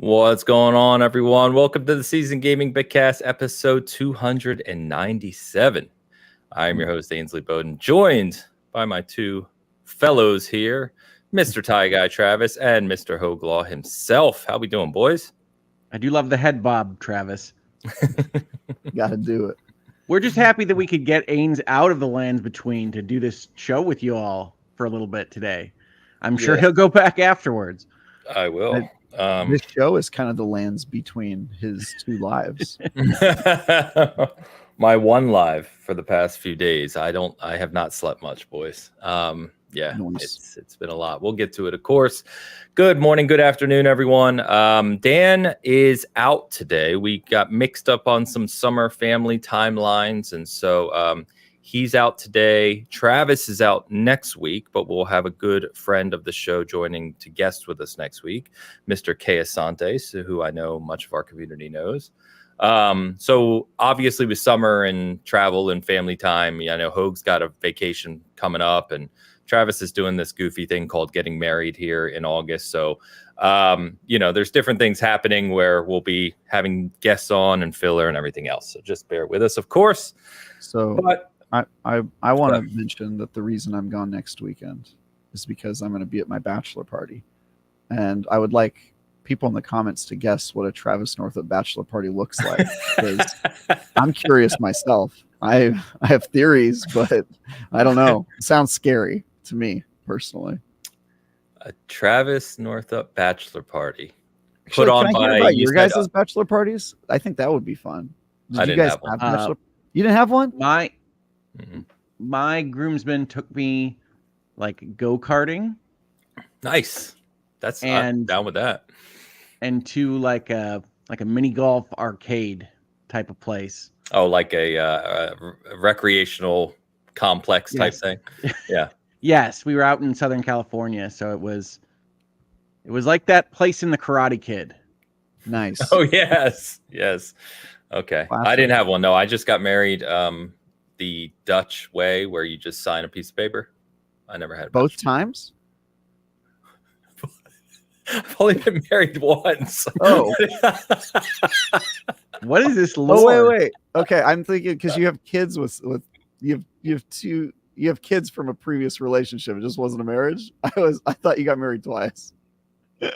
What's going on, everyone? Welcome to the Season Gaming Bitcast, episode 297. I'm your host, Ainsley Bowden, joined by my two fellows here, Mr. Tie Guy Travis and Mr. Hoglaw himself. How we doing, boys? I do love the head bob, Travis. Gotta do it. We're just happy that we could get Ains out of the lands between to do this show with you all for a little bit today. I'm sure he'll go back afterwards. I will. This show is kind of the lands between his two lives. My one live for the past few days. I have not slept much, boys. Nice. It's been a lot. We'll get to it, of course. Good morning, good afternoon, everyone. Dan is out today. We got mixed up on some summer family timelines, and so he's out today. Travis is out next week, but we'll have a good friend of the show joining to guest with us next week, Mr. Kay Asante, who I know much of our community knows. So obviously with summer and travel and family time, I know Hoag's got a vacation coming up, and Travis is doing this goofy thing called getting married here in August. So, there's different things happening where we'll be having guests on and filler and everything else. So just bear with us, of course. But I want to mention that the reason I'm gone next weekend is because I'm going to be at my bachelor party, and I would like people in the comments to guess what a Travis Northup bachelor party looks like, because I'm curious myself. I have theories, but I don't know. It sounds scary to me personally. A Travis Northup bachelor party Actually, put on can I hear by about your guys' bachelor parties. I think that would be fun. I you didn't guys have one. bachelor? You didn't have one? My groomsmen took me like go-karting. Nice. I'm down with that. And to like a mini golf arcade type of place. Oh, like a recreational complex type thing. Yeah. Yes, we were out in Southern California, so it was like that place in The Karate Kid. Nice. Oh, yes. Okay. Classic. I didn't have one. No, I just got married the Dutch way, where you just sign a piece of paper. I never had both times. I've only been married once. Oh. What is this lore? Oh, wait. Okay, I'm thinking because you have kids with you have kids from a previous relationship. It just wasn't a marriage. I thought you got married twice. I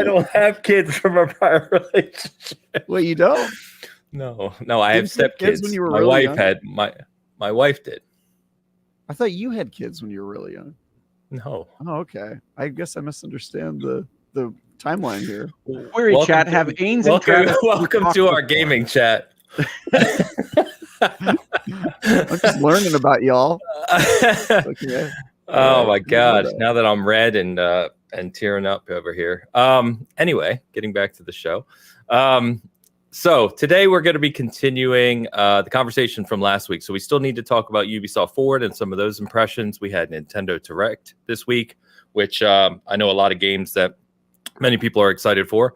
don't have kids from a prior relationship. Wait, you don't? No. I have stepkids. When you were my really wife young? had my wife did. I thought you had kids when you were really young. No. Oh, okay. I guess I misunderstand the timeline here. Query chat have Ains and Travis. Welcome to our gaming chat. I'm just learning about y'all. Okay. Oh my God! Now that I'm red and tearing up over here. Anyway, getting back to the show. So today we're going to be continuing the conversation from last week. So we still need to talk about Ubisoft Forward and some of those impressions. We had Nintendo Direct this week, which I know a lot of games that many people are excited for.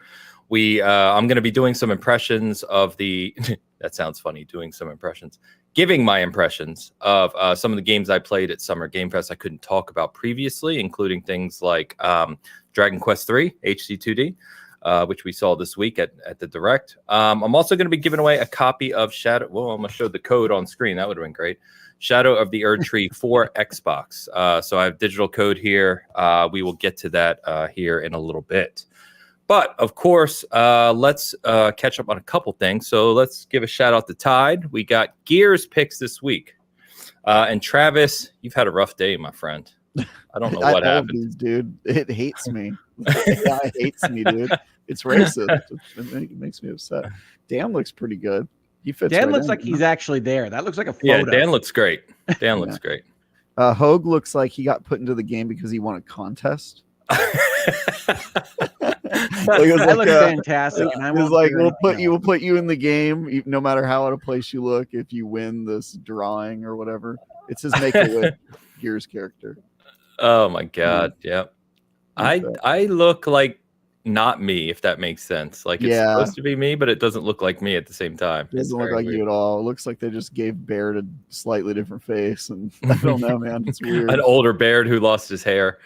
I'm going to be doing some impressions of the. That sounds funny. Doing some impressions, giving my impressions of some of the games I played at Summer Game Fest I couldn't talk about previously, including things like Dragon Quest III HD2D. Which we saw this week at the Direct. I'm also going to be giving away a copy of Shadow. Well, I'm going to show the code on screen. That would have been great. Shadow of the Erdtree for Xbox. So I have digital code here. We will get to that here in a little bit. But, of course, let's catch up on a couple things. So let's give a shout out to Tide. We got Gears picks this week. And Travis, you've had a rough day, my friend. I don't know what happened. Dude. It hates me. It hates me, dude. It's racist. It makes me upset. Dan looks pretty good. He fits. Dan right looks in, like he's actually there. That looks like a photo. Yeah, Dan looks great. Dan looks great. Hoag looks like he got put into the game because he won a contest. That looks fantastic. And I was like, we'll put you in the game, no matter how out of place you look, if you win this drawing or whatever. It's his Make-A-Wish Gears character. Oh my God! Yep. I look like not me, if that makes sense. Like it's supposed to be me, but it doesn't look like me at the same time. It doesn't look like you at all. It looks like they just gave Baird a slightly different face, and I don't know, man. It's weird. An older Baird who lost his hair.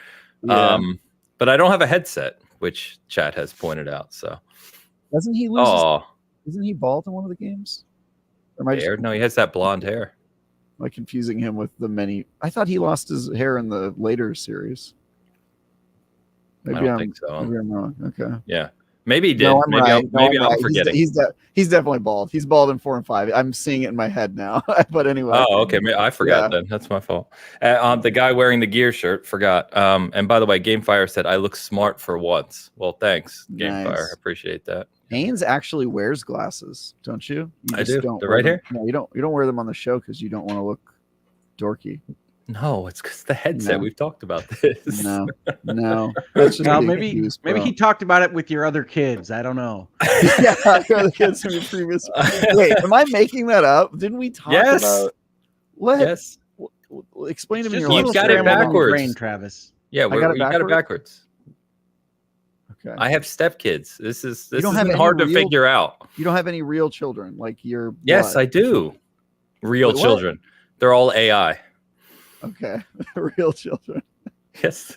Yeah. But I don't have a headset. which chat has pointed out. So Doesn't he lose? Isn't he bald in one of the games? Or am I just, no, he has that blonde hair. am I confusing him with the many? I thought he lost his hair in the later series. I don't think so. Maybe I'm wrong. Okay. Yeah. Maybe he did. No, I'm maybe right. maybe I'm I'm forgetting. He's definitely bald. He's bald in 4 and 5. I'm seeing it in my head now. But anyway. Oh, okay. I forgot then. That's my fault. The guy wearing the gear shirt forgot. And by the way, GameFire said I look smart for once. Well, thanks, GameFire. Nice. I appreciate that. Haynes actually wears glasses, don't you? I do. They're right here. No, you don't wear them on the show because you don't want to look dorky. No, it's because the headset. No. We've talked about this. No. That's just maybe he talked about it with your other kids. I don't know. Yeah, the kids from your previous. Wait, am I making that up? Didn't we talk about what? Yes. Explain to me. You've got it backwards, brain, Travis. Yeah, you got it backwards. Okay. I have stepkids. This isn't hard to figure out. You don't have any real children, like your. Yes, I do. Real children. They're all AI. Okay, real children. Yes.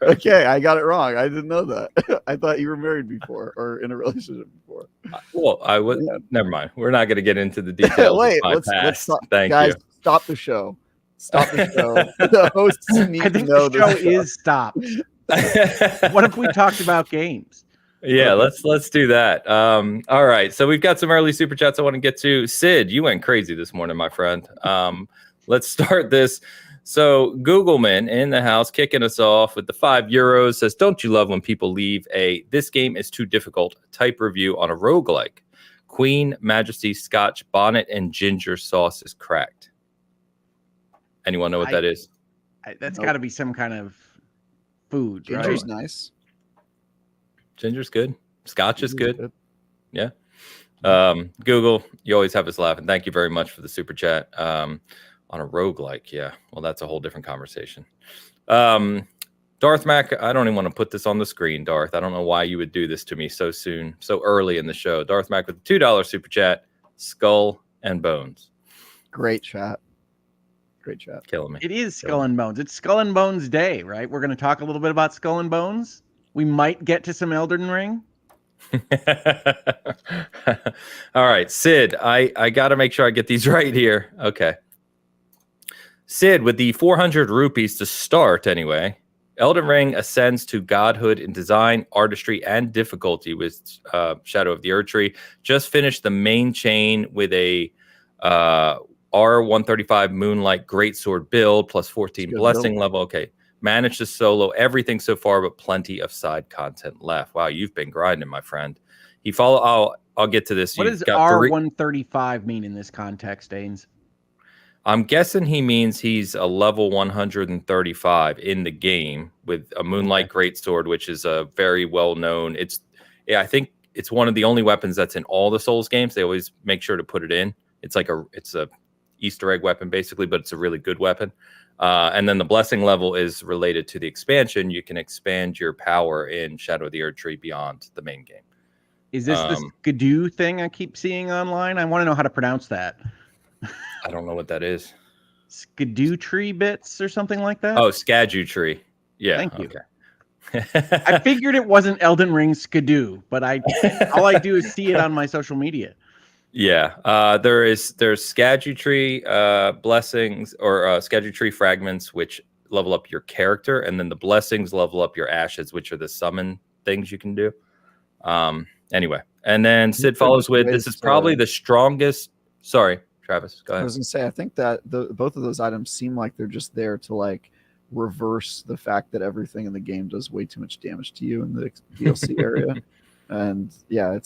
Okay, I got it wrong. I didn't know that. I thought you were married before or in a relationship before. Well, I would. Yeah. Never mind. We're not going to get into the details. Wait, of my let's stop. Thank guys, you. Stop the show. Stop the show. The hosts need to know the show is stopped. What if we talked about games? Yeah, let's do that. All right. So we've got some early super chats I want to get to. Sid, you went crazy this morning, my friend. Let's start this. So Googleman in the house kicking us off with the €5 says, don't you love when people leave this game is too difficult type review on a roguelike? Queen Majesty Scotch bonnet and ginger sauce is cracked. Anyone know what that is? That's got to be some kind of food. Ginger's right? Nice. Ginger's good. Scotch is good. Yeah. Google, you always have us laughing. Thank you very much for the super chat. On a roguelike, yeah. Well, that's a whole different conversation. Darth Mac, I don't even want to put this on the screen, Darth. I don't know why you would do this to me so soon, so early in the show. Darth Mac with a $2 super chat, Skull and Bones. Great chat. Killing me. It is Skull and Bones. It's Skull and Bones Day, right? We're going to talk a little bit about Skull and Bones. We might get to some Elden Ring. All right, Sid, I got to make sure I get these right here. Okay. Sid, with the 400 rupees to start anyway, Elden Ring ascends to godhood in design, artistry, and difficulty with Shadow of the Erdtree. Just finished the main chain with a R135 Moonlight Greatsword build plus 14 blessing level. Okay. Managed to solo everything so far, but plenty of side content left. Wow, you've been grinding, my friend. I'll get to this. What does R135 mean in this context, Danes? I'm guessing he means he's a level 135 in the game with a Moonlight Greatsword, which is a very well-known. I think it's one of the only weapons that's in all the Souls games. They always make sure to put it in. It's a Easter egg weapon basically, but it's a really good weapon. And then the blessing level is related to the expansion. You can expand your power in Shadow of the Erdtree beyond the main game. Is this the Skidoo thing I keep seeing online? I want to know how to pronounce that. I don't know what that is. Skidoo tree bits or something like that? Oh, Skadoo tree. Yeah. Thank you. Okay. I figured it wasn't Elden Ring Skidoo, but all I do is see it on my social media. Yeah. There's Skadoo tree blessings or Skadoo tree fragments, which level up your character, and then the blessings level up your ashes, which are the summon things you can do. Anyway, and then Sid follows with, this is probably the strongest. Sorry, Travis, go ahead. I was gonna say, I think that both of those items seem like they're just there to like reverse the fact that everything in the game does way too much damage to you in the DLC area. And yeah,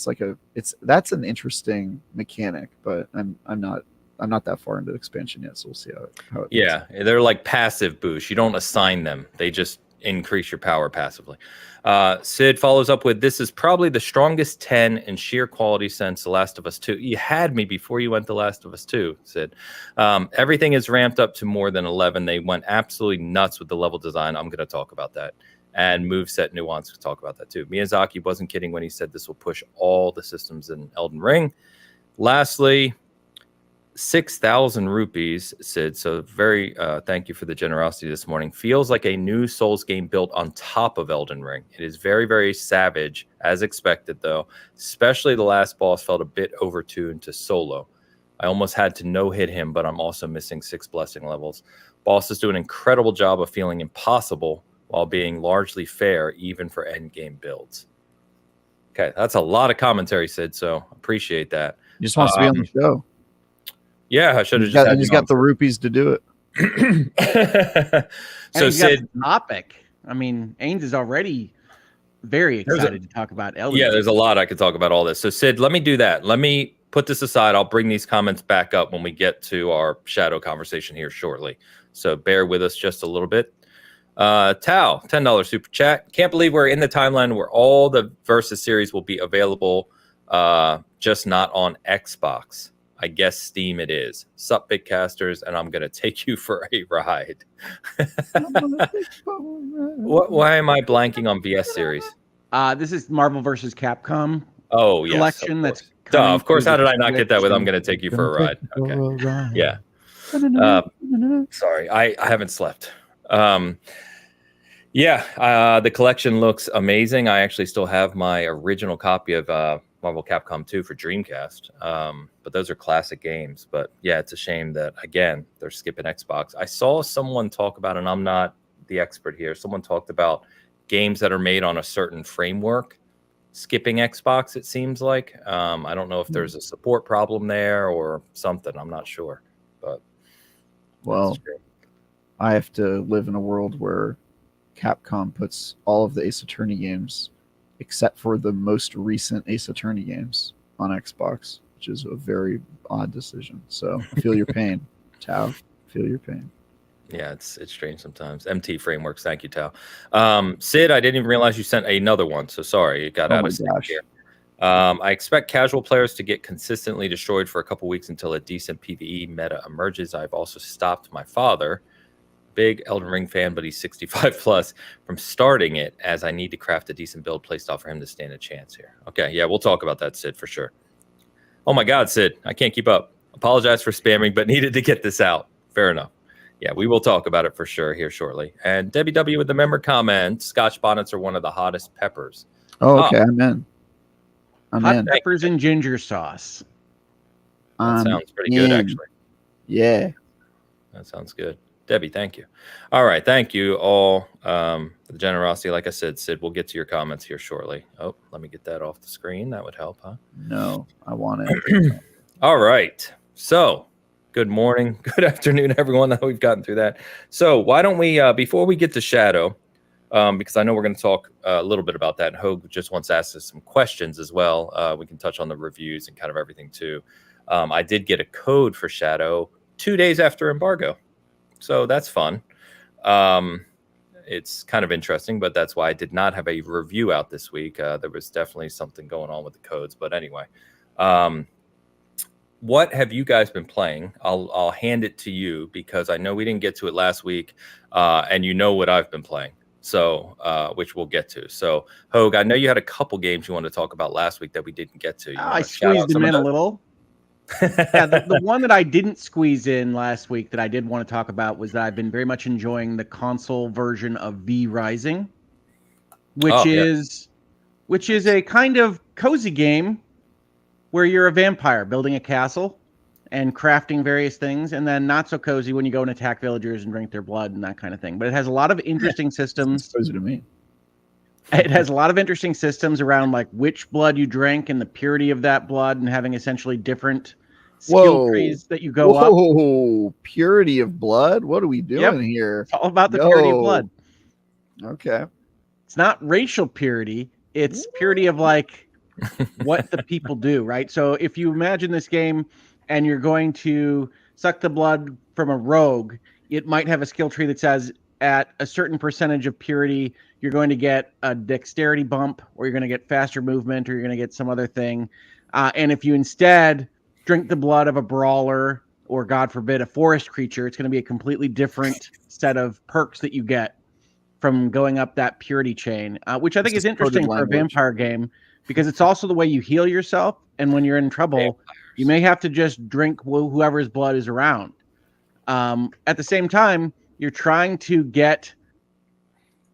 that's an interesting mechanic, but I'm not that far into the expansion yet, so we'll see how it yeah, they're like passive boosts. You don't assign them; they just increase your power passively. Sid follows up with, this is probably the strongest 10 in sheer quality since The Last of Us 2. You had me before you went to Last of Us 2, Sid. Everything is ramped up to more than 11. They went absolutely nuts with the level design. I'm going to talk about that. And moveset nuance, we'll talk about that too. Miyazaki wasn't kidding when he said this will push all the systems in Elden Ring. Lastly, 6,000 rupees, Sid. So very thank you for the generosity this morning. Feels like a new Souls game built on top of Elden Ring. It is very, very savage, as expected, though. Especially the last boss felt a bit overtuned to solo. I almost had to no-hit him, but I'm also missing 6 blessing levels. Bosses do an incredible job of feeling impossible while being largely fair, even for endgame builds. Okay, that's a lot of commentary, Sid, so appreciate that. He just wants to be on the show. Yeah, I should have just had he's got the rupees to do it. So Sid, topic. I mean, Ains is already very excited to talk about Elden Ring. Yeah, there's a lot I could talk about all this. So Sid, let me do that. Let me put this aside. I'll bring these comments back up when we get to our shadow conversation here shortly. So bear with us just a little bit. Tao, $10 super chat. Can't believe we're in the timeline where all the Versus series will be available, just not on Xbox. I guess Steam it is. Sup, Bitcasters, and I'm going to take you for a ride. Why am I blanking on VS series? This is Marvel vs. Capcom collection that's of course. How did I not get that with I'm going to take you for a ride? Okay. Yeah. Sorry, I haven't slept. The collection looks amazing. I actually still have my original copy of Marvel Capcom 2 for Dreamcast. But those are classic games. But yeah, it's a shame that, again, they're skipping Xbox. I saw someone talk about, and I'm not the expert here, someone talked about games that are made on a certain framework skipping Xbox, it seems like. I don't know if there's a support problem there or something. I'm not sure. But well, I have to live in a world where Capcom puts all of the Ace Attorney games, except for the most recent Ace Attorney games, on Xbox, which is a very odd decision. So I feel your pain, Tao. Feel your pain. Yeah, it's strange sometimes. MT Frameworks, thank you, Tao. Sid, I didn't even realize you sent another one, so sorry, it got out of sync here. I expect casual players to get consistently destroyed for a couple weeks until a decent PvE meta emerges. I've also stopped my father, big Elden Ring fan, but he's 65 plus, from starting it, as I need to craft a decent build playstyle for him to stand a chance here. Okay, yeah, we'll talk about that, Sid, for sure. Oh my God, Sid, I can't keep up. Apologize for spamming, but needed to get this out. Fair enough. Yeah, we will talk about it for sure here shortly. And Debbie W with the member comment, Scotch bonnets are one of the hottest peppers. Oh, okay, I'm in. Hot peppers and ginger sauce. That sounds pretty good, actually. Yeah. That sounds good. Debbie, thank you. All right, thank you all for the generosity. Like I said, Sid, we'll get to your comments here shortly. Oh, let me get that off the screen. That would help, huh? No, I want it. All right. So, good morning, good afternoon, everyone. Now we've gotten through that. So why don't we, before we get to Shadow, because I know we're going to talk a little bit about that, and Hogue just wants to ask us some questions as well. We can touch on the reviews and kind of everything too. I did get a code for Shadow 2 days after embargo. So that's fun. It's kind of interesting, but that's why I did not have a review out this week. There was definitely something going on with the codes. But anyway, what have you guys been playing? I'll hand it to you because I know we didn't get to it last week, and you know what I've been playing, so which we'll get to. So, Hogue, I know you had a couple games you wanted to talk about last week that we didn't get to. I squeezed them in a little. Yeah, the one that I didn't squeeze in last week that I did want to talk about was that I've been very much enjoying the console version of V Rising, which is a kind of cozy game where you're a vampire building a castle and crafting various things, and then not so cozy when you go and attack villagers and drink their blood and that kind of thing. But it has a lot of interesting systems. It's cozy to me. It has a lot of interesting systems around like which blood you drank and the purity of that blood, and having essentially different skill trees that you go up. Whoa, purity of blood? What are we doing here? It's all about the purity of blood. Okay. It's not racial purity. It's purity of like what the people do, right? So if you imagine this game and you're going to suck the blood from a rogue, it might have a skill tree that says at a certain percentage of purity, you're going to get a dexterity bump, or you're going to get faster movement, or you're going to get some other thing. And if you instead drink the blood of a brawler, or God forbid, a forest creature, it's going to be a completely different set of perks that you get from going up that purity chain, which I think is interesting for a vampire game, because it's also the way you heal yourself. And when you're in trouble, You may have to just drink whoever's blood is around. At the same time, you're trying to get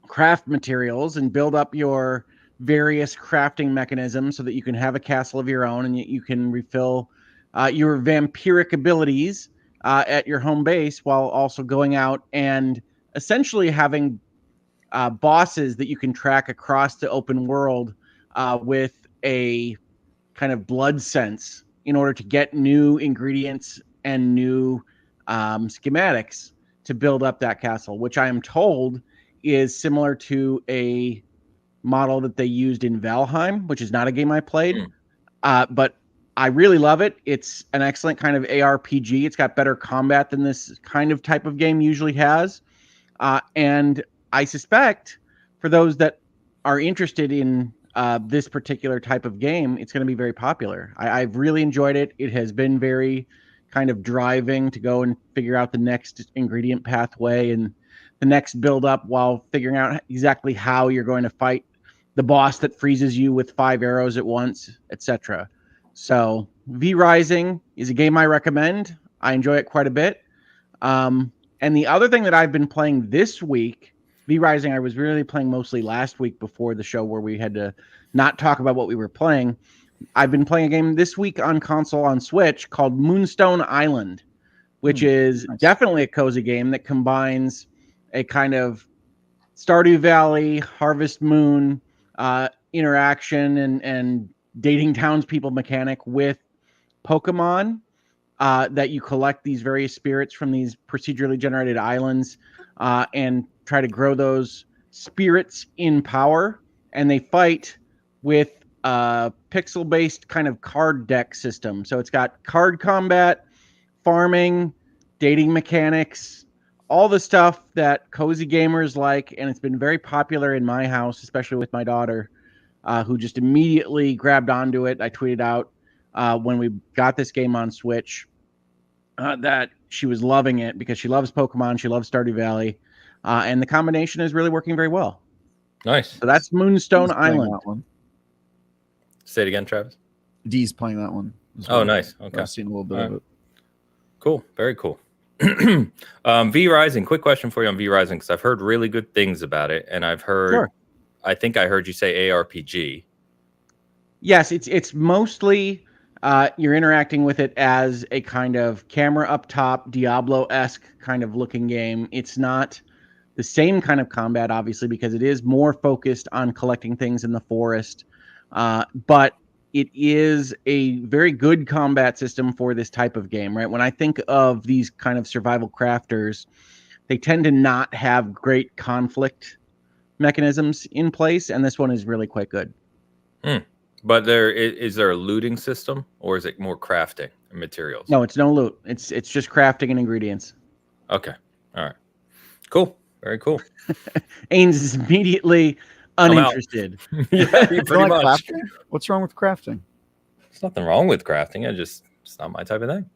craft materials and build up your various crafting mechanisms so that you can have a castle of your own and you can refill your vampiric abilities at your home base while also going out and essentially having bosses that you can track across the open world with a kind of blood sense in order to get new ingredients and new schematics to build up that castle, which I am told is similar to a model that they used in Valheim, which is not a game I played, but I really love it. It's an excellent kind of ARPG. It's got better combat than this kind of type of game usually has. And I suspect for those that are interested in this particular type of game, it's going to be very popular. I've really enjoyed it. It has been very kind of driving to go and figure out the next ingredient pathway and the next build up while figuring out exactly how you're going to fight the boss that freezes you with 5 arrows at once, etc. So V Rising is a game I recommend. I enjoy it quite a bit. And the other thing that I've been playing this week, V Rising, I was really playing mostly last week before the show where we had to not talk about what we were playing. I've been playing a game this week on console on Switch called Moonstone Island, which is definitely a cozy game that combines a kind of Stardew Valley, Harvest Moon interaction and dating townspeople mechanic with Pokemon that you collect these various spirits from these procedurally generated islands and try to grow those spirits in power. And they fight with a pixel-based kind of card deck system. So it's got card combat, farming, dating mechanics, all the stuff that cozy gamers like, and it's been very popular in my house, especially with my daughter, who just immediately grabbed onto it. I tweeted out when we got this game on Switch that she was loving it because she loves Pokemon, she loves Stardew Valley, and the combination is really working very well. Nice. So that's Moonstone Island. That one. Say it again, Travis. D's playing that one. Oh, nice. Okay. I've seen a little bit of it. Cool. Very cool. V Rising, quick question for you on V Rising, because I've heard really good things about it, and I've heard, I think I heard you say ARPG. Yes, it's mostly you're interacting with it as a kind of camera up top, Diablo-esque kind of looking game. It's not the same kind of combat, obviously, because it is more focused on collecting things in the forest, but it is a very good combat system for this type of game, right? When I think of these kind of survival crafters, they tend to not have great conflict mechanisms in place, and this one is really quite good. But is there a looting system, or is it more crafting and materials? No, it's no loot. It's just crafting and ingredients. Okay. All right. Cool. Very cool. Ains is immediately uninterested. Yeah, pretty much. Crafting? What's wrong with crafting? There's nothing wrong with crafting. It's not my type of thing.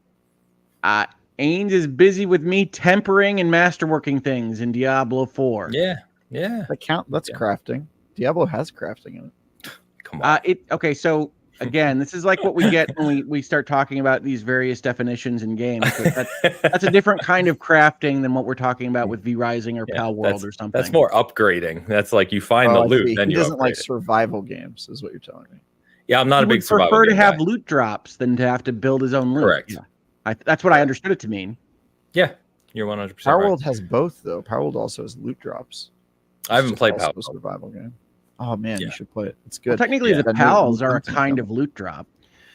Ains is busy with me tempering and masterworking things in Diablo 4. Yeah. That's crafting. Diablo has crafting in it. Come on. Okay, so again, this is like what we get when we start talking about these various definitions in games. That's a different kind of crafting than what we're talking about with V Rising or Pal World or something. That's more upgrading. That's like you find the loot, then he you doesn't upgrade like survival games, is what you're telling me. Yeah, I'm not a big survival prefer to game have guy. loot drops than to have to build his own loot. Correct. Yeah. That's what I understood it to mean. Yeah, you're 100% Power right. World has both, though. Power World also has loot drops. I haven't played also Power a World. survival game. Oh man, Yeah. you should play it. It's good. Well, technically, the That new pals are a content kind coming. of loot drop.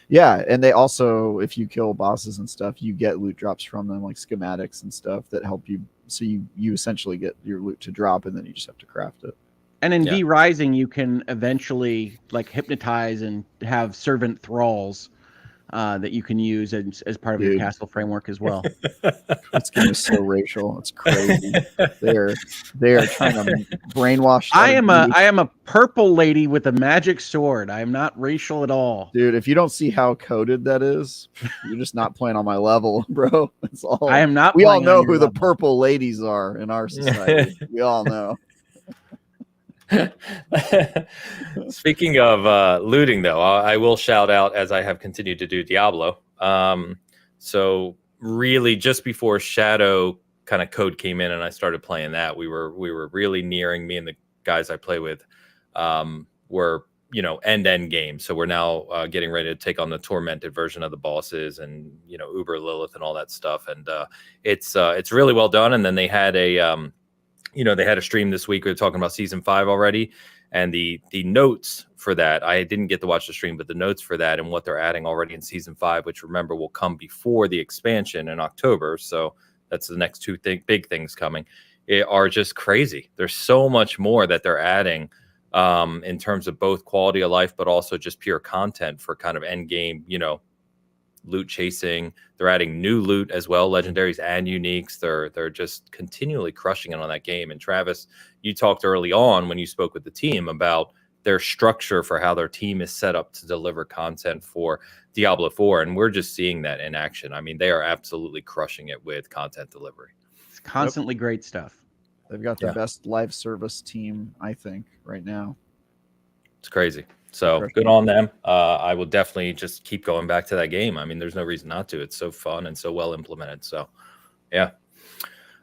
Yeah, and they also, if you kill bosses and stuff, you get loot drops from them, like schematics and stuff that help you. So you essentially get your loot to drop, and then you just have to craft it. And in V Rising, you can eventually like hypnotize and have servant thralls that you can use as part of your castle framework as well. This game is so racial. It's crazy. They are trying to brainwash. I am a purple lady with a magic sword. I am not racial at all. Dude, if you don't see how coded that is, you're just not playing on my level, bro. That's all. I am not. We all know who the level. purple ladies are in our society. We all know. Speaking of looting, though, I will shout out, as I have continued to do Diablo. So really, just before Shadow kind of code came in and I started playing that, we were really nearing, me and the guys I play with were end game. So we're now getting ready to take on the tormented version of the bosses and Uber Lilith and all that stuff. And it's really well done. And then they had a they had a stream this week. We were talking about season 5 already, and the notes for that, I didn't get to watch the stream, but the notes for that and what they're adding already in season 5, which remember will come before the expansion in October. So that's the next two big things coming. Are just crazy. There's so much more that they're adding in terms of both quality of life, but also just pure content for kind of end game, loot chasing. They're adding new loot as well, legendaries and uniques. They're just continually crushing it on that game. And Travis, you talked early on when you spoke with the team about their structure for how their team is set up to deliver content for Diablo 4, and we're just seeing that in action. I mean, they are absolutely crushing it with content delivery. It's constantly great stuff. They've got the best live service team, I think, right now. It's crazy. So good on them. I will definitely just keep going back to that game. I mean, there's no reason not to. It's so fun and so well implemented. So, yeah.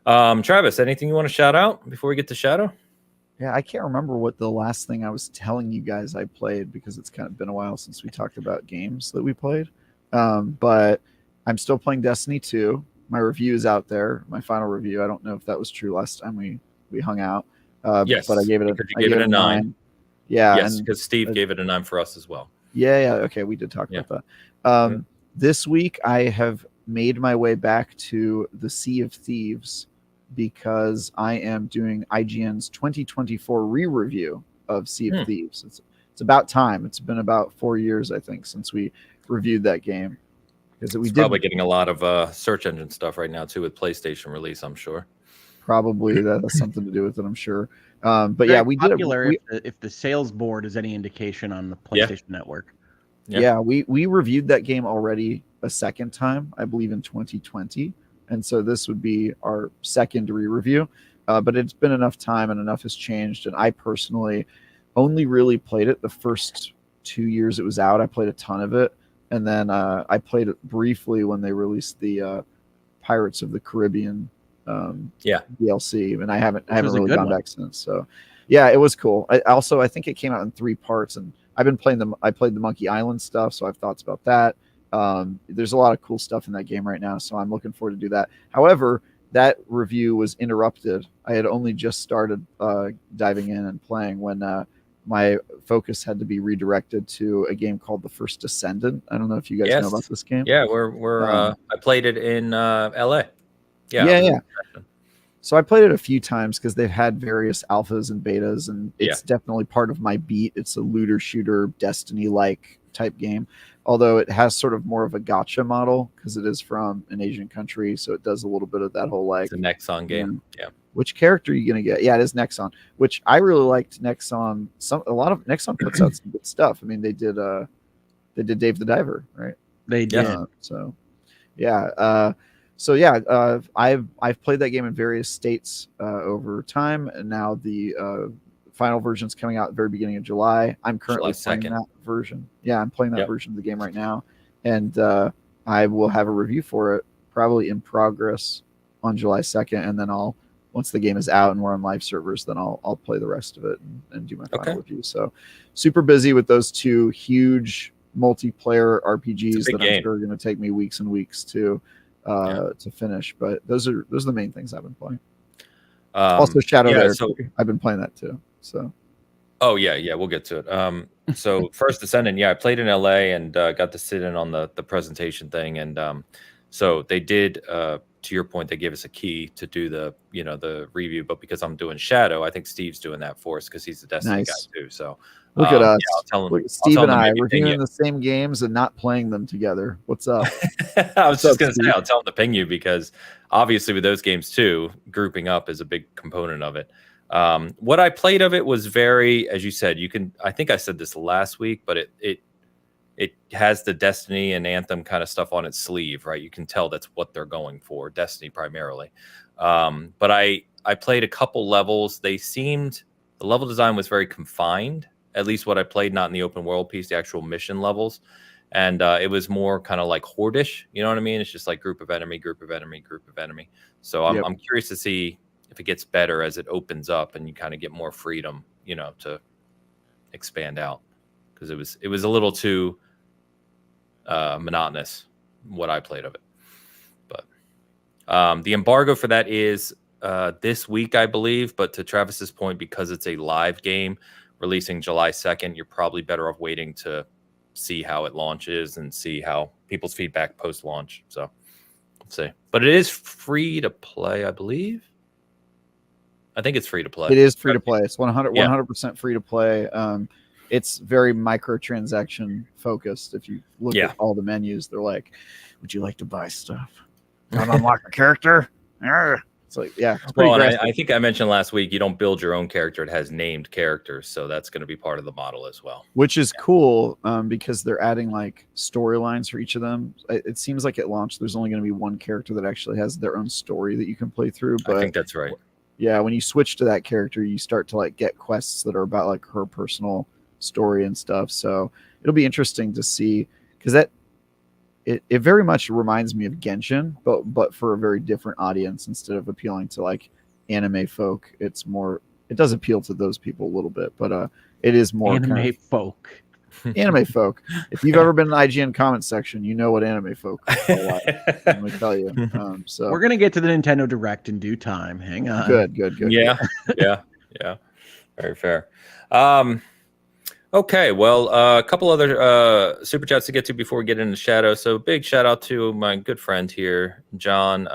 Travis, anything you want to shout out before we get to Shadow? Yeah, I can't remember what the last thing I was telling you guys I played, because it's kind of been a while since we talked about games that we played. But I'm still playing Destiny 2. My review is out there, my final review. I don't know if that was true last time we hung out. Yes, but I gave it a 9. Yeah, yes, because Steve gave it a 9 for us as well. Yeah. Okay, we did talk about that. This week I have made my way back to the Sea of Thieves because I am doing IGN's 2024 re-review of Sea of Thieves. It's about time. It's been about 4 years, I think, since we reviewed that game. Because we probably getting a lot of search engine stuff right now too with PlayStation release, I'm sure. Probably that has something to do with it, I'm sure. But yeah, we did if the sales board is any indication on the PlayStation Network. Yeah, we reviewed that game already a second time, I believe in 2020. And so this would be our second re-review. But it's been enough time and enough has changed. And I personally only really played it the first 2 years it was out. I played a ton of it. And then I played it briefly when they released the Pirates of the Caribbean DLC, and I haven't really gone back since. So yeah, it was cool. I think it came out in 3 parts, and I've been playing them. I played the Monkey Island stuff, so I have thoughts about that. There's a lot of cool stuff in that game right now, so I'm looking forward to do that. However, that review was interrupted. I had only just started diving in and playing when my focus had to be redirected to a game called The First Descendant. I don't know if you guys know about this game. Yeah, I played it in LA. Yeah. So I played it a few times because they've had various alphas and betas, and it's definitely part of my beat. It's a looter shooter, Destiny-like type game, although it has sort of more of a gacha model because it is from an Asian country, so it does a little bit of that whole it's a Nexon game. Which character are you gonna get? Yeah, it is Nexon, which I really liked. Nexon, a lot of Nexon puts out some good stuff. I mean, they did Dave the Diver, right? They did. I've played that game in various states over time, and now the final version's coming out at the very beginning of July. I'm currently playing that version. Yeah, I'm playing that version of the game right now, and I will have a review for it probably in progress on July 2nd, and then once the game is out and we're on live servers, then I'll play the rest of it and do my final review. So super busy with those 2 huge multiplayer RPGs that I'm sure are going to take me weeks and weeks to finish. But those are the main things I've been playing. Also Shadow Erdtree. I've been playing that too. So we'll get to it. So First Descendant, I played in LA and got to sit in on the presentation thing, and so they did to your point, they gave us a key to do the review, but because I'm doing Shadow, I think Steve's doing that for us because he's the Destiny guy too. So look at us, Steve and I reviewing the same games and not playing them together. What's up? I was just gonna say, I'll tell him to ping you because obviously with those games too, grouping up is a big component of it. What I played of it was very, as you said, I think I said this last week, but it has the Destiny and Anthem kind of stuff on its sleeve, right? You can tell that's what they're going for, Destiny primarily. But I played a couple levels. The level design was very confined, at least what I played, not in the open world piece, the actual mission levels. and it was more kind of like horde-ish. You know what I mean? It's just like group of enemy, group of enemy, group of enemy. So I'm curious to see if it gets better as it opens up and you kind of get more freedom, to expand out, because it was a little too monotonous what I played of it. But the embargo for that is this week, I believe. But to Travis's point, because it's a live game releasing July 2nd, you're probably better off waiting to see how it launches and see how people's feedback post-launch. So let's see. But it is free to play, I believe. I think it's free to play. It is free to play. It's 100% free to play. It's very microtransaction focused. If you look at all the menus, they're like, would you like to buy stuff? Don't unlock a character? It's like, it's pretty aggressive. I think I mentioned last week, you don't build your own character. It has named characters. So that's going to be part of the model as well. Which is cool because they're adding like storylines for each of them. It seems like at launch, there's only going to be one character that actually has their own story that you can play through. But I think that's right. Yeah, when you switch to that character, you start to like get quests that are about like her personal story and stuff. So it'll be interesting to see, because it very much reminds me of Genshin, but for a very different audience. Instead of appealing to like anime folk, it does appeal to those people a little bit, but it is more anime folk. Anime folk. If you've ever been in the IGN comment section, you know what anime folk are like. Let me tell you. So we're gonna get to the Nintendo Direct in due time. Hang on. Good. Yeah. Very fair. Okay, well, a couple other super chats to get to before we get into Shadow. So big shout out to my good friend here, John,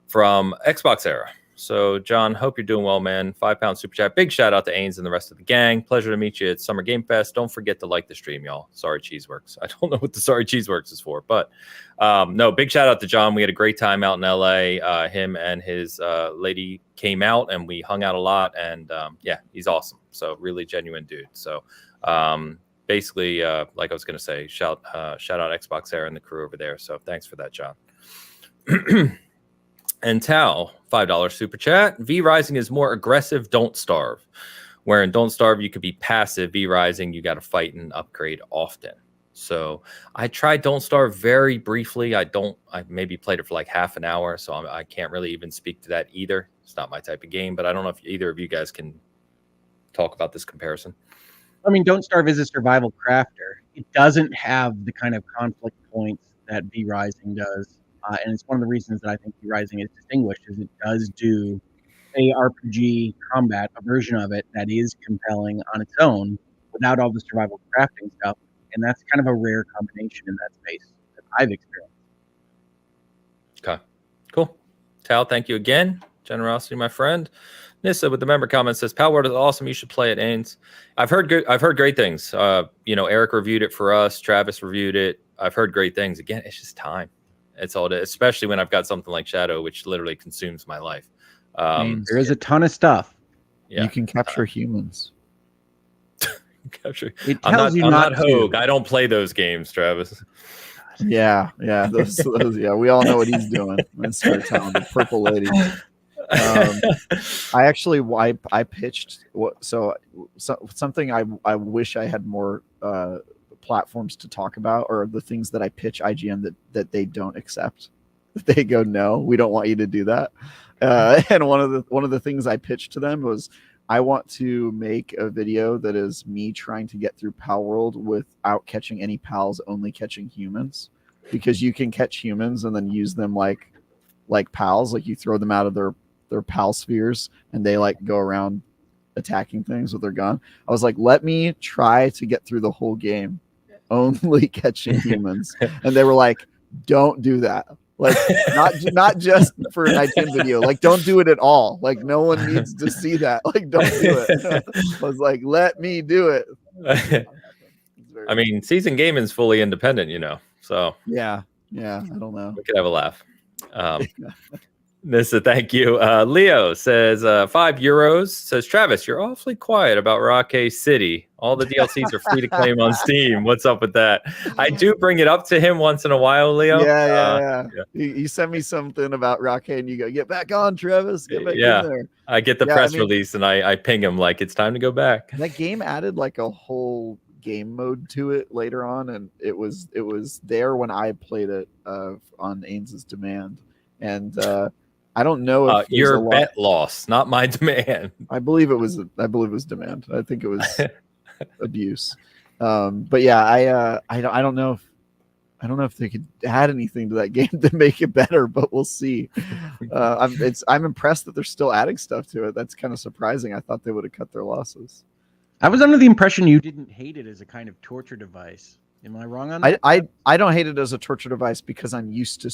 from Xbox Era. So, John, hope you're doing well, man. £5 super chat. Big shout out to Ains and the rest of the gang. Pleasure to meet you at Summer Game Fest. Don't forget to like the stream, y'all. Sorry, Cheeseworks. I don't know what the Sorry Cheeseworks is for, but no, big shout out to John. We had a great time out in LA. Him and his lady came out and we hung out a lot. And he's awesome. So, really genuine dude. So, basically, like I was going to say, shout out Xbox Era and the crew over there. So, thanks for that, John. And Tal, $5 super chat. V Rising is more aggressive, Don't Starve. Where in Don't Starve, you could be passive. V Rising, you got to fight and upgrade often. So I tried Don't Starve very briefly. I maybe played it for like half an hour, so I can't really even speak to that either. It's not my type of game, but I don't know if either of you guys can talk about this comparison. I mean, Don't Starve is a survival crafter. It doesn't have the kind of conflict points that V Rising does. And it's one of the reasons that I think V Rising is distinguished, is it does do a RPG combat, a version of it that is compelling on its own without all the survival crafting stuff. And that's kind of a rare combination in that space that I've experienced. Okay, cool. Tal, thank you again. Generosity, my friend. Nissa with the member comment says, Palworld is awesome. You should play it, Ains. I've heard great things. Eric reviewed it for us. Travis reviewed it. I've heard great things. Again, it's just time. It's all, especially when I've got something like Shadow, which literally consumes my life. There is a ton of stuff. Yeah. You can capture humans. It tells you I'm not not Hogue. I don't play those games, Travis. Yeah. Those, we all know what he's doing. Mr. Town, the purple lady. I pitched something I wish I had more platforms to talk about, or the things that I pitch IGN that they don't accept. They go, no, we don't want you to do that. And one of the things I pitched to them was, I want to make a video that is me trying to get through Palworld without catching any pals, only catching humans, because you can catch humans and then use them like pals. Like you throw them out of their pal spheres and they like go around attacking things with their gun. I was like, let me try to get through the whole game only catching humans. And they were like, don't do that. Like not just for a night 10 video, like don't do it at all. Like no one needs to see that. Like don't do it. I was like, let me do it. I mean, Season Gaming's fully independent, so yeah, I don't know. We could have a laugh. Nissa, thank you. Leo says €5. Says, Travis, you're awfully quiet about Rockay City. All the DLCs are free to claim on Steam. What's up with that? I do bring it up to him once in a while, Leo. Yeah. You sent me something about Rockay and you go, get back on, Travis. Get back in there. I get the press release and I ping him like it's time to go back. That game added like a whole game mode to it later on, and it was there when I played it on Ains's demand. And I don't know if your bet loss, not my demand. I believe it was demand. I think it was abuse. But yeah, I don't know if they could add anything to that game to make it better, but we'll see. I'm impressed that they're still adding stuff to it. That's kind of surprising. I thought they would have cut their losses. I was under the impression you didn't hate it as a kind of torture device. Am I wrong on that? I don't hate it as a torture device because I'm used to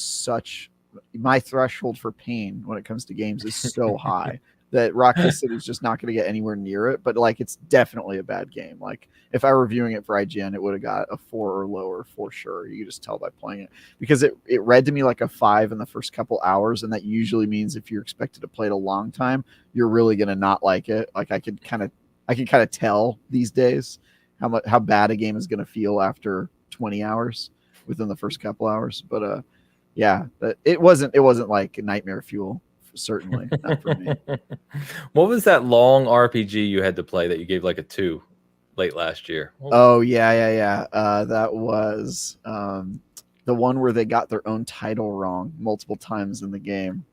my threshold for pain when it comes to games is so high that Rocket City is just not going to get anywhere near it. But like, it's definitely a bad game. Like, if I were reviewing it for IGN, it would have got a 4 or lower for sure. You could just tell by playing it, because it read to me like a 5 in the first couple hours, and that usually means if you're expected to play it a long time, you're really going to not like it. Like, I can kind of tell these days how bad a game is going to feel after 20 hours within the first couple hours. But yeah, it wasn't like nightmare fuel. Certainly not for me. What was that long RPG you had to play that you gave like a 2 late last year? Oh yeah. That was the one where they got their own title wrong multiple times in the game.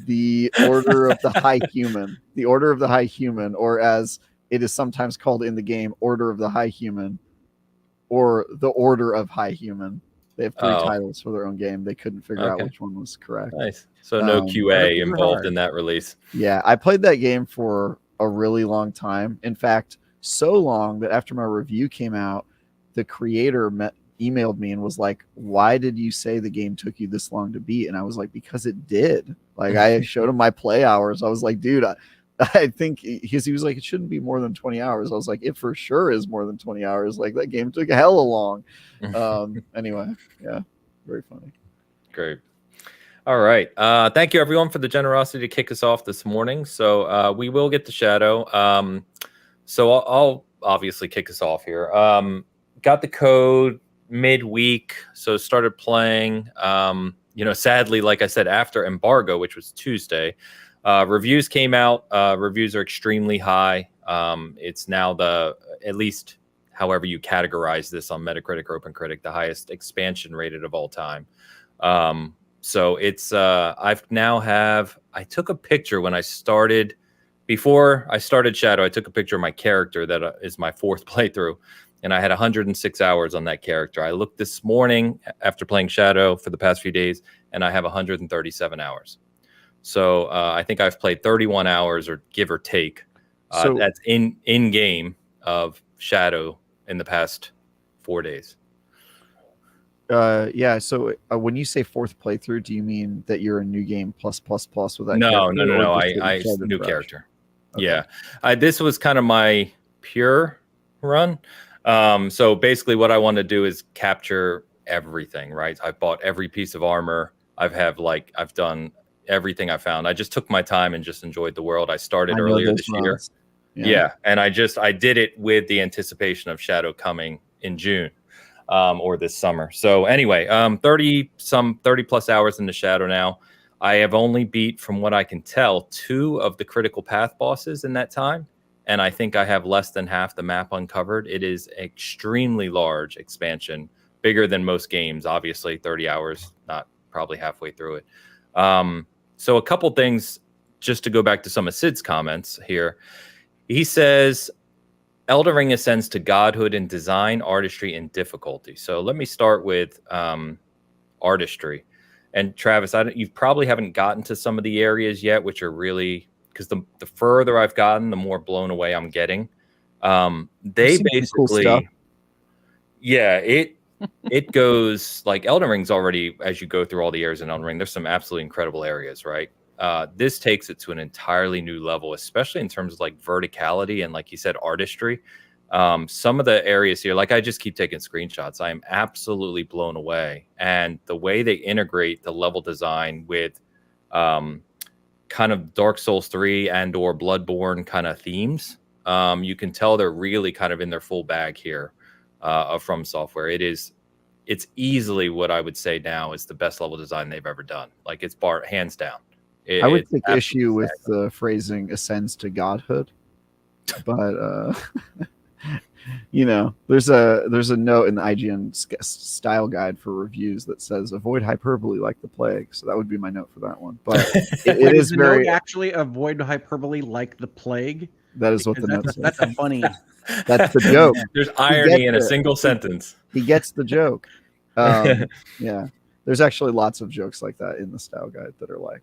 The Order of the High Human. The Order of the High Human, or as it is sometimes called in the game, Order of the High Human, or the Order of High Human. They have 3 titles for their own game. They couldn't figure out which one was correct. Nice. So no QA involved in that release. Yeah, I played that game for a really long time. In fact, so long that after my review came out, the creator emailed me and was like, "Why did you say the game took you this long to beat?" And I was like, "Because it did." Like, I showed him my play hours. I was like, "Dude, I think," he was like, "It shouldn't be more than 20 hours." I was like, "It for sure is more than 20 hours. Like, that game took hella long." Anyway, yeah, very funny. Great. All right. Thank you, everyone, for the generosity to kick us off this morning. So we will get to Shadow. So I'll obviously kick us off here. Got the code midweek, so started playing. Sadly, like I said, after embargo, which was Tuesday, reviews came out. Reviews are extremely high. It's now at least however you categorize this on Metacritic or OpenCritic, the highest expansion rated of all time. So it's I took a picture when I started. Before I started Shadow, I took a picture of my character that is my 4th playthrough, and I had 106 hours on that character. I looked this morning after playing Shadow for the past few days, and I have 137 hours. So I think I've played 31 hours, or give or take. That's in game of Shadow in the past 4 days. Yeah. So when you say 4th playthrough, do you mean that you're a new game plus with that? No. I new fresh character. Okay. Yeah. This was kind of my pure run. So basically what I want to do is capture everything, right? I've bought every piece of armor. I've done everything I found. I just took my time and just enjoyed the world. I started earlier this year. Yeah. And I did it with the anticipation of Shadow coming in June. Or this summer. So anyway, 30 plus hours in the Shadow now. I have only beat, from what I can tell, 2 of the critical path bosses in that time. And I think I have less than half the map uncovered. It is extremely large expansion, bigger than most games, obviously. 30 hours, not probably halfway through it. So a couple things, just to go back to some of Sid's comments here. He says, Elden Ring ascends to godhood in design, artistry, and difficulty. So let me start with artistry. And Travis, you probably haven't gotten to some of the areas yet, which are really, because the further I've gotten, the more blown away I'm getting. They basically, cool, yeah, it goes like Elden Ring's already, as you go through all the areas in Elden Ring, there's some absolutely incredible areas, right? This takes it to an entirely new level, especially in terms of like verticality and, like you said, artistry. Some of the areas here, like, I just keep taking screenshots. I am absolutely blown away. And the way they integrate the level design with kind of Dark Souls 3 and or Bloodborne kind of themes, you can tell they're really kind of in their full bag here of FromSoftware. It's easily what I would say now is the best level design they've ever done. Like, it's hands down. I would take issue with the phrasing ascends to godhood, but there's a note in the IGN style guide for reviews that says avoid hyperbole like the plague. So that would be my note for that one. But it is the very note actually avoid hyperbole like the plague. That is what the note says. That's a funny. That's the joke. There's irony in a single sentence. He gets the joke. Yeah, there's actually lots of jokes like that in the style guide that are like,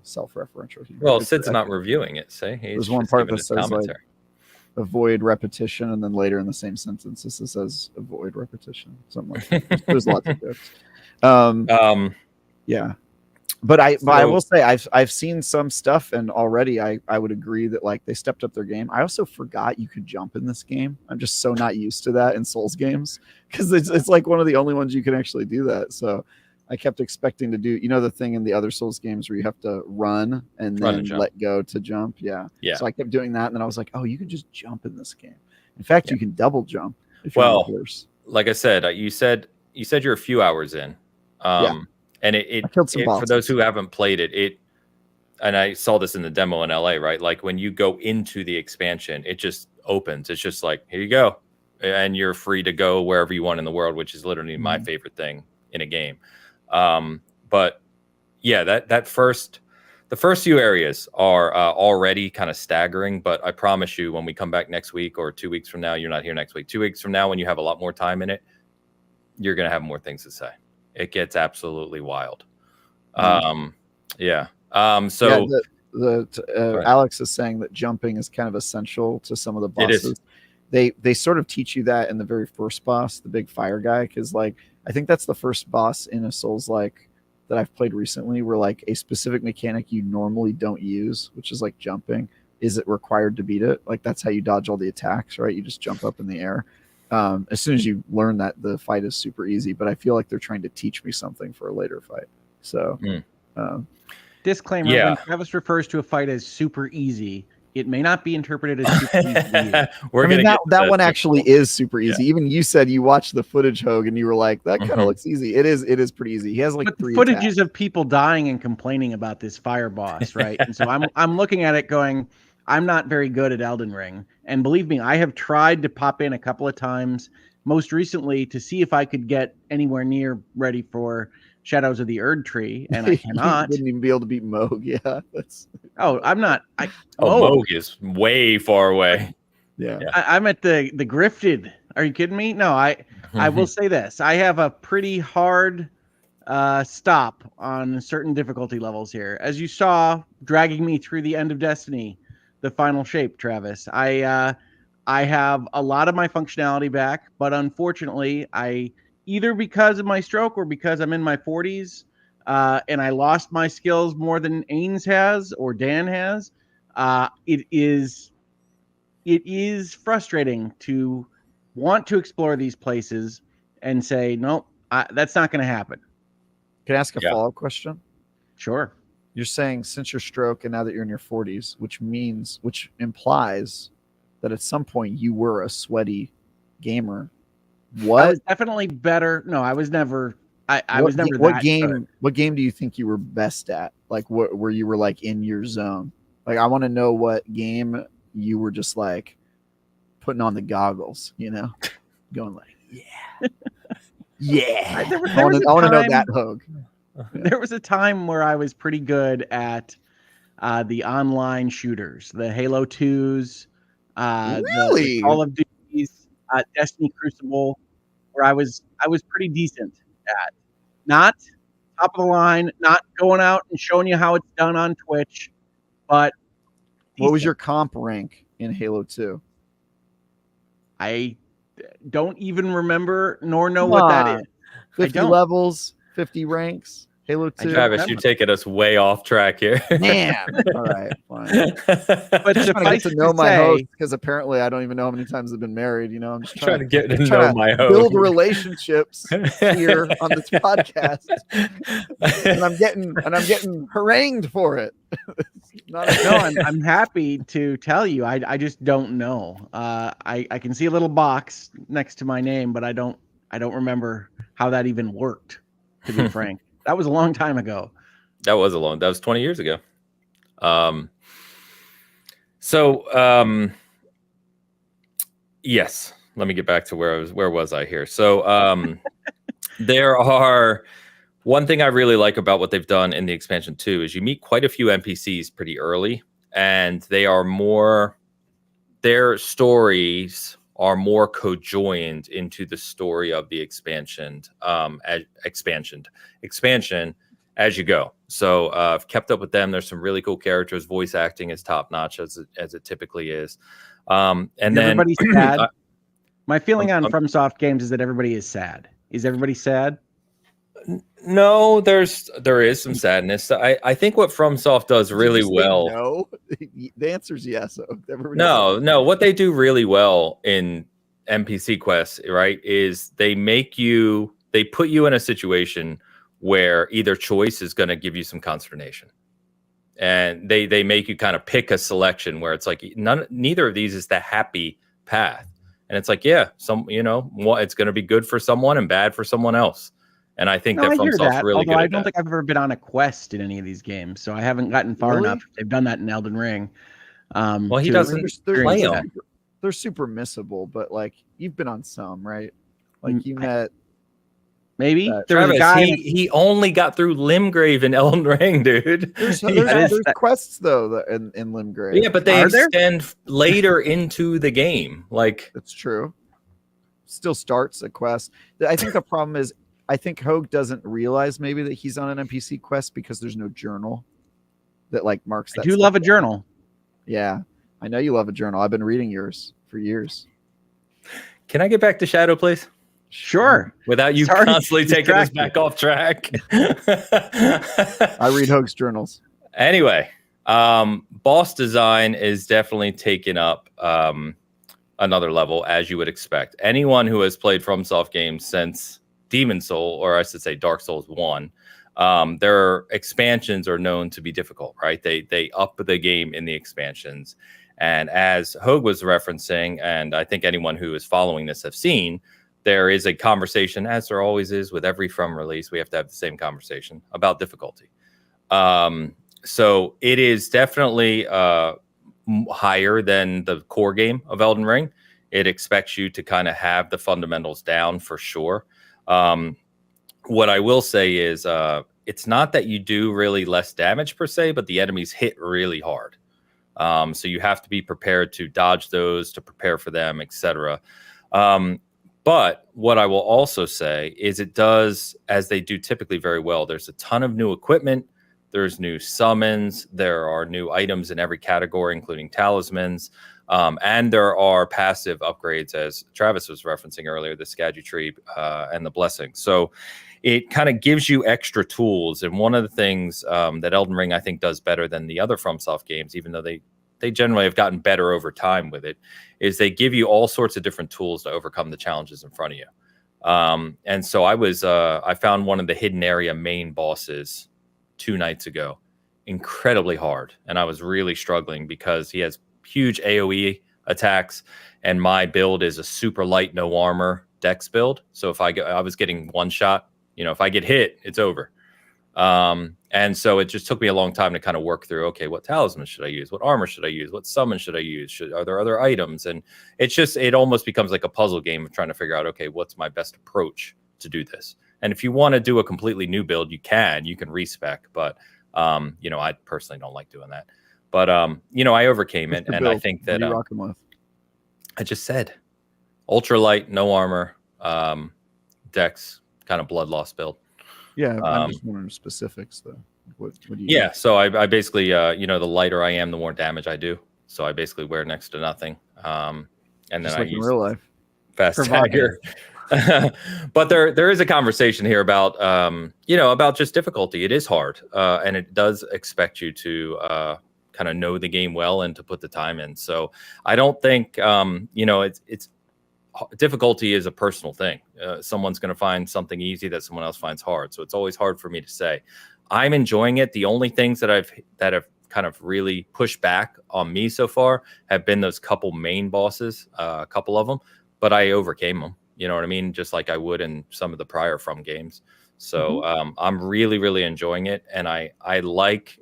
self-referential. Well, Sid's not reviewing it. There's one part that says like, avoid repetition, and then later in the same sentence it says avoid repetition. Something like that. There's lots of jokes. Yeah. But I will say I've seen some stuff, and already I would agree that like they stepped up their game. I also forgot you could jump in this game. I'm just so not used to that in Souls games, because it's like one of the only ones you can actually do that. So I kept expecting to do the thing in the other Souls games where you have to run and then let go to jump. Yeah. So I kept doing that, and then I was like, oh, you can just jump in this game. In fact, you can double jump. If you're on the horse. Like I said, you said you're a few hours in. And it for those who haven't played it, and I saw this in the demo in LA, right? Like when you go into the expansion, it just opens. It's just like, here you go. And you're free to go wherever you want in the world, which is literally my favorite thing in a game. But yeah, the first few areas are already kind of staggering, but I promise you, when we come back next week or 2 weeks from now, you're not here next week, 2 weeks from now, when you have a lot more time in it, you're going to have more things to say. It gets absolutely wild. So Alex is saying that jumping is kind of essential to some of the bosses. They sort of teach you that in the very first boss, the big fire guy, because like I think that's the first boss in a Souls like that I've played recently where like a specific mechanic you normally don't use, which is like jumping, is it required to beat it? Like that's how you dodge all the attacks, right? You just jump up in the air. As soon as you learn that, the fight is super easy, but I feel like they're trying to teach me something for a later fight. So disclaimer, when Travis refers to a fight as super easy, it may not be interpreted as super easy. that one actually is super easy. Even you said you watched the footage, Hogue, and you were like, that kind of looks easy. It is pretty easy. He has like three footages of people dying and complaining about this fire boss, right? And so I'm looking at it going, I'm not very good at Elden Ring. And believe me, I have tried to pop in a couple of times, most recently to see if I could get anywhere near ready for Shadows of the Erdtree, and I cannot. You wouldn't even be able to beat Moog. Yeah. I'm not. Moog is way far away. Yeah. I'm at the Grifted. Are you kidding me? No, I will say this. I have a pretty hard stop on certain difficulty levels here. As you saw, dragging me through the end of Destiny, the final shape, Travis. I have a lot of my functionality back, but unfortunately, either because of my stroke or because I'm in my 40s, and I lost my skills more than Ains has or Dan has, it is frustrating to want to explore these places and say, nope, that's not going to happen. Can I ask a follow-up question? Sure. You're saying since your stroke and now that you're in your 40s, which implies that at some point you were a sweaty gamer. What? I was definitely better. No, I was never. I was never. What game do you think you were best at? Like where you were like in your zone? Like I want to know what game you were just like putting on the goggles, going like, yeah, yeah. I want to know that, Hogue. There was a time where I was pretty good at the online shooters, the Halo 2s, the Call of Duty's, Destiny Crucible, where I was pretty decent at. Not top of the line, not going out and showing you how it's done on Twitch, but decent. What was your comp rank in Halo 2? I don't even remember nor know what that is. 50 levels, 50 ranks. Halo 2. Travis, you're taking us way off track here. Man. All right, fine. But I'm trying to get to know my host, because apparently I don't even know how many times they've been married. I'm just trying to get to know my host. Build relationships here on this podcast. and I'm getting harangued for it. I'm happy to tell you. I just don't know. I can see a little box next to my name, but I don't remember how that even worked, to be frank. That was a long time ago. That was 20 years ago. Yes, let me get back to where was I here? So there are one thing I really like about what they've done in the expansion too is you meet quite a few NPCs pretty early, and their stories are more cojoined into the story of the expansion as you go. So I've kept up with them. There's some really cool characters. Voice acting is top notch as it typically is. And then everybody's sad. My feeling on FromSoft games is that everybody is sad. Is everybody sad? No, there is some sadness. I think what FromSoft does really well. No, the answer is yes. No. What they do really well in NPC quests, right, is they put you in a situation where either choice is going to give you some consternation, and they make you kind of pick a selection where it's like neither of these is the happy path, and it's like it's going to be good for someone and bad for someone else. And I think that FromSoft's really good. Although I don't think I've ever been on a quest in any of these games, so I haven't gotten far enough. They've done that in Elden Ring. Well, he doesn't play them. They're super missable, but like you've been on some, right? Like you met maybe there's a guy. He only got through Limgrave in Elden Ring, dude. There's quests though in Limgrave. Yeah, but they extend later into the game. Like that's true. Still starts a quest. I think the problem is. I think Hogue doesn't realize maybe that he's on an NPC quest because there's no journal that like marks that. I do love a journal. Yeah, I know you love a journal. I've been reading yours for years. Can I get back to Shadow, please? Sure. Without you constantly taking us back off track. I read Hogue's journals. Anyway, boss design is definitely taken up another level, as you would expect. Anyone who has played FromSoft games since Demon Soul, or I should say Dark Souls 1, their expansions are known to be difficult, right? They up the game in the expansions. And as Hogue was referencing, and I think anyone who is following this have seen, there is a conversation, as there always is with every From release, we have to have the same conversation about difficulty. So it is definitely higher than the core game of Elden Ring. It expects you to kind of have the fundamentals down for sure. What I will say is it's not that you do really less damage per se, but the enemies hit really hard. So you have to be prepared to dodge those, to prepare for them, etc. But what I will also say is it does, as they do typically very well, there's a ton of new equipment. There's new summons. There are new items in every category, including talismans. And there are passive upgrades, as Travis was referencing earlier, the Erdtree and the Blessing. So it kind of gives you extra tools. And one of the things that Elden Ring, I think, does better than the other FromSoft games, even though they generally have gotten better over time with it, is they give you all sorts of different tools to overcome the challenges in front of you. And so I found one of the hidden area main bosses 2 nights ago incredibly hard. And I was really struggling because he has huge AoE attacks, and my build is a super light, no armor dex build. So if I was getting one shot, if I get hit, it's over. And so it just took me a long time to kind of work through, okay, what talisman should I use? What armor should I use? What summon should I use? Are there other items? And it almost becomes like a puzzle game of trying to figure out, okay, what's my best approach to do this? And if you want to do a completely new build, you can respec, but I personally don't like doing that. But I overcame it, and I think that I just said ultralight, no armor, dex, kind of blood loss build. Yeah, I'm just wondering specifics though. What do you? Yeah, so I basically, the lighter I am, the more damage I do. So I basically wear next to nothing, and then just I like use in real life fast tagger. But there is a conversation here about about just difficulty. It is hard, and it does expect you to kind of know the game well and to put the time in. So I don't think it's difficulty is a personal thing. Someone's going to find something easy that someone else finds hard. So it's always hard for me to say. I'm enjoying it. The only things that have kind of really pushed back on me so far have been those couple main bosses, a couple of them, but I overcame them. You know what I mean? Just like I would in some of the prior From games. So I'm really, really enjoying it. And I like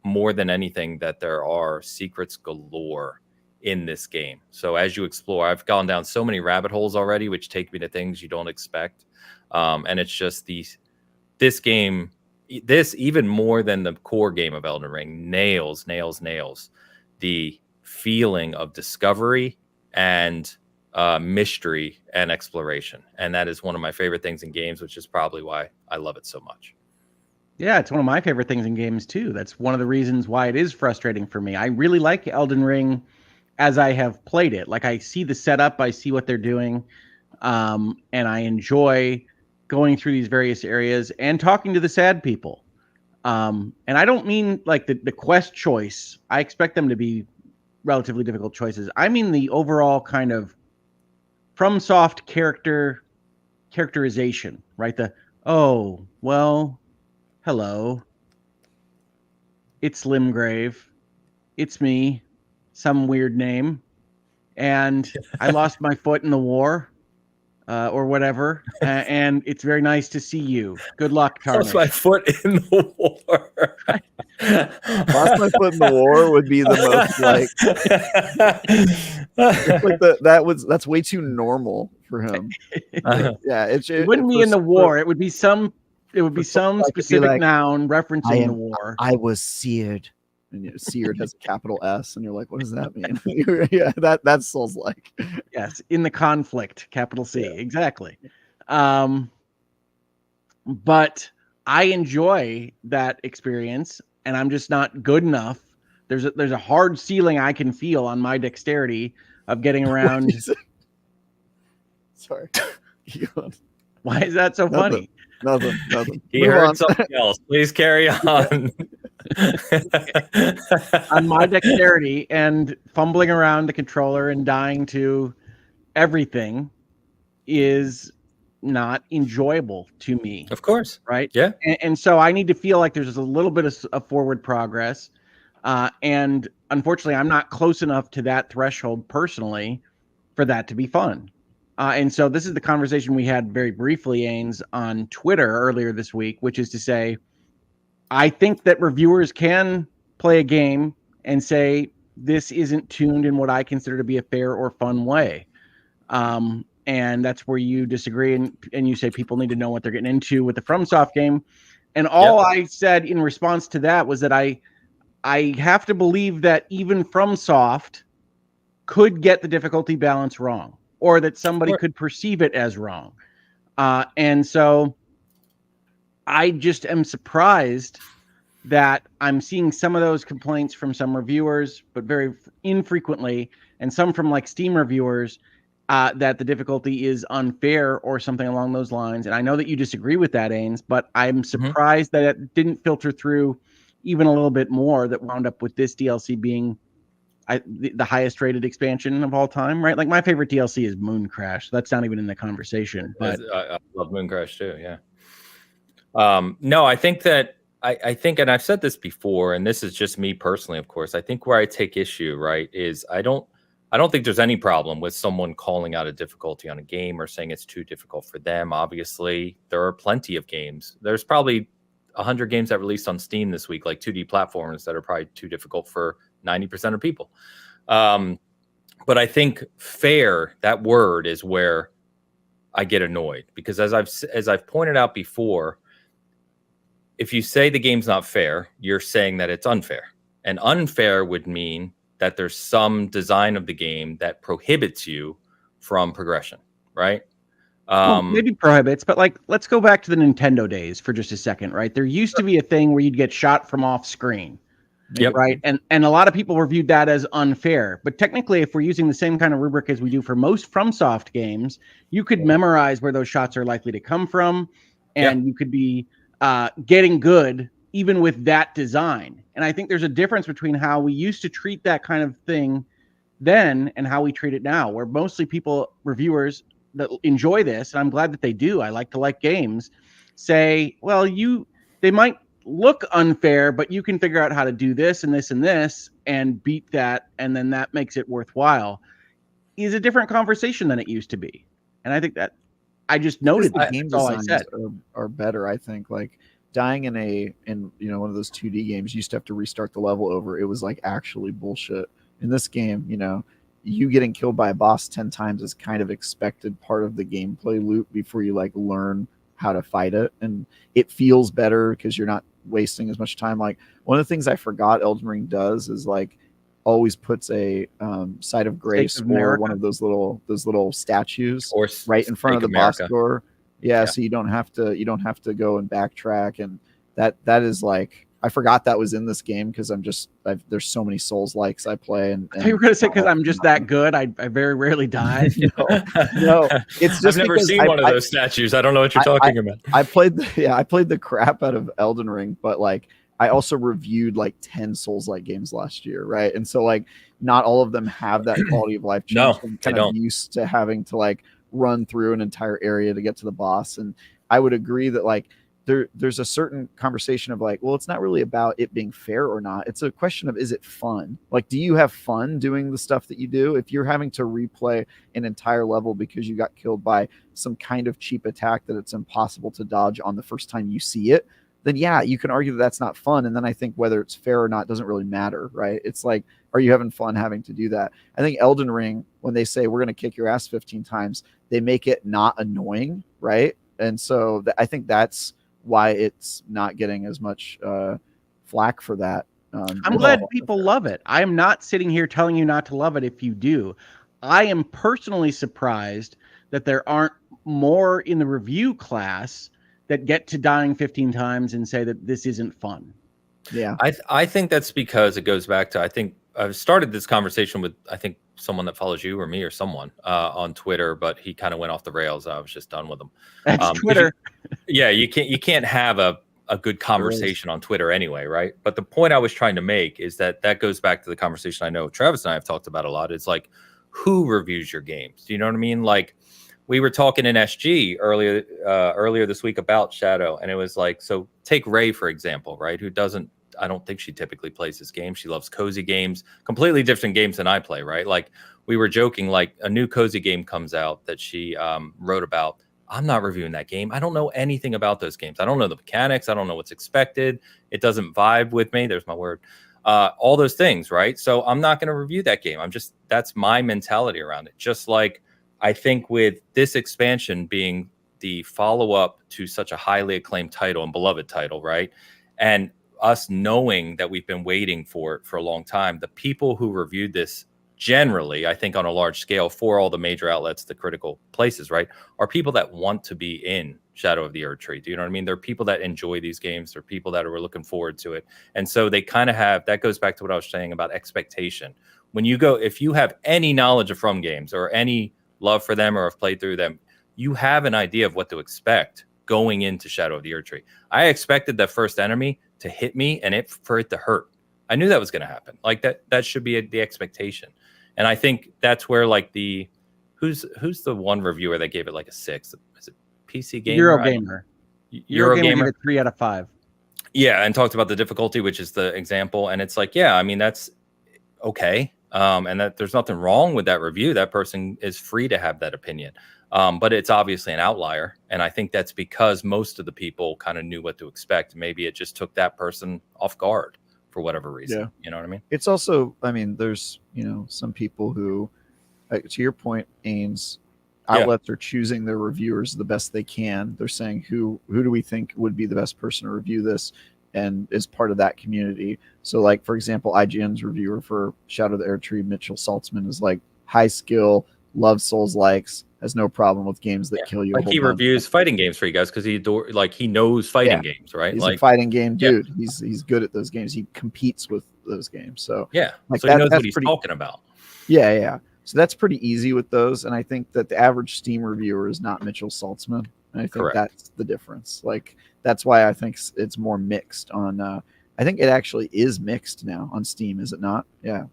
more than anything that there are secrets galore in this game. So as you explore, I've gone down so many rabbit holes already, which take me to things you don't expect. And it's just this game, this even more than the core game of Elden Ring, nails the feeling of discovery and mystery and exploration. And that is one of my favorite things in games, which is probably why I love it so much. Yeah, it's one of my favorite things in games too. That's one of the reasons why it is frustrating for me. I really like Elden Ring as I have played it. Like, I see the setup, I see what they're doing, and I enjoy going through these various areas and talking to the sad people. And I don't mean like the quest choice. I expect them to be relatively difficult choices. I mean the overall kind of FromSoft characterization, right? Oh, well, hello. It's Limgrave. It's me. Some weird name. And I lost my foot in the war. Or whatever, and it's very nice to see you. Good luck, Tarnish. Lost my foot in the war. Lost my foot in the war would be the most like. It's like that's way too normal for him. Yeah, it wouldn't be in the war. It would be some specific noun referencing the war. I was seared. And seared has a capital S, and you're like, what does that mean? Yeah, that's Souls like. Yes, in the conflict, capital C, yeah. Exactly. But I enjoy that experience, and I'm just not good enough. There's a hard ceiling I can feel on my dexterity of getting around. Sorry. Why is that so funny? Nothing. He heard something else. Please carry on. On my dexterity and fumbling around the controller and dying to everything is not enjoyable to me. Of course. Right? Yeah. And so I need to feel like there's a little bit of forward progress. And unfortunately, I'm not close enough to that threshold personally for that to be fun. And so this is the conversation we had very briefly, Ains, on Twitter earlier this week, which is to say, I think that reviewers can play a game and say, this isn't tuned in what I consider to be a fair or fun way. And that's where you disagree. And you say people need to know what they're getting into with the FromSoft game. And all I said in response to that was that I have to believe that even FromSoft could get the difficulty balance wrong, or that somebody could perceive it as wrong. And so I just am surprised that I'm seeing some of those complaints from some reviewers, but very infrequently, and some from like Steam reviewers, that the difficulty is unfair or something along those lines. And I know that you disagree with that, Ains, but I'm surprised that it didn't filter through even a little bit more, that wound up with this DLC being the highest rated expansion of all time, right? Like, my favorite DLC is Moon Crash. That's not even in the conversation. But I love Moon Crash too. Yeah. No, I think that I think, and I've said this before, and this is just me personally, of course, I think where I take issue, right, is I don't think there's any problem with someone calling out a difficulty on a game or saying it's too difficult for them. Obviously, there are plenty of games. There's probably 100 games that released on Steam this week, like 2D platformers, that are probably too difficult for 90% of people. But I think fair, that word, is where I get annoyed, because as I've pointed out before, if you say the game's not fair, you're saying that it's unfair. And unfair would mean that there's some design of the game that prohibits you from progression, right? Well, maybe prohibits, but like, let's go back to the Nintendo days for just a second, right? There used to be a thing where you'd get shot from off screen. Yep. Right. And a lot of people reviewed that as unfair. But technically, if we're using the same kind of rubric as we do for most FromSoft games, you could memorize where those shots are likely to come from. And you could be getting good even with that design. And I think there's a difference between how we used to treat that kind of thing then and how we treat it now, where mostly reviewers that enjoy this, and I'm glad that they do, I like to like games, say, well, they might look unfair, but you can figure out how to do this and this and this and beat that, and then that makes it worthwhile, is a different conversation than it used to be. And I think that I just noted the that. game That's all I designs said. are better, I think. Like, dying in one of those 2D games, you used to have to restart the level over. It was like actually bullshit. In this game, you know, you getting killed by a boss 10 times is kind of expected part of the gameplay loop before you like learn how to fight it, and it feels better because you're not wasting as much time. Like one of the things I forgot Elden Ring does is like always puts a site of grace or one of those little statues Or right in front of the boss door. Yeah, Yeah. so you don't have to go and backtrack, and that is like, I forgot that was in this game because there's so many Souls likes I play, and you were gonna say because I'm just that good. I very rarely die. No, it's just I've never because seen one of those statues. I don't know what you're talking about. I played the crap out of Elden Ring, but like I also reviewed like 10 Souls-like games last year, right? And so like not all of them have that quality of life change. No, I'm they kind of don't. used to having to like run through an entire area to get to the boss, and I would agree that like there's a certain conversation of like, well, it's not really about it being fair or not. It's a question of, is it fun? Like, do you have fun doing the stuff that you do? If you're having to replay an entire level because you got killed by some kind of cheap attack that it's impossible to dodge on the first time you see it, then yeah, you can argue that that's not fun. And then I think whether it's fair or not doesn't really matter, right? It's like, are you having fun having to do that? I think Elden Ring, when they say we're going to kick your ass 15 times, they make it not annoying, right? And so I think that's why it's not getting as much flack for that. I'm glad people love it. I am not sitting here telling you not to love it if you do. I am personally surprised that there aren't more in the review class that get to dying 15 times and say that this isn't fun. Yeah. I think that's because it goes back to, I think I've started this conversation with, I think, someone that follows you or me or someone on Twitter, but he kind of went off the rails. I was just done with him. That's Twitter. You can't have a good conversation on Twitter anyway, right? But the point I was trying to make is that goes back to the conversation I know Travis and I have talked about a lot. It's like, who reviews your games? Do you know what I mean? Like, we were talking in SG earlier this week about Shadow, and it was like, so take Ray for example, right? Who doesn't, I don't think she typically plays this game. She loves cozy games, completely different games than I play, right? Like, we were joking, like a new cozy game comes out that she wrote about. I'm not reviewing that game. I don't know anything about those games. I don't know the mechanics. I don't know what's expected. It doesn't vibe with me. There's my word. All those things, right? So I'm not going to review that game. That's my mentality around it. Just like I think with this expansion being the follow-up to such a highly acclaimed title and beloved title, right? And us knowing that we've been waiting for it for a long time, the people who reviewed this generally, I think on a large scale for all the major outlets, the critical places, right, are people that want to be in Shadow of the Erdtree. Do you know what I mean? They're people that enjoy these games. They're people that are looking forward to it. And so they kind of have, that goes back to what I was saying about expectation. When you go, if you have any knowledge of From games or any love for them or have played through them, you have an idea of what to expect going into Shadow of the Erdtree. I expected that first enemy to hit me and for it to hurt. I knew that was going to happen. Like that should be the expectation. And I think that's where like who's the one reviewer that gave it like a 6? Is it PC Gamer? Eurogamer. Eurogamer gave it 3 out of 5. Yeah, and talked about the difficulty, which is the example. And it's like, yeah, I mean, that's okay. And that there's nothing wrong with that review. That person is free to have that opinion. But it's obviously an outlier. And I think that's because most of the people kind of knew what to expect. Maybe it just took that person off guard for whatever reason. Yeah. You know what I mean? It's also, I mean, there's, some people who, to your point, Ains, outlets are choosing their reviewers the best they can. They're saying, who do we think would be the best person to review this, and is part of that community. So like, for example, IGN's reviewer for Shadow of the Erdtree, Mitchell Saltzman, is like high skill, loves Souls likes, has no problem with games that kill you. Like he reviews fighting games for you guys because he knows fighting games, right? He's a fighting game dude. He's good at those games. He competes with those games. So like so he knows what he's talking about. Yeah. So that's pretty easy with those. And I think that the average Steam reviewer is not Mitchell Saltzman. And I think that's the difference. Like, that's why I think it's more mixed on, I think it actually is mixed now on Steam, is it not? Yeah.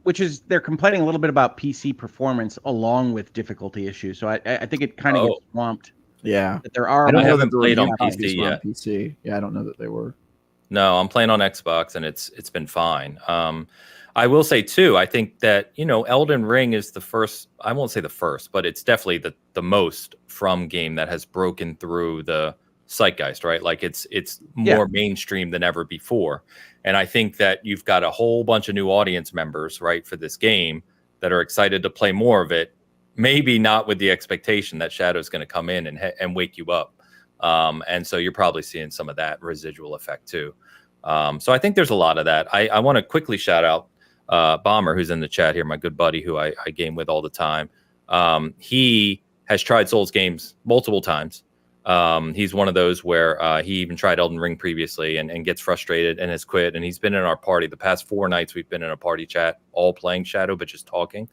Which is, they're complaining a little bit about PC performance along with difficulty issues. So I think it kind of gets swamped. Yeah. That there are. I haven't played on PC yet. PC. Yeah, I don't know that they were. No, I'm playing on Xbox and it's been fine. I will say too, I think that, Elden Ring is the first, I won't say the first, but it's definitely the most From game that has broken through the zeitgeist, right? Like it's more mainstream than ever before. And I think that you've got a whole bunch of new audience members, right, for this game that are excited to play more of it. Maybe not with the expectation that Shadow's going to come in and wake you up. And so you're probably seeing some of that residual effect too. So I think there's a lot of that. I want to quickly shout out Bomber, who's in the chat here, my good buddy who I game with all the time. He has tried Souls games multiple times. He's one of those where he even tried Elden Ring previously and gets frustrated and has quit. And he's been in our party the past 4 nights. We've been in a party chat, all playing Shadow, but just talking.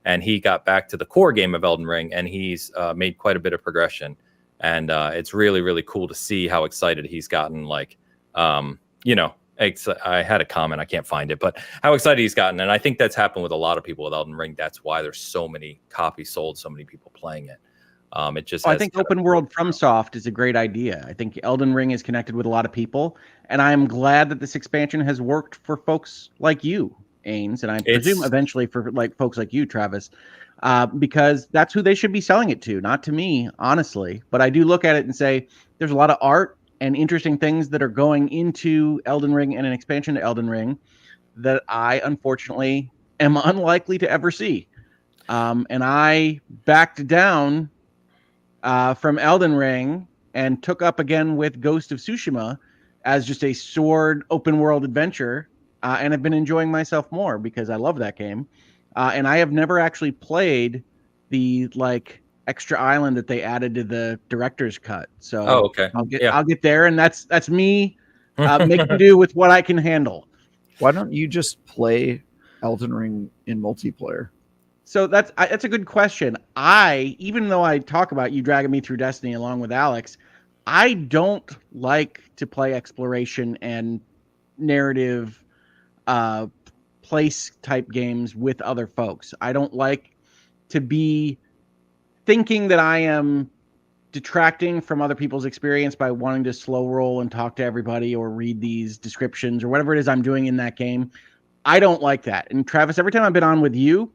And he got back to the core game of Elden Ring, and he's made quite a bit of progression. And it's really, really cool to see how excited he's gotten. Like, you know, I had a comment, I can't find it, but how excited he's gotten. And I think that's happened with a lot of people with Elden Ring. That's why there's so many copies sold, so many people playing it. It just I think open world FromSoft is a great idea. I think Elden Ring is connected with a lot of people, and I am glad that this expansion has worked for folks like you, Ains, and I presume eventually for like folks like you, Travis, because that's who they should be selling it to, not to me, honestly. But I do look at it and say there's a lot of art and interesting things that are going into Elden Ring and an expansion to Elden Ring that I unfortunately am unlikely to ever see. And I backed down from Elden Ring and took up again with Ghost of Tsushima as just a sword open world adventure, and I've been enjoying myself more because I love that game. And I have never actually played the like extra island that they added to the director's cut. So okay. I'll get there, and that's me making do with what I can handle. Why don't you just play Elden Ring in multiplayer? So that's a good question. Even though I talk about you dragging me through Destiny along with Alex, I don't like to play exploration and narrative place type games with other folks. I don't like to be thinking that I am detracting from other people's experience by wanting to slow roll and talk to everybody or read these descriptions or whatever it is I'm doing in that game. I don't like that. And Travis, every time I've been on with you,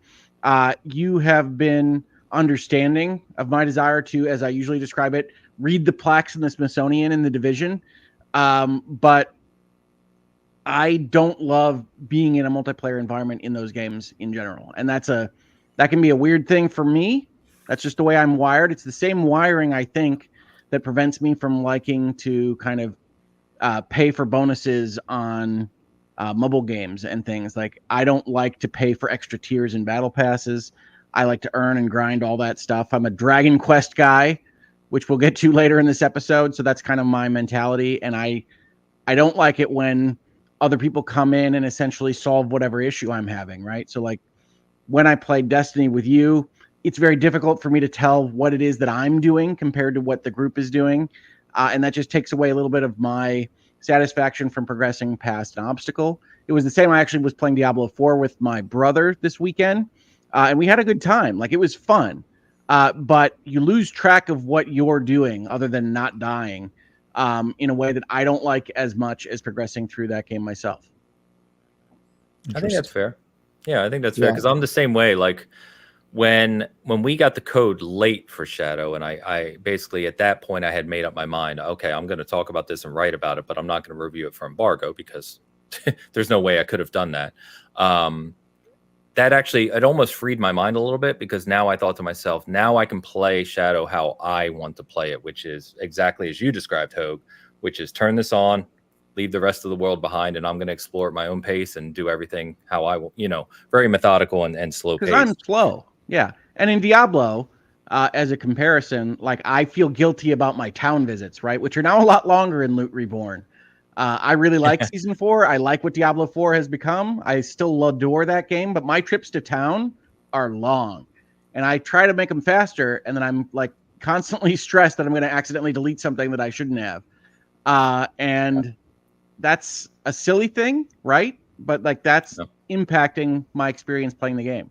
you have been understanding of my desire to, as I usually describe it, read the plaques in the Smithsonian in the Division. But I don't love being in a multiplayer environment in those games in general. And that can be a weird thing for me. That's just the way I'm wired. It's the same wiring, I think, that prevents me from liking to kind of pay for bonuses on mobile games and things. Like, I don't like to pay for extra tiers and battle passes. I like to earn and grind all that stuff. I'm a Dragon Quest guy, which we'll get to later in this episode. So that's kind of my mentality. And I don't like it when other people come in and essentially solve whatever issue I'm having, right? So like when I played Destiny with you, it's very difficult for me to tell what it is that I'm doing compared to what the group is doing. And that just takes away a little bit of my satisfaction from progressing past an obstacle. It was the same. I actually was playing Diablo 4 with my brother this weekend, and we had a good time. Like, it was fun, but you lose track of what you're doing other than not dying in a way that I don't like as much as progressing through that game myself. I think that's fair. Yeah, I think that's fair because I'm the same way. Like, when we got the code late for Shadow, and I basically at that point I had made up my mind, okay, I'm going to talk about this and write about it, but I'm not going to review it for embargo because there's no way I could have done that. That actually, it almost freed my mind a little bit because now I thought to myself, now I can play Shadow how I want to play it, which is exactly as you described, Hogue, which is turn this on, leave the rest of the world behind, and I'm going to explore at my own pace and do everything how I will, very methodical and slow paced. Because I'm slow. Yeah. And in Diablo, as a comparison, like, I feel guilty about my town visits, right? Which are now a lot longer in Loot Reborn. I really like Season 4. I like what Diablo 4 has become. I still adore that game, but my trips to town are long. And I try to make them faster, and then I'm like constantly stressed that I'm going to accidentally delete something that I shouldn't have. And that's a silly thing, right? But like, that's impacting my experience playing the game.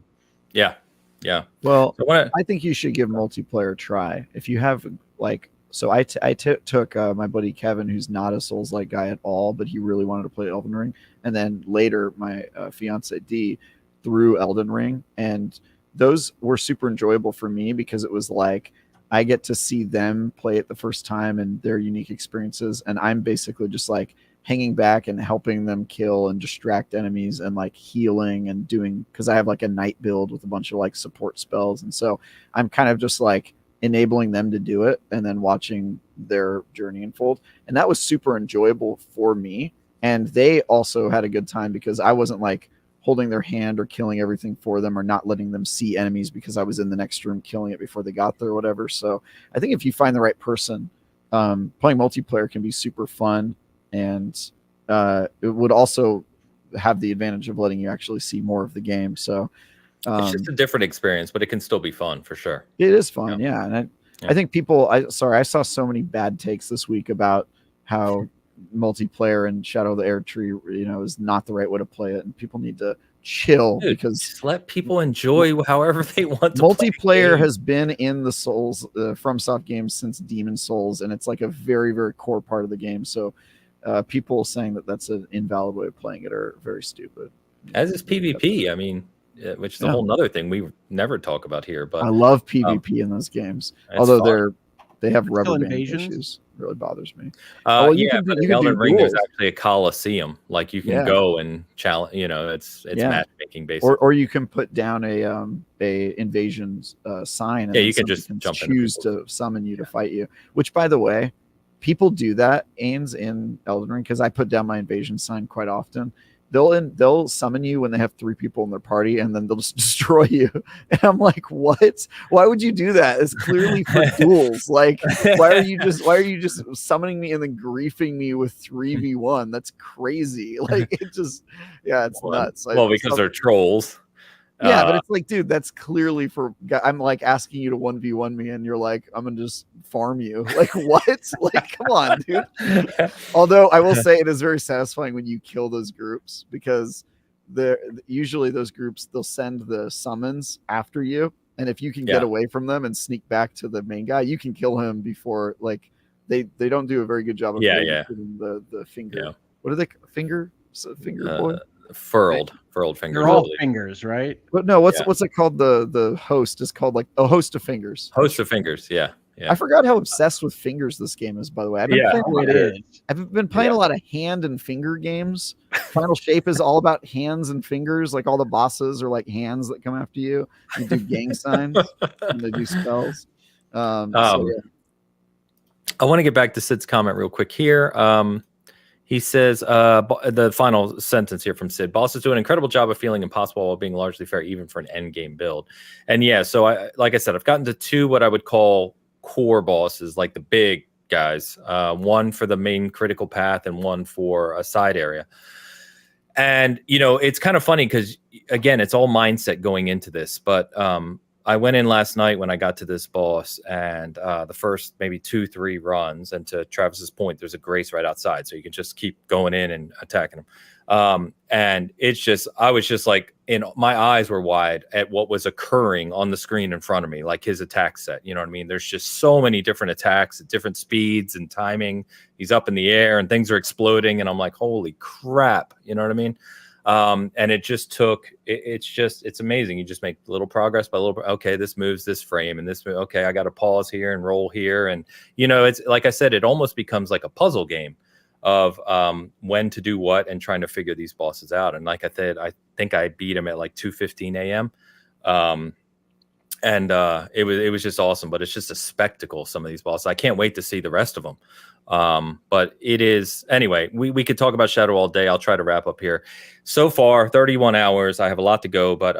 Yeah. Yeah. Well, I think you should give multiplayer a try. If you have like, so I took my buddy Kevin, who's not a Souls-like guy at all, but he really wanted to play Elden Ring. And then later my fiance Dee through Elden Ring. And those were super enjoyable for me because it was like, I get to see them play it the first time and their unique experiences, and I'm basically just like hanging back and helping them kill and distract enemies and like healing and doing, because I have like a night build with a bunch of like support spells, and so I'm kind of just like enabling them to do it and then watching their journey unfold, and that was super enjoyable for me. And they also had a good time because I wasn't like holding their hand or killing everything for them or not letting them see enemies because I was in the next room killing it before they got there or whatever. So I think if you find the right person, playing multiplayer can be super fun, and it would also have the advantage of letting you actually see more of the game. So it's just a different experience, but it can still be fun for sure. It is fun, yeah. And I think people, I saw so many bad takes this week about how multiplayer and Shadow of the Erdtree, is not the right way to play it, and people need to chill. Dude, because just let people enjoy however they want to multiplayer has been in the Souls FromSoft games since Demon Souls, and it's like a very, very core part of the game. So people saying that that's an invalid way of playing it are very stupid. As is PvP. I mean, which is a whole nother thing we never talk about here. But I love PvP in those games, although they have rubber band issues. Really bothers me. You can do Elden Ring. There's actually a Coliseum, like you can go and challenge. It's matchmaking basically. Or you can put down a invasion sign. And you can just choose to summon you to fight you. Which, by the way, people do that, Ains, in Elden Ring, because I put down my invasion sign quite often. They'll summon you when they have 3 people in their party, and then they'll just destroy you. And I'm like, what? Why would you do that? It's clearly for duels. Like, why are you just summoning me and then griefing me with 3v1? That's crazy. Like, it's nuts. Well, because they're trolls. Yeah, but it's like, dude, that's clearly for. I'm like asking you to 1v1 me, and you're like, I'm gonna just farm you. Like, what? Like, come on, dude. Although I will say it is very satisfying when you kill those groups, because usually those groups, they'll send the summons after you, and if you can get away from them and sneak back to the main guy, you can kill him before. Like, they don't do a very good job of the finger. Yeah. What are they? Finger boy. Furled fingers. They're all fingers, right? But no, what's it called? The host is called like a host of fingers. Host of fingers, yeah. I forgot how obsessed with fingers this game is, by the way. I've been playing a lot of hand and finger games. Final Shape is all about hands and fingers. Like, all the bosses are like hands that come after you. You do gang signs and they do spells. I want to get back to Sid's comment real quick here. He says, the final sentence here from Sid, bosses do an incredible job of feeling impossible while being largely fair, even for an end game build. And so like I said, I've gotten to 2 what I would call core bosses, like the big guys, one for the main critical path and one for a side area. And, it's kind of funny because, again, it's all mindset going into this. But I went in last night when I got to this boss, and the first maybe 2-3 runs, and to Travis's point, there's a grace right outside, so you can just keep going in and attacking him. And I was just like, my eyes were wide at what was occurring on the screen in front of me, like his attack set. You know what I mean? There's just so many different attacks at different speeds and timing. He's up in the air and things are exploding, and I'm like, holy crap! You know what I mean? And it just took, it's amazing. You just make little progress by little. Okay, this moves this frame and this. Okay, I got to pause here and roll here. And, it's like I said, it almost becomes like a puzzle game of when to do what and trying to figure these bosses out. And like I said, I think I beat him at like 2:15 a.m. And it was just awesome. But it's just a spectacle, some of these bosses. I can't wait to see the rest of them. But it is, anyway, we could talk about Shadow all day. I'll try to wrap up here. So far, 31 hours. I have a lot to go, but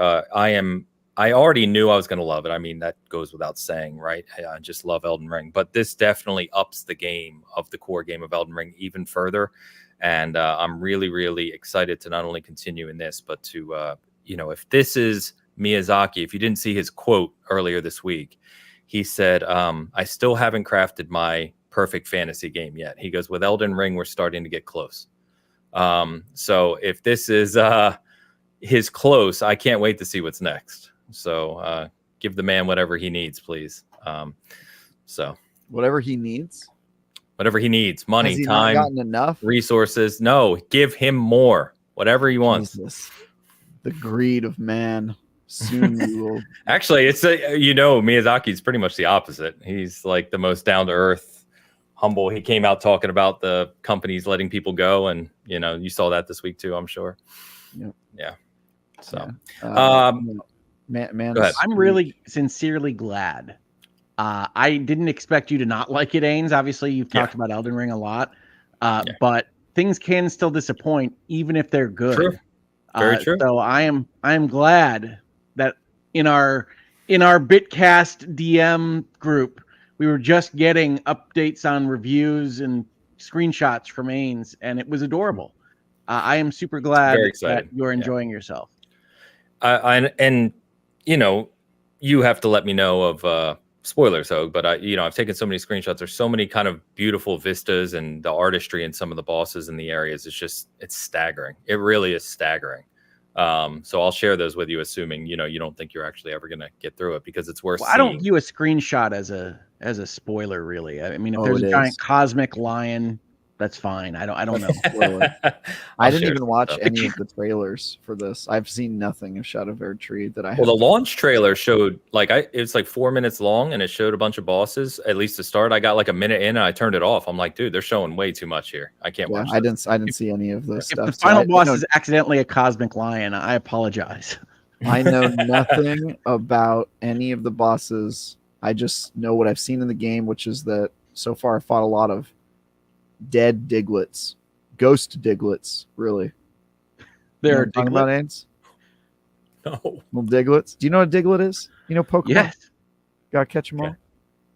I already knew I was going to love it. I mean, that goes without saying, right? I just love Elden Ring, but this definitely ups the game of the core game of Elden Ring even further. And I'm really, really excited to not only continue in this, but to, if this is Miyazaki, if you didn't see his quote earlier this week, he said, I still haven't crafted my perfect fantasy game yet. He goes, with Elden Ring, we're starting to get close. So if this is his close, I can't wait to see what's next. So give the man whatever he needs, please. So whatever he needs, money, has he time, not gotten enough resources. No, give him more, whatever he wants. Jesus. The greed of man. soon we will. Actually, it's Miyazaki's pretty much the opposite. He's like the most down to earth, humble. He came out talking about the companies letting people go, and you saw that this week too, I'm sure. Yeah. So, man, go ahead. I'm really sincerely glad. I didn't expect you to not like it, Ains. Obviously, you've talked about Elden Ring a lot, but things can still disappoint even if they're good. True. Very true. So I am glad that in our Bitcast DM group, we were just getting updates on reviews and screenshots from Ains, and it was adorable. I am super glad that you're enjoying yourself. And you have to let me know of spoilers, Hogue, but I've taken so many screenshots. There's so many kind of beautiful vistas, and the artistry in some of the bosses in the areas it's staggering. It really is staggering. So I'll share those with you, assuming you don't think you're actually ever going to get through it, because it's worth. I don't view a screenshot as a spoiler, really. I mean, if there's a giant cosmic lion, that's fine. I don't know. I didn't even watch any of the trailers for this. I've seen nothing of Shadow of Erdtree that I have. Well, the launch trailer showed it's like 4 minutes long, and it showed a bunch of bosses. At least to start, I got like a minute in, and I turned it off. I'm like, dude, they're showing way too much here. I can't watch. I didn't see any of this stuff. If the final boss is accidentally a cosmic lion, I apologize. I know nothing about any of the bosses. I just know what I've seen in the game, which is that so far I fought a lot of dead Diglets, ghost Diglets, really. There are talking about ants. No, little Diglets. Do you know what a Diglet is? You know Pokemon. Yes. Gotta catch them all.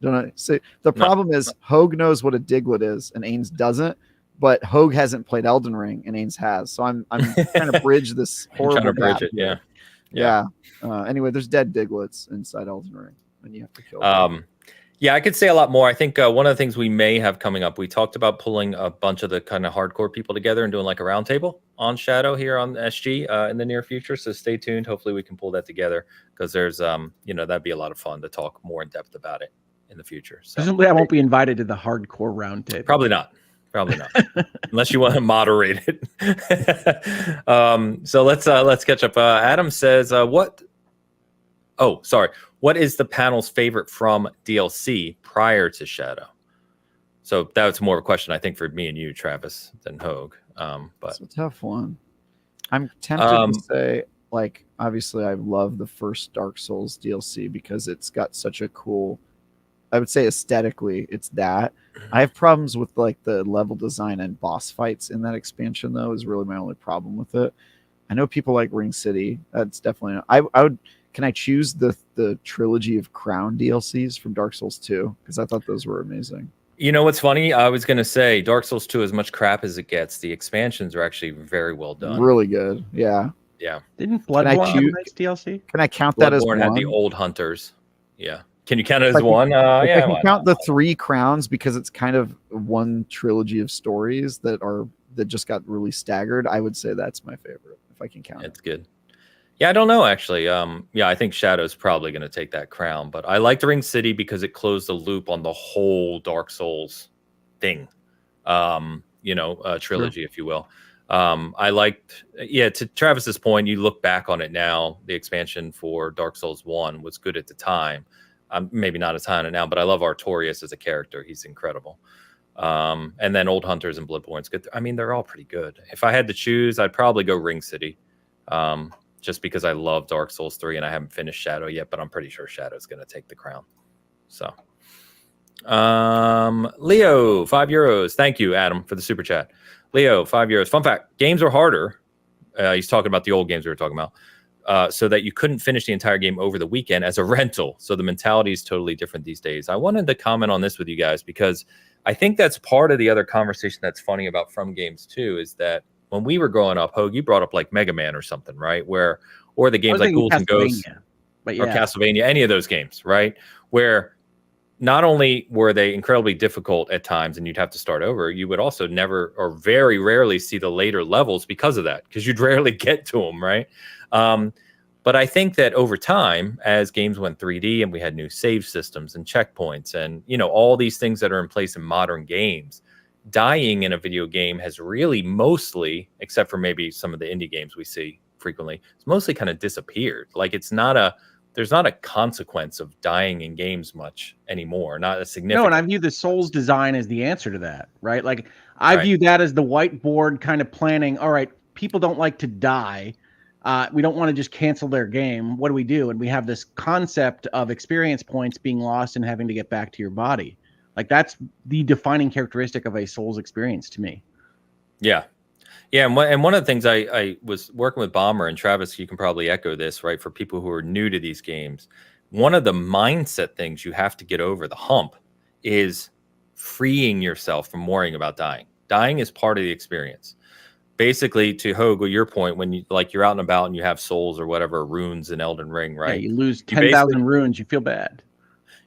Don't I say the problem is Hogue knows what a Diglett is and Ains doesn't, but Hogue hasn't played Elden Ring and Ains has. So I'm trying to bridge this horrible gap. Yeah. Anyway, there's dead Diglets inside Elden Ring, and you have to kill them. Yeah, I could say a lot more. I think one of the things we may have coming up, we talked about pulling a bunch of the kind of hardcore people together and doing like a roundtable on Shadow here on SG in the near future. So stay tuned. Hopefully we can pull that together, because there's, that'd be a lot of fun to talk more in depth about it in the future. So presumably I won't be invited to the hardcore roundtable. Probably not. Unless you want to moderate it. So let's catch up. Adam says, what is the panel's favorite from DLC prior to Shadow? So that's more of a question, I think, for me and you, Travis, than Hogue. But it's a tough one. I'm tempted to say, like, obviously I love the first Dark Souls DLC because it's got such a cool, I would say aesthetically, it's that. I have problems with like the level design and boss fights in that expansion, though, is really my only problem with it. I know people like Ring City. That's definitely I would. Can I choose the trilogy of Crown DLCs from Dark Souls 2? Because I thought those were amazing. You know what's funny? I was going to say Dark Souls 2, as much crap as it gets, the expansions are actually very well done. Really good. Yeah. Yeah. Didn't Bloodborne have a nice DLC? Can I count that as one? Bloodborne had the old hunters. Yeah. Can you count it as one? I can count the 3 crowns because it's kind of one trilogy of stories that just got really staggered. I would say that's my favorite, if I can count it. It's good. Yeah, I don't know, actually. I think Shadow's probably going to take that crown, but I liked Ring City because it closed the loop on the whole Dark Souls thing, trilogy, if you will. I liked, to Travis's point, you look back on it now, the expansion for Dark Souls 1 was good at the time. Maybe not a ton now, but I love Artorias as a character. He's incredible. And then Old Hunters and Bloodborne's good. I mean, they're all pretty good. If I had to choose, I'd probably go Ring City. Just because I love Dark Souls 3 and I haven't finished Shadow yet, but I'm pretty sure Shadow's going to take the crown. So, Leo, €5. Thank you, Adam, for the super chat. Leo, €5. Fun fact, games are harder. He's talking about the old games we were talking about. So that you couldn't finish the entire game over the weekend as a rental. So the mentality is totally different these days. I wanted to comment on this with you guys because I think that's part of the other conversation that's funny about From Games too, is that when we were growing up, Hogue, you brought up like Mega Man or something, right? Or the games like Ghouls and Ghosts or Castlevania, any of those games, right? Where not only were they incredibly difficult at times and you'd have to start over, you would also never or very rarely see the later levels because of that, because you'd rarely get to them, right? But I think that over time, as games went 3D and we had new save systems and checkpoints and, all these things that are in place in modern games, dying in a video game has really mostly, except for maybe some of the indie games we see, frequently, it's mostly kind of disappeared. Like there's not a consequence of dying in games much anymore. Not a significant. No, and I view the Souls design as the answer to that, right? Like I view that as the whiteboard kind of planning. All right, people don't like to die. We don't want to just cancel their game. What do we do? And we have this concept of experience points being lost and having to get back to your body. Like that's the defining characteristic of a Souls experience to me. Yeah. Yeah, and one of the things I was working with Bomber and Travis, you can probably echo this, right? For people who are new to these games, one of the mindset things you have to get over the hump is freeing yourself from worrying about dying. Dying is part of the experience. Basically, to Hogue, your point, when you're out and about and you have souls or whatever runes in Elden Ring, right? Yeah, you lose 10,000 runes, you feel bad.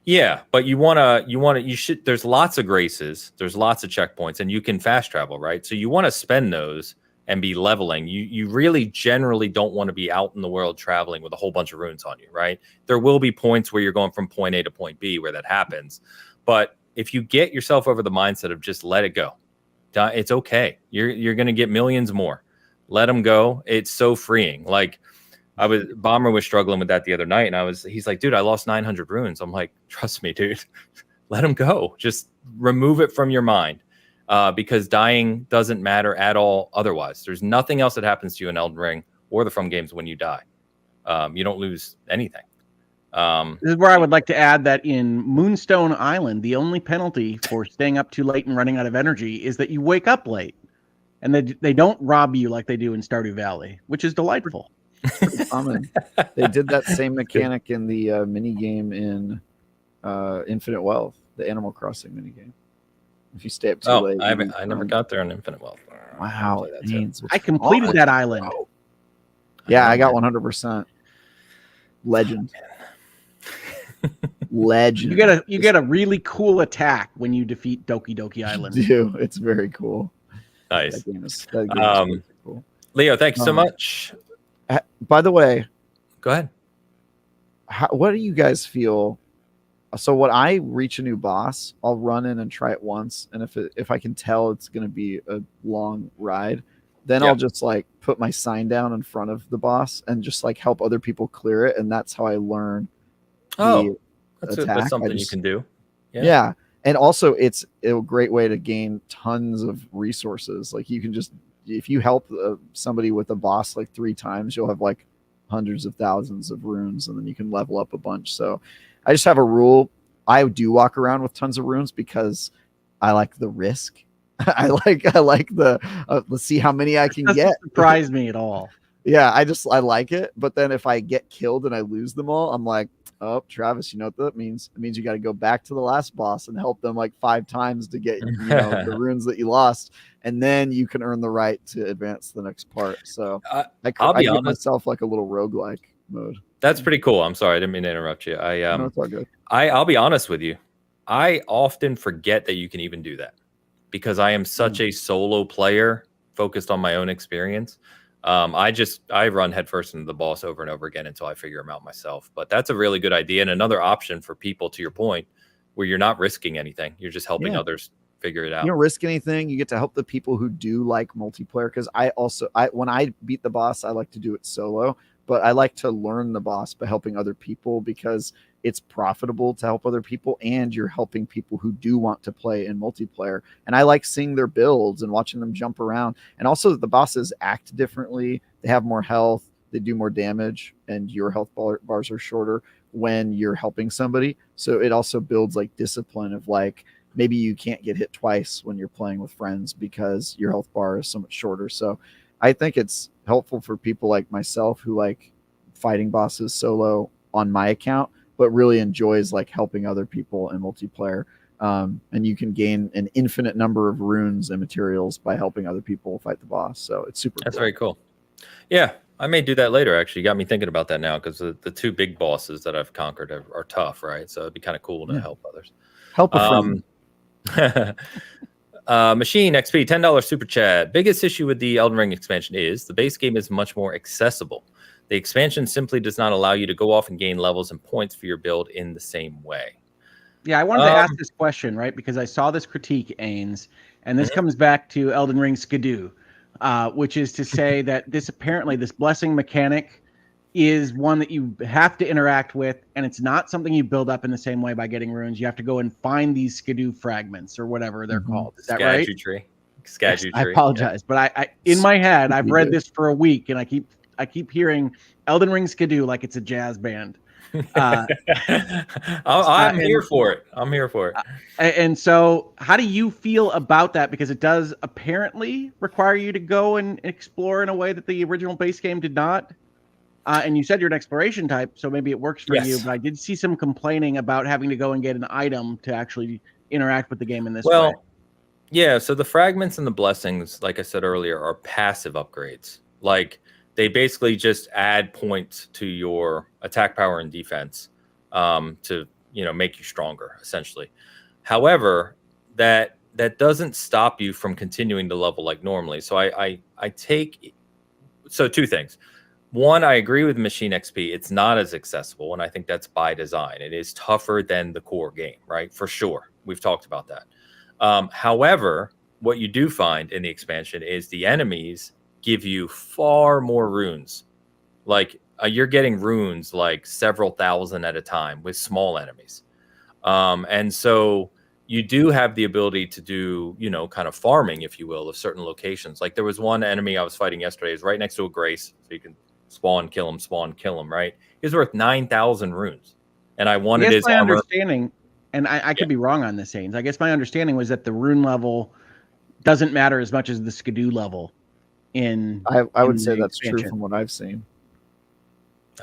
Yeah, but you should. There's lots of graces, there's lots of checkpoints, and you can fast travel, right? So you want to spend those and be leveling. You really generally don't want to be out in the world traveling with a whole bunch of runes on you, right? There will be points where you're going from point A to point B where that happens, but if you get yourself over the mindset of just let it go, it's okay. You're going to get millions more. Let them go. It's so freeing. Like. Bomber was struggling with that the other night, and he's like, dude, I lost 900 runes. I'm like, trust me, dude, let him go. Just remove it from your mind, because dying doesn't matter at all. Otherwise, there's nothing else that happens to you in Elden Ring or the From games when you die. You don't lose anything. This is where I would like to add that in Moonstone Island, the only penalty for staying up too late and running out of energy is that you wake up late, and they don't rob you like they do in Stardew Valley, which is delightful. Pretty common. They did that same mechanic in the mini game in Infinite Wealth, the Animal Crossing mini game. If you stay up too late, I never got there in Infinite Wealth. Wow, I completed that island. Yeah, I got 100%. Legend. Legend. You get a really cool attack when you defeat Doki Doki Island. You do. It's very cool. Nice. That game is really cool. Leo, thank you so much. By the way, go ahead. What do you guys feel? So when I reach a new boss, I'll run in and try it once, and if I can tell it's going to be a long ride, then I'll just like put my sign down in front of the boss and just like help other people clear it, and that's how I learn. That's something you can do. Yeah, and also it's a great way to gain tons of resources. Like you can just. If you help somebody with a boss like 3 times, you'll have like hundreds of thousands of runes, and then you can level up a bunch. So I just have a rule. I do walk around with tons of runes because I like the risk. I like the let's see how many I can get. Doesn't surprise me at all. Yeah, I like it. But then if I get killed and I lose them all, I'm like, oh, Travis, you know what that means? It means you got to go back to the last boss and help them like 5 times to get the runes that you lost, and then you can earn the right to advance to the next part. So I give myself like a little roguelike mode. That's pretty cool. I'm sorry, I didn't mean to interrupt you. No, it's all good. I'll be honest with you. I often forget that you can even do that because I am such a solo player focused on my own experience. I run headfirst into the boss over and over again until I figure them out myself. But that's a really good idea and another option for people, to your point, where you're not risking anything. You're just helping others figure it out. You don't risk anything. You get to help the people who do like multiplayer. Because when I beat the boss, I like to do it solo, but I like to learn the boss by helping other people because it's profitable to help other people, and you're helping people who do want to play in multiplayer. And I like seeing their builds and watching them jump around. And also the bosses act differently. They have more health. They do more damage, and your health bars are shorter when you're helping somebody. So it also builds like discipline of like, maybe you can't get hit twice when you're playing with friends because your health bar is so much shorter. So I think it's helpful for people like myself who like fighting bosses solo on my account, but really enjoys like helping other people in multiplayer. And you can gain an infinite number of runes and materials by helping other people fight the boss. So it's super That's cool. very cool. Yeah, I may do that later, actually. You got me thinking about that now because the 2 big bosses that I've conquered are tough, right? So it'd be kind of cool to help others. Help a friend. Machine XP, $10 super chat. Biggest issue with the Elden Ring expansion is the base game is much more accessible. The expansion simply does not allow you to go off and gain levels and points for your build in the same way. Yeah, I wanted to ask this question, right? Because I saw this critique, Ains, and this comes back to Elden Ring Skidoo. which is to say that this blessing mechanic is one that you have to interact with, and it's not something you build up in the same way by getting runes. You have to go and find these skidoo fragments or whatever they're called. Is that right? Tree. Yes, I apologize, but I in my head I've read this for a week, and I keep hearing Elden Ring skidoo like it's a jazz band. I'm here for it. I'm here for it. And so, how do you feel about that? Because it does apparently require you to go and explore in a way that the original base game did not. And you said you're an exploration type, so maybe it works for you. But I did see some complaining about having to go and get an item to actually interact with the game in this way. Yeah. So the fragments and the blessings, like I said earlier, are passive upgrades. Like they basically just add points to your attack power and defense to make you stronger, essentially. However, that doesn't stop you from continuing to level like normally. So I take two things. One, I agree with Machine XP. It's not as accessible, and I think that's by design. It is tougher than the core game, right? For sure. We've talked about that. However, what you do find in the expansion is the enemies give you far more runes. Like you're getting runes like several thousand at a time with small enemies. And so you do have the ability to do, kind of farming, if you will, of certain locations. Like there was one enemy I was fighting yesterday. Is right next to a grace, so you can spawn, kill him, right? He's worth 9,000 runes. And I wanted his armor. Understanding, and I could be wrong on this, Ains. I guess my understanding was that the rune level doesn't matter as much as the skidoo level. I would say that's true from what I've seen.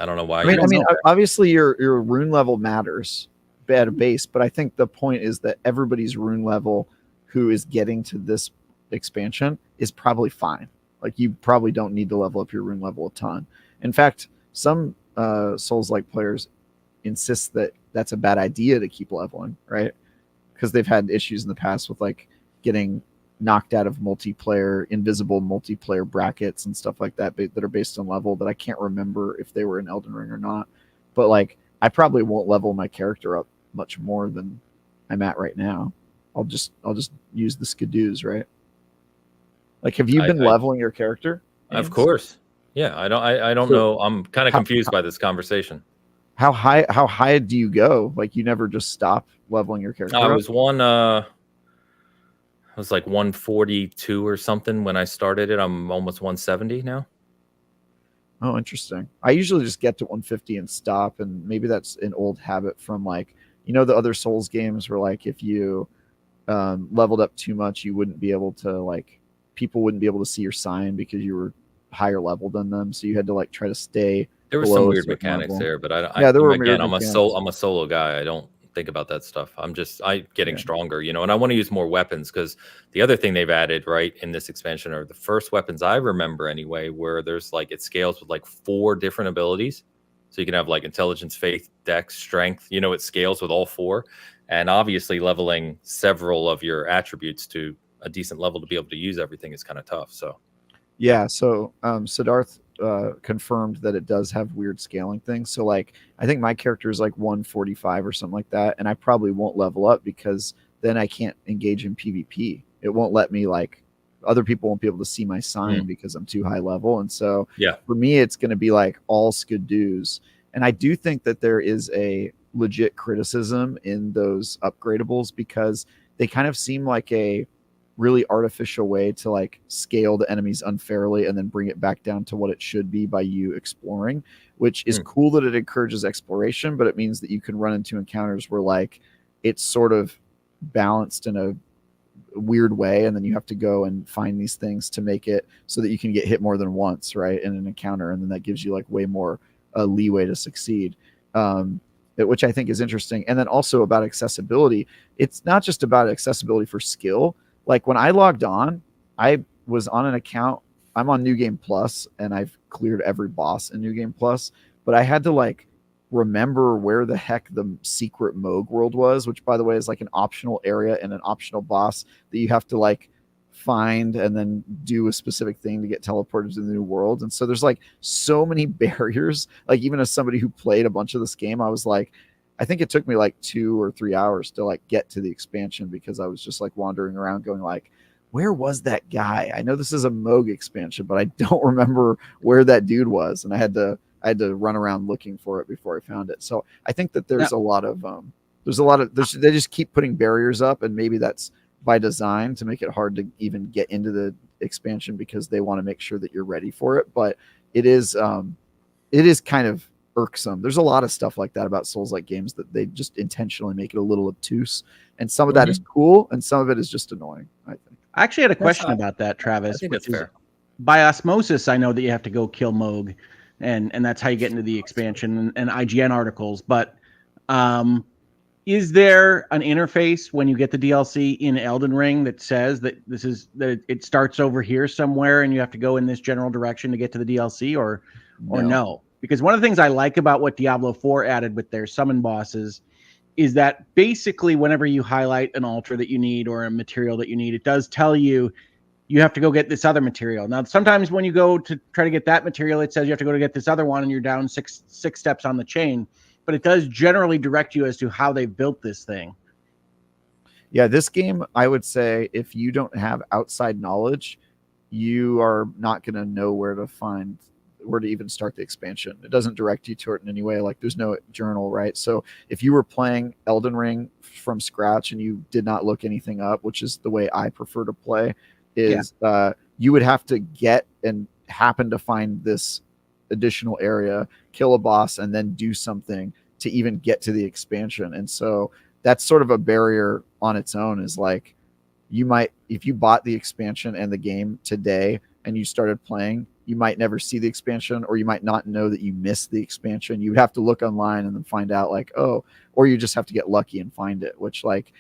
I don't know why. I mean, obviously your rune level matters at a base, but I think the point is that everybody's rune level who is getting to this expansion is probably fine. Like you probably don't need to level up your rune level a ton. In fact, some Souls-like players insist that that's a bad idea to keep leveling, right? Because they've had issues in the past with like getting knocked out of invisible multiplayer brackets and stuff like that that are based on level that I can't remember if they were in Elden Ring or not. But like, I probably won't level my character up much more than I'm at right now. I'll just use the skidoos, right? Like, have you been leveling your character? Of course. Yeah, I don't know. I'm kind of confused by this conversation. How high do you go? Like, you never just stop leveling your character? I was like 142 or something when I started it. I'm almost 170 now. Oh, interesting. I usually just get to 150 and stop, and maybe that's an old habit from like, the other Souls games where like if you leveled up too much, you wouldn't be able to people wouldn't be able to see your sign because you were higher level than them, so you had to like try to stay. There were some weird mechanics there, but there were again, I'm a solo guy. I don't think about that stuff. I'm getting stronger, and I want to use more weapons, because the other thing they've added right in this expansion are the first weapons I remember anyway, where there's like it scales with like 4 different abilities. So you can have like intelligence, faith, dex, strength, it scales with all 4. And obviously leveling several of your attributes to a decent level to be able to use everything is kind of tough. So yeah, so Siddharth confirmed that it does have weird scaling things. So like I think my character is like 145 or something like that, and I probably won't level up because then I can't engage in PvP. It won't let me, like, other people won't be able to see my sign because I'm too high level. And so for me, it's going to be like all skidoos. And I do think that there is a legit criticism in those upgradables because they kind of seem like a really artificial way to like scale the enemies unfairly and then bring it back down to what it should be by you exploring, which is cool that it encourages exploration, but it means that you can run into encounters where like it's sort of balanced in a weird way, and then you have to go and find these things to make it so that you can get hit more than once, right, in an encounter, and then that gives you like way more leeway to succeed, which I think is interesting. And then also about accessibility, it's not just about accessibility for skill. Like when I logged on, I was on an account. I'm on New Game Plus, and I've cleared every boss in New Game Plus, but I had to like remember where the heck the secret Moog world was, which by the way is like an optional area and an optional boss that you have to like find and then do a specific thing to get teleported to the new world. And so there's like so many barriers. Like even as somebody who played a bunch of this game, I was like, I think it took me like 2 or 3 hours to like get to the expansion because I was just like wandering around going like, where was that guy? I know this is a Moog expansion, but I don't remember where that dude was, and I had to run around looking for it before I found it. So I think that there's a lot of they just keep putting barriers up, and maybe that's by design to make it hard to even get into the expansion because they want to make sure that you're ready for it. But it is kind of irksome. There's a lot of stuff like that about Souls-like games that they just intentionally make it a little obtuse, and some of that is cool, and some of it is just annoying, I think. I actually had a question about that, Travis. I think that's fair. By osmosis, I know that you have to go kill Moog, and that's how you get into the expansion and IGN articles. But is there an interface when you get the DLC in Elden Ring that says that it starts over here somewhere and you have to go in this general direction to get to the DLC, or no? Because one of the things I like about what Diablo 4 added with their summon bosses is that basically whenever you highlight an altar that you need or a material that you need, it does tell you have to go get this other material. Now, sometimes when you go to try to get that material, it says you have to go to get this other one and you're down six steps on the chain. But it does generally direct you as to how they built this thing. Yeah, this game, I would say, if you don't have outside knowledge, you are not going to know where to even start the expansion. It doesn't direct you to it in any way. Like, there's no journal, right? So if you were playing Elden Ring from scratch and you did not look anything up, which is the way I prefer to play, you would have to get and happen to find this additional area, kill a boss, and then do something to even get to the expansion. And so that's sort of a barrier on its own, is like, you might, if you bought the expansion and the game today and you started playing, you might never see the expansion, or you might not know that you missed the expansion. You would have to look online and then find out, like, oh, or you just have to get lucky and find it, which, like,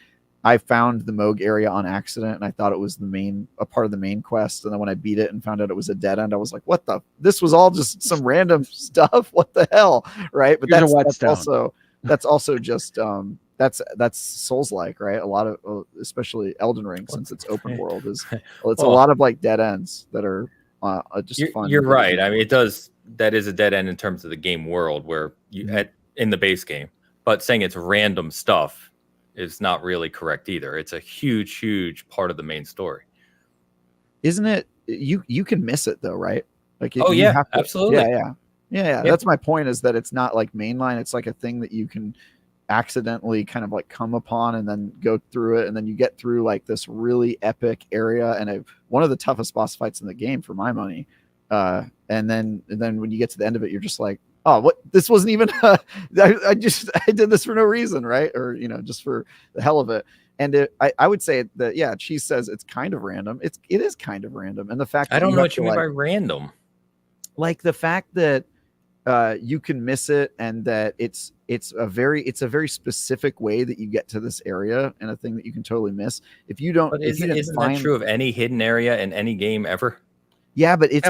I found the Moog area on accident and I thought it was a part of the main quest. And then when I beat it and found out it was a dead end, I was like, this was all just some random stuff. What the hell? Right. But that's also just, that's Souls-like, right? A lot of, especially Elden Ring, since it's open world, a lot of like dead ends that are just fun. You're right. I mean, that is a dead end in terms of the game world where in the base game, but saying it's random stuff is not really correct either. It's a huge part of the main story. Isn't it? You can miss it though, right? Like, absolutely. Yeah. That's my point, is that it's not like mainline. It's like a thing that you can accidentally kind of like come upon and then go through it, and then you get through like this really epic area and one of the toughest boss fights in the game for my money. And then when you get to the end of it, you're just like, oh, what? This wasn't even. I did this for no reason, right? Or just for the hell of it. And I would say that she says it's kind of random. It is kind of random, and the fact that I don't know what you mean by random. Like the fact that you can miss it, and that it's a very specific way that you get to this area, and a thing that you can totally miss if you don't. But isn't that true of any hidden area in any game ever? Yeah, but it's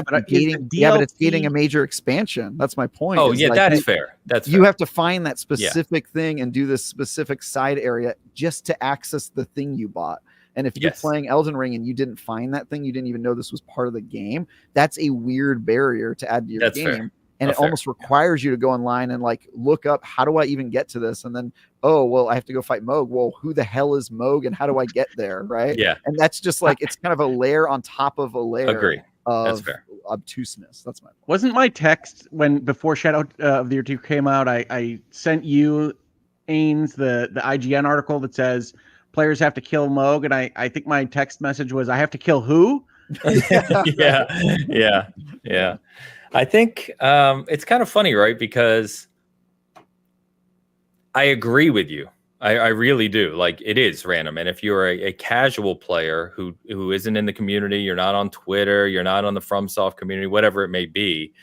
gating a major expansion. That's my point. Oh, yeah, that's fair. You have to find that specific thing and do this specific side area just to access the thing you bought. And if you're playing Elden Ring and you didn't find that thing, you didn't even know this was part of the game, that's a weird barrier to add to your game. Fair. And it almost requires you to go online and like look up, how do I even get to this? And then, oh, well, I have to go fight Moog. Well, who the hell is Moog and how do I get there? Right. Yeah. And that's just like, it's kind of a layer on top of a layer. Agree. That's fair. Obtuseness. That's my point. Wasn't my text before Shadow of the Erdtree came out, I sent you, Ains, the IGN article that says players have to kill Moog, and I think my text message was, I have to kill who? Yeah. I think it's kind of funny, right? Because I agree with you. I really do. Like, it is random. And if you're a casual player who isn't in the community, you're not on Twitter, you're not on the FromSoft community, whatever it may be,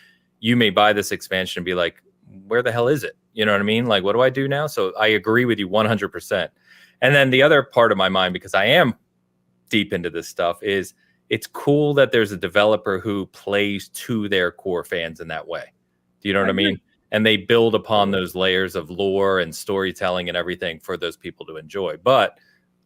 you may buy this expansion and be like, where the hell is it? You know what I mean? Like, what do I do now? So I agree with you 100%. And then the other part of my mind, because I am deep into this stuff, is it's cool that there's a developer who plays to their core fans in that way. Do you know what I mean? And they build upon those layers of lore and storytelling and everything for those people to enjoy. But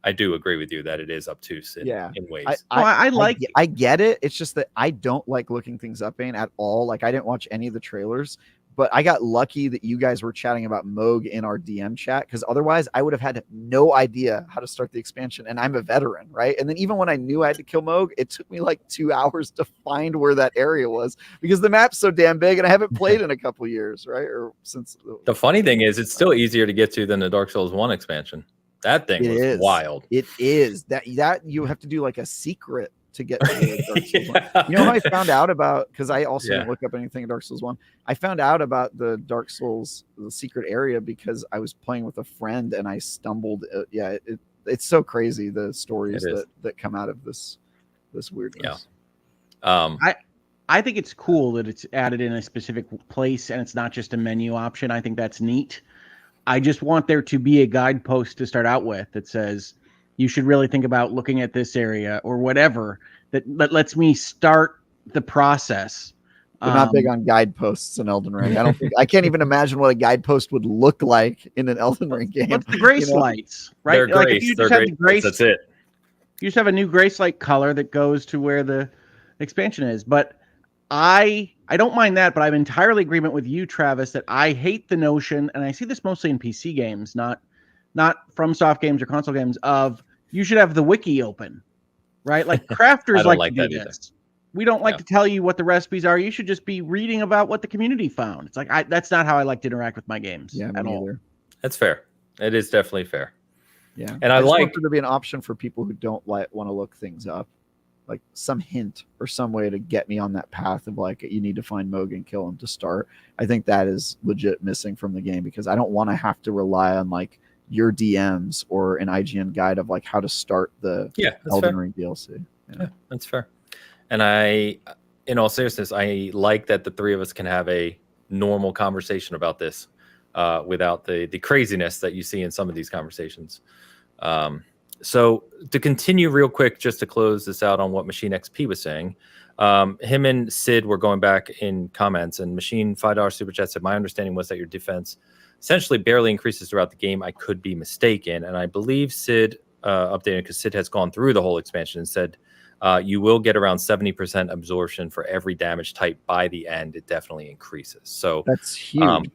I do agree with you that it is obtuse in ways. I get it. It's just that I don't like looking things up at all. Like, I didn't watch any of the trailers, but I got lucky that you guys were chatting about Moog in our DM chat, because otherwise I would have had no idea how to start the expansion. And I'm a veteran, right? And then even when I knew I had to kill Moog, it took me like 2 hours to find where that area was, because the map's so damn big and I haven't played in a couple years, right? Or since the funny thing is, it's still easier to get to than the Dark Souls 1 expansion. That thing was wild. It is. That you have to do like a secret to get to the Dark Souls 1. You know how I found out about, because I also didn't look up anything in Dark Souls 1. I found out about the Dark Souls, the secret area, because I was playing with a friend and I stumbled. It's so crazy, the stories that come out of this weirdness. I think it's cool that it's added in a specific place and it's not just a menu option. I think that's neat. I just want there to be a guidepost to start out with that says, you should really think about looking at this area or whatever that lets me start the process. We're not big on guideposts in Elden Ring. I can't even imagine what a guidepost would look like in an Elden Ring game. What's the grace lights, right? They're like grace. If you just have the grace, that's it. You just have a new grace light color that goes to where the expansion is. But I don't mind that, but I'm entirely in agreement with you, Travis, that I hate the notion, and I see this mostly in PC games, not FromSoft games or console games, of you should have the wiki open, right? Like crafters like to do this. We don't like to tell you what the recipes are. You should just be reading about what the community found. It's like that's not how I like to interact with my games at all. That's fair. It is definitely fair. Yeah, and I like want there to be an option for people who don't want to look things up, like some hint or some way to get me on that path of like, you need to find Moog and kill him to start. I think that is legit missing from the game, because I don't want to have to rely on like your DMs or an IGN guide of like how to start the Elden Ring DLC. Yeah, that's fair. And in all seriousness, I like that the three of us can have a normal conversation about this without the craziness that you see in some of these conversations. So to continue real quick, just to close this out on what Machine XP was saying, him and Sid were going back in comments, and Machine $5 Super Chat said, my understanding was that your defense essentially barely increases throughout the game. I could be mistaken. And I believe Sid updated, because Sid has gone through the whole expansion, and said you will get around 70% absorption for every damage type by the end. It definitely increases. So that's huge.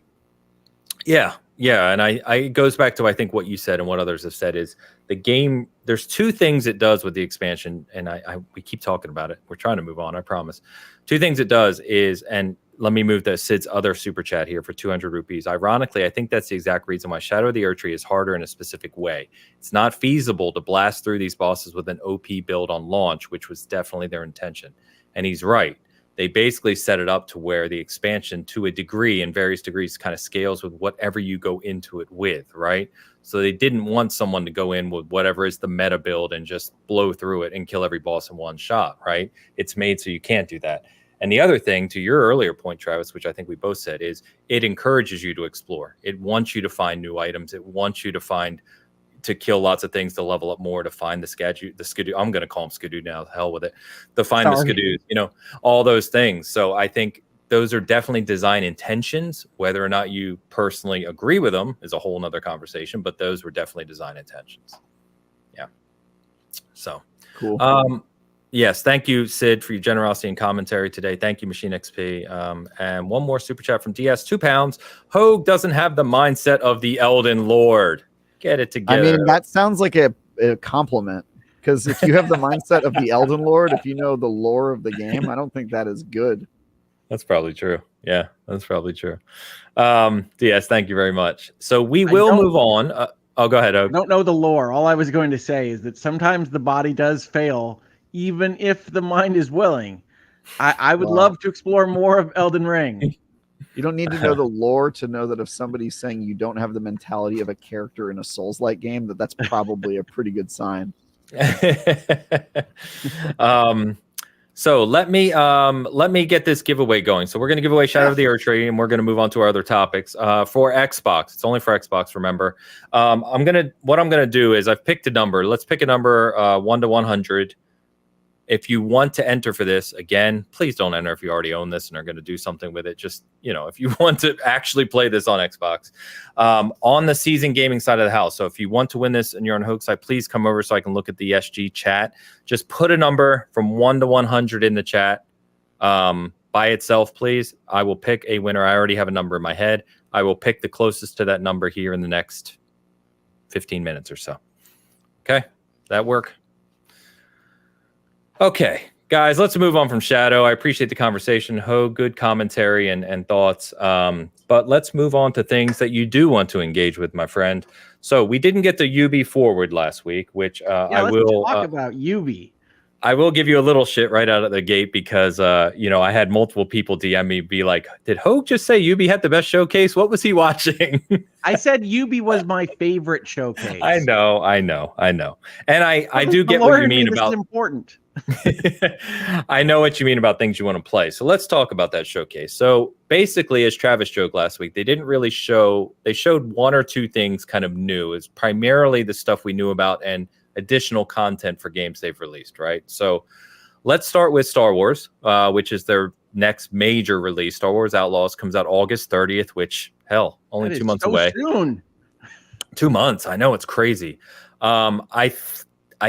Yeah, and it goes back to, I think, what you said and what others have said is the game. There's two things it does with the expansion, and we keep talking about it. We're trying to move on, I promise. Two things it does is, and let me move to Sid's other super chat here for 200 rupees. Ironically, I think that's the exact reason why Shadow of the Erdtree is harder in a specific way. It's not feasible to blast through these bosses with an OP build on launch, which was definitely their intention. And he's right. They basically set it up to where the expansion, to a degree, in various degrees, kind of scales with whatever you go into it with, right? So they didn't want someone to go in with whatever is the meta build and just blow through it and kill every boss in one shot, right? It's made so you can't do that. And the other thing, to your earlier point, Travis, which I think we both said, is it encourages you to explore. It wants you to find new items. It wants you to kill lots of things, to level up more, to find the skidoo. I'm going to call them skidoo now. Hell with it. To find the skidoos, all those things. So I think those are definitely design intentions. Whether or not you personally agree with them is a whole nother conversation, but those were definitely design intentions. Yeah. So cool. Yes, thank you, Sid, for your generosity and commentary today. Thank you, Machine XP. And one more super chat from DS, £2. Hogue doesn't have the mindset of the Elden Lord. Get it together. I mean, that sounds like a compliment, because if you have the mindset of the Elden Lord, if you know the lore of the game, I don't think that is good. That's probably true. Yeah, that's probably true. DS, thank you very much. So we will move on. Go ahead, Hogue. I don't know the lore. All I was going to say is that sometimes the body does fail, even if the mind is willing. I would love to explore more of Elden Ring. You don't need to know the lore to know that if somebody's saying you don't have the mentality of a character in a Souls-like game, that's probably a pretty good sign. So let me get this giveaway going. So we're going to give away Shadow of the Erdtree, and we're going to move on to our other topics. For Xbox, it's only for Xbox. Remember, what I'm gonna do is I've picked a number. Let's pick a number 1 to 100. If you want to enter for this, again, please don't enter if you already own this and are going to do something with it. Just, if you want to actually play this on Xbox, on the seasoned gaming side of the house. So if you want to win this and you're on Hogue side, please come over so I can look at the SG chat. Just put a number from 1 to 100 in the chat by by itself, please. I will pick a winner. I already have a number in my head. I will pick the closest to that number here in the next 15 minutes or so. Okay, that work? Okay, guys, let's move on from Shadow. I appreciate the conversation. Ho, good commentary and thoughts. But let's move on to things that you do want to engage with, my friend. So we didn't get the Ubi forward last week, which let's talk about Ubi. I will give you a little shit right out of the gate because, I had multiple people DM me, be like, did Hogue just say Ubi had the best showcase? What was he watching? I said Ubi was my favorite showcase. I know. And I do get what you mean about... This is important. I know what you mean about things you want to play. So let's talk about that showcase. So basically, as Travis joked last week, they didn't really show... They showed one or two things kind of new. It's primarily the stuff we knew about and additional content for games they've released, right? So let's start with Star Wars, which is their next major release. Star Wars Outlaws comes out August 30th, which, hell, only 2 months away. Soon. 2 months. I know, it's crazy. I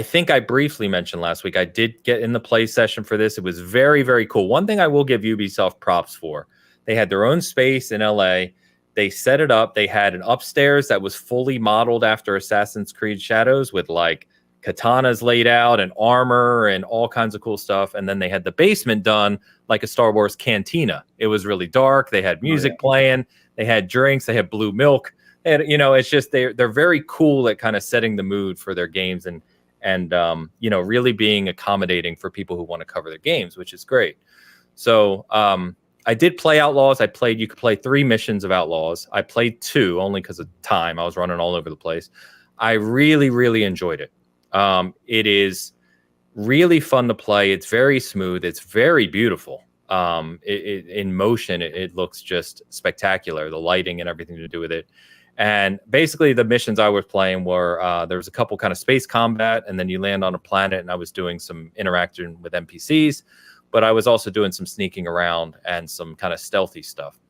think I briefly mentioned last week, I did get in the play session for this. It was very, very cool. One thing I will give Ubisoft props for, they had their own space in LA. They set it up. They had an upstairs that was fully modeled after Assassin's Creed Shadows with like katanas laid out and armor and all kinds of cool stuff. And then they had the basement done like a Star Wars cantina. It was really dark. They had music playing. They had drinks. They had blue milk. And, it's just they're very cool at kind of setting the mood for their games and really being accommodating for people who want to cover their games, which is great. So I did play Outlaws. You could play 3 missions of Outlaws. I played 2 only because of time. I was running all over the place. I really, really enjoyed it. It is really fun to play. It's very smooth. It's very beautiful. In motion, it looks just spectacular. The lighting and everything to do with it. And basically the missions I was playing were, there was a couple kind of space combat, and then you land on a planet, and I was doing some interaction with NPCs, but I was also doing some sneaking around and some kind of stealthy stuff.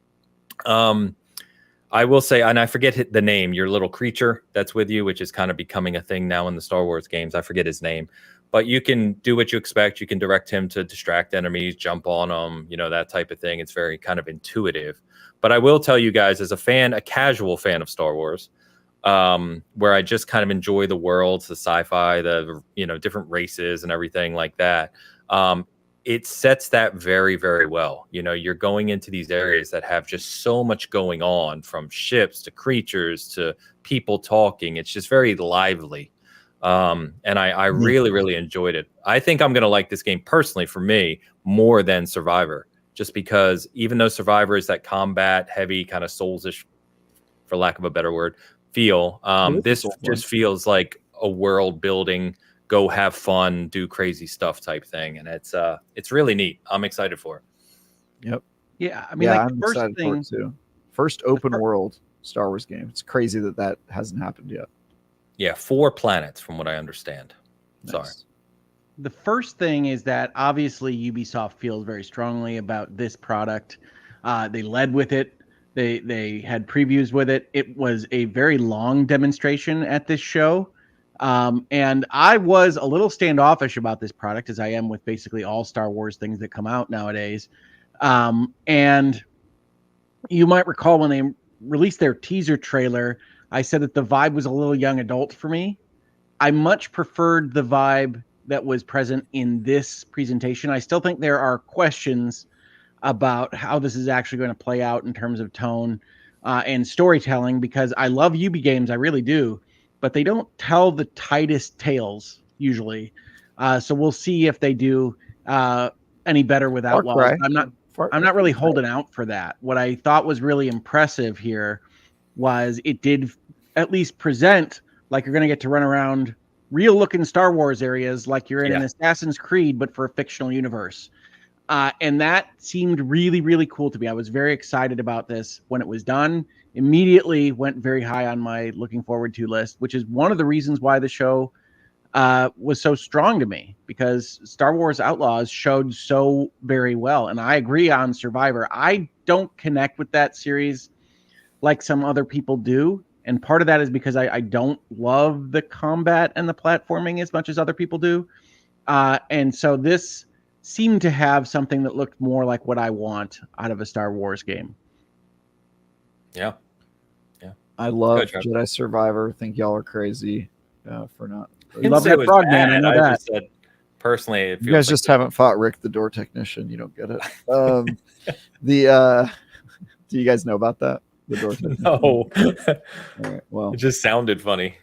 I will say, and I forget the name, your little creature that's with you, which is kind of becoming a thing now in the Star Wars games. I forget his name, but you can do what you expect. You can direct him to distract enemies, jump on them, that type of thing. It's very kind of intuitive. But I will tell you guys, as a casual fan of Star Wars, where I just kind of enjoy the worlds, the sci-fi, the different races and everything like that, it sets that very, very well. You're going into these areas that have just so much going on, from ships to creatures to people talking. It's just very lively. And I really, really enjoyed it. I think I'm going to like this game personally, for me, more than Survivor, just because even though Survivor is that combat heavy kind of Souls-ish, for lack of a better word, feel, this just feels like a world building, go have fun, do crazy stuff type thing. And it's really neat. I'm excited for it. Yep. Yeah. I mean, I'm excited for it too. First open world Star Wars game. It's crazy that hasn't happened yet. Yeah. 4 planets from what I understand. Nice. Sorry. The first thing is that obviously Ubisoft feels very strongly about this product. They led with it. They had previews with it. It was a very long demonstration at this show. And I was a little standoffish about this product, as I am with basically all Star Wars things that come out nowadays. And you might recall when they released their teaser trailer, I said that the vibe was a little young adult for me. I much preferred the vibe that was present in this presentation. I still think there are questions about how this is actually going to play out in terms of tone and storytelling, because I love Ubi games, I really do, but they don't tell the tightest tales usually. So we'll see if they do any better with Outlaws. I'm not really holding out for that. What I thought was really impressive here was it did at least present like you're going to get to run around real looking Star Wars areas like you're in an Assassin's Creed, but for a fictional universe. And that seemed really, really cool to me. I was very excited about this when it was done. Immediately went very high on my looking forward to list, which is one of the reasons why the show was so strong to me, because Star Wars Outlaws showed so very well. And I agree on Survivor. I don't connect with that series like some other people do. And part of that is because I don't love the combat and the platforming as much as other people do. And so this seemed to have something that looked more like what I want out of a Star Wars game. Yeah. I love Good, Jedi Survivor. Think y'all are crazy for not. You love that frog, man. I know that. Just said, personally, it feels You guys like just haven't fought Rick the door technician. You don't get it. Do you guys know about that? The door technician? No. All right, well, It just sounded funny.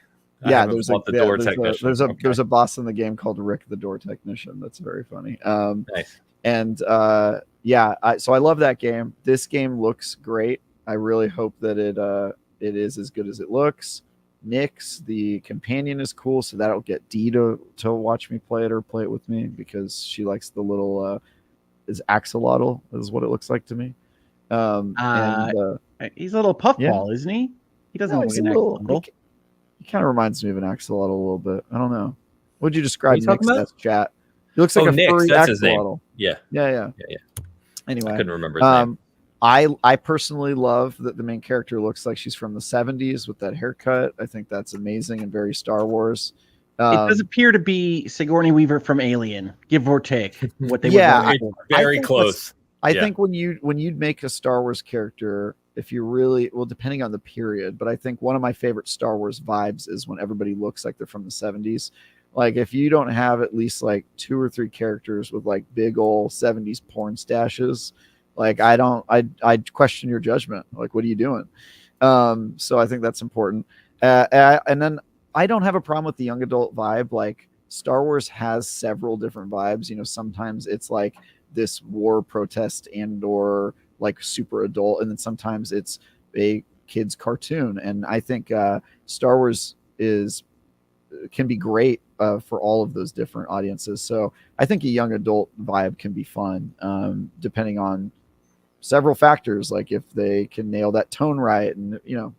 yeah, there's a boss in the game called Rick the door technician. That's very funny. Nice. And so I love that game. This game looks great. I really hope that it is as good as it looks. Nyx, the companion, is cool, so that'll get Dee to watch me play it or play it with me because she likes the little is axolotl is what it looks like to me. He's a little puffball, isn't he? He doesn't look like an axolotl. He kind of reminds me of an axolotl a little bit. I don't know. What'd you describe Nyx as, chat? He looks like a Nyx, furry that's axolotl. His name. Yeah. Anyway, I couldn't remember his name. I personally love that the main character looks like she's from the 70s with that haircut. I think that's amazing and very Star Wars. It does appear to be Sigourney Weaver from Alien, give or take what they very close. I think when you'd make a Star Wars character, if you really, well, depending on the period, but I think one of my favorite Star Wars vibes is when everybody looks like they're from the 70s. Like if you don't have at least like 2 or 3 characters with like big old 70s porn stashes, like I'd question your judgment. Like, what are you doing? So I think that's important. And then I don't have a problem with the young adult vibe. Like Star Wars has several different vibes. You know, sometimes it's like this war protest and or like super adult, and then sometimes it's a kid's cartoon. And I think Star Wars can be great for all of those different audiences. So I think a young adult vibe can be fun, depending on several factors, like if they can nail that tone right, and you know,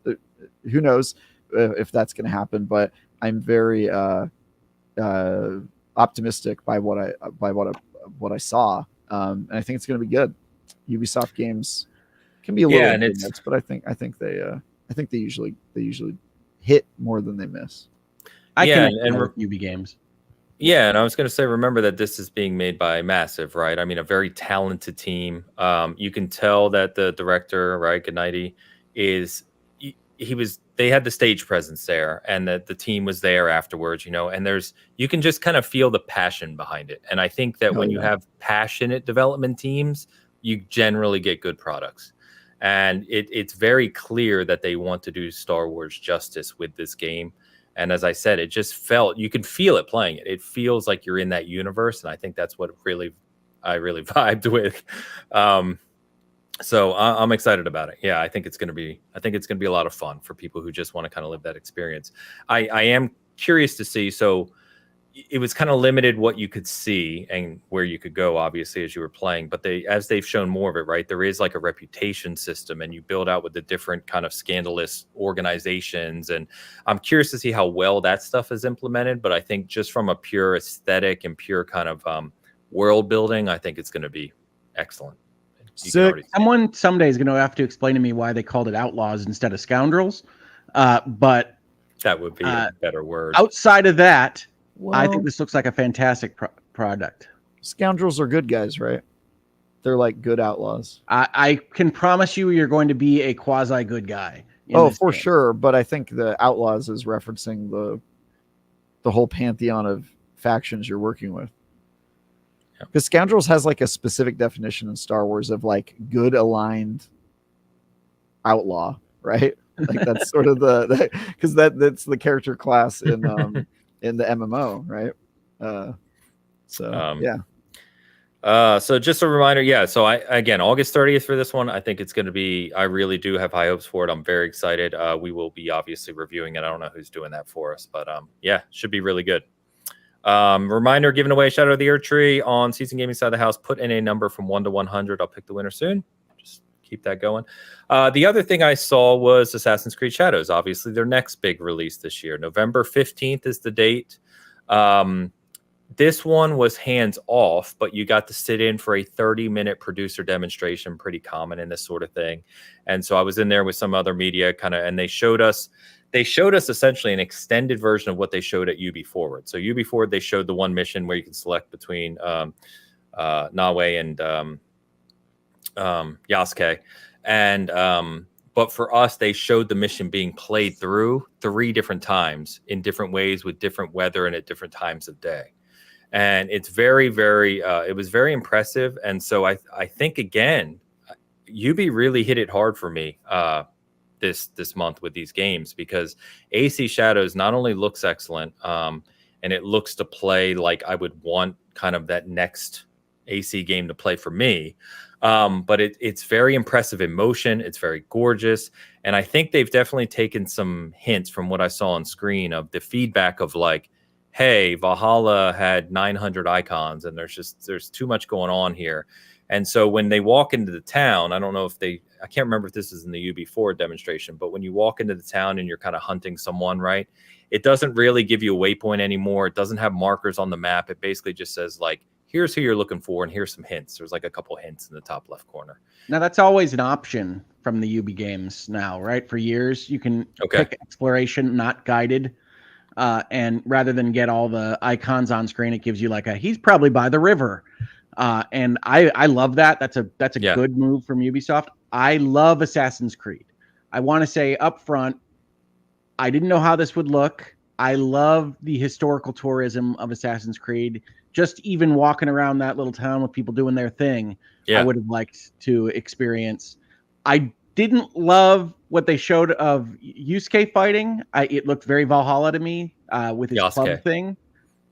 who knows if that's going to happen. But I'm very optimistic by what I saw, and I think it's going to be good. Ubisoft games can be a little mixed, but I think they usually hit more than they miss. I can with Ubi games. Yeah, and I was going to say, remember that this is being made by Massive, right? I mean, a very talented team. You can tell that the director, right, Goodnighty, they had the stage presence there, and that the team was there afterwards, you know, and you can just kind of feel the passion behind it. And I think that when you have passionate development teams, you generally get good products. And it's very clear that they want to do Star Wars justice with this game. And as I said, it just you can feel it playing it. It feels like you're in that universe. And I think that's what I really vibed with. So I'm excited about it. Yeah, I think it's going to be a lot of fun for people who just want to kind of live that experience. I am curious to see. So it was kind of limited what you could see and where you could go, obviously, as you were playing. But as they've shown more of it, right, there is like a reputation system, and you build out with the different kind of scandalous organizations. And I'm curious to see how well that stuff is implemented. But I think just from a pure aesthetic and pure kind of world building, I think it's going to be excellent. Someone someday is going to have to explain to me why they called it Outlaws instead of Scoundrels. But that would be a better word. Outside of that, I think this looks like a fantastic product. Scoundrels are good guys, right? They're like good outlaws. I can promise you're going to be a quasi good guy. Oh, for sure. But I think the Outlaws is referencing the whole pantheon of factions you're working with. Because Scoundrels has like a specific definition in Star Wars of like good aligned outlaw, right? Like that's sort of because that's the character class in the MMO, right? So just a reminder, so again, August 30th for this one. I think it's going to be, I really do have high hopes for it. I'm very excited. We will be obviously reviewing it. I don't know who's doing that for us, but should be really good. Reminder, giving away Shadow of the Erdtree on Season Gaming Side of the House. Put in a number from 1 to 100. I'll pick the winner soon. Just keep that going. The other thing I saw was Assassin's Creed Shadows, obviously their next big release this year. November 15th is the date. This one was hands off, but you got to sit in for a 30-minute producer demonstration, pretty common in this sort of thing. And so I was in there with some other media and they showed us essentially an extended version of what they showed at UB Forward. So UB Forward, they showed the one mission where you can select between Nawe and Yasuke, and but for us, they showed the mission being played through 3 different times in different ways with different weather and at different times of day. And it's very, very, it was very impressive. And so I think, again, Ubi really hit it hard for me this month with these games, because AC Shadows not only looks excellent, and it looks to play like I would want kind of that next AC game to play for me. But it's very impressive in motion. It's very gorgeous. And I think they've definitely taken some hints from what I saw on screen of the feedback of like, hey, Valhalla had 900 icons and there's too much going on here. And so when they walk into the town, I don't know if I can't remember if this is in the UB4 demonstration, but when you walk into the town and you're kind of hunting someone, right? It doesn't really give you a waypoint anymore. It doesn't have markers on the map. It basically just says like, here's who you're looking for, and here's some hints. There's like a couple hints in the top left corner. Now, that's always an option from the Ubi games now, right? For years, you can pick exploration, not guided. And rather than get all the icons on screen, it gives you like he's probably by the river. And I love that. That's a good move from Ubisoft. I love Assassin's Creed. I want to say up front, I didn't know how this would look. I love the historical tourism of Assassin's Creed. Just even walking around that little town with people doing their thing, I would have liked to experience. I didn't love what they showed of Yusuke fighting. It looked very Valhalla to me with his club thing.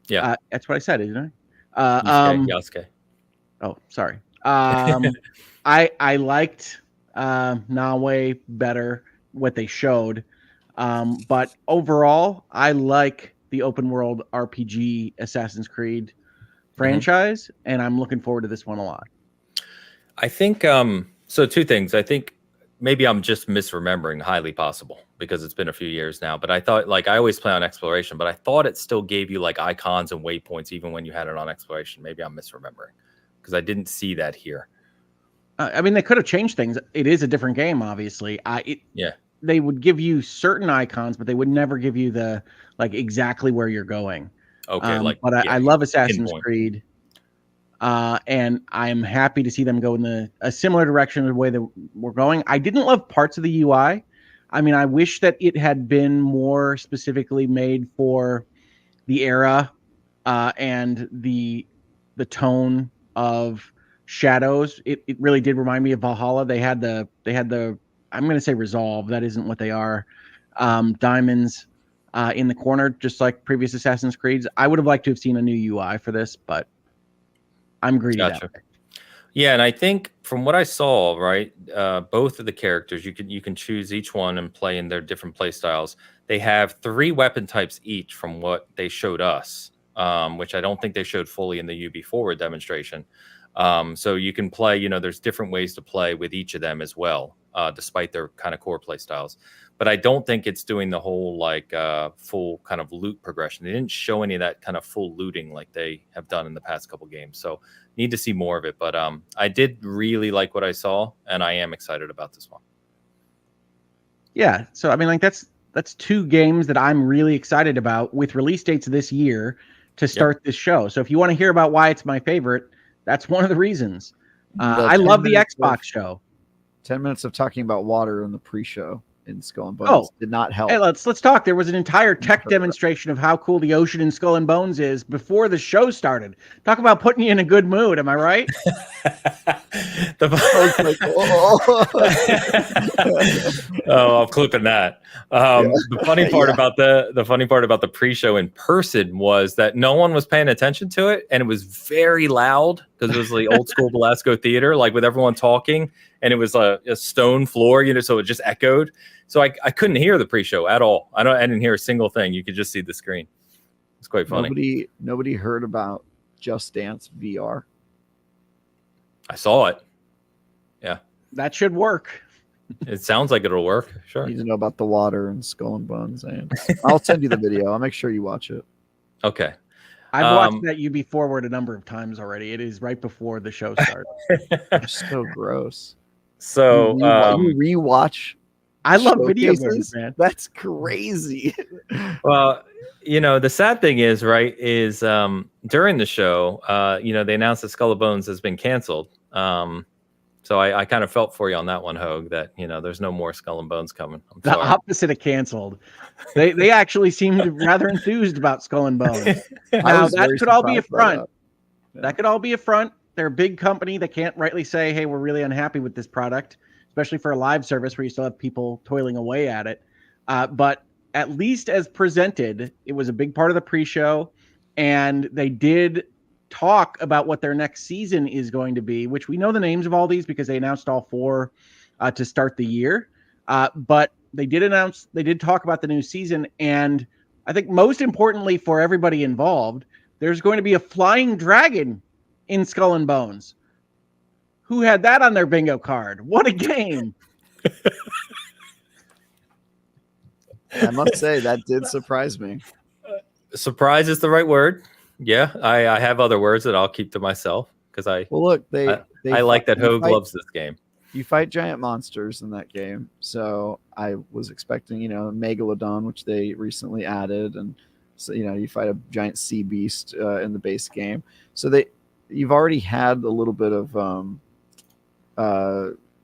Yeah, that's what I said, isn't I? Yasuke. Oh, sorry. I liked Nawe better, what they showed. But overall, I like the open world RPG Assassin's Creed franchise, and I'm looking forward to this one a lot. I think so 2 things. I think maybe I'm just misremembering, highly possible, because it's been a few years now, but I thought, like, I always play on exploration, but I thought it still gave you like icons and waypoints even when you had it on exploration. Maybe I'm misremembering, because I didn't see that here. I mean, they could have changed things. It is a different game, obviously. They would give you certain icons, but they would never give you the like exactly where you're going. Okay, but I love Assassin's Creed, and I'm happy to see them go in a similar direction to the way that we're going. I didn't love parts of the UI. I mean, I wish that it had been more specifically made for the era and the tone of Shadows. It really did remind me of Valhalla. They had the I'm going to say resolve. That isn't what they are. Diamonds in the corner, just like previous Assassin's Creeds. I would have liked to have seen a new UI for this, but I'm greedy. Gotcha. Yeah, and I think from what I saw, right, both of the characters, you can choose each one and play in their different play styles. They have 3 weapon types each from what they showed us, which I don't think they showed fully in the UB Forward demonstration. So you can play, there's different ways to play with each of them as well, despite their kind of core play styles. But I don't think it's doing the whole like full kind of loot progression. They didn't show any of that kind of full looting like they have done in the past couple games. So need to see more of it. But I did really like what I saw, and I am excited about this one. Yeah. So I mean, like that's 2 games that I'm really excited about with release dates this year to start this show. So if you want to hear about why it's my favorite, that's one of the reasons. I love the Xbox show. 10 minutes of talking about water in the pre-show in Skull and Bones did not help. Hey, let's talk. There was an entire tech demonstration of how cool the ocean in Skull and Bones is before the show started. Talk about putting you in a good mood. Am I right? I'm clipping that. The funny part about the pre-show in person was that no one was paying attention to it, and it was very loud because it was the old school Belasco theater, like with everyone talking, and it was a stone floor, so it just echoed. So I couldn't hear the pre-show at all. I didn't hear a single thing. You could just see the screen. It's quite funny. Nobody heard about Just Dance VR. I saw it. Yeah, that should work. It sounds like it'll work. Sure. You need to know about the water and Skull and Bones, and I'll send you the video. I'll make sure you watch it. Okay. I've watched that UB Forward a number of times already. It is right before the show starts. It's so gross. So you rewatch I love video showcases? games, man. That's crazy. Well, the sad thing is, right, is during the show, they announced that Skull and Bones has been canceled. So I kind of felt for you on that one, Hogue, that, there's no more Skull and Bones coming. I'm The sorry. opposite of canceled. They actually seemed rather enthused about Skull and Bones. Now, that could all be a front. That could all be a front. They're a big company. They can't rightly say, hey, we're really unhappy with this product, especially for a live service where you still have people toiling away at it. But at least as presented, it was a big part of the pre-show, and they did talk about what their next season is going to be, which we know the names of all these because they announced all 4 to start the year. But they did talk about the new season, and I think most importantly for everybody involved, there's going to be a flying dragon in Skull and Bones. Who had that on their bingo card? What a game. I must say that did surprise me. Surprise is the right word. Yeah, I have other words that I'll keep to myself because I like that Hogue loves this game. You fight giant monsters in that game, so I was expecting, Megalodon, which they recently added, and so you fight a giant sea beast in the base game. So you've already had a little bit of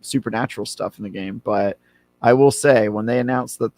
supernatural stuff in the game, but I will say when they announced that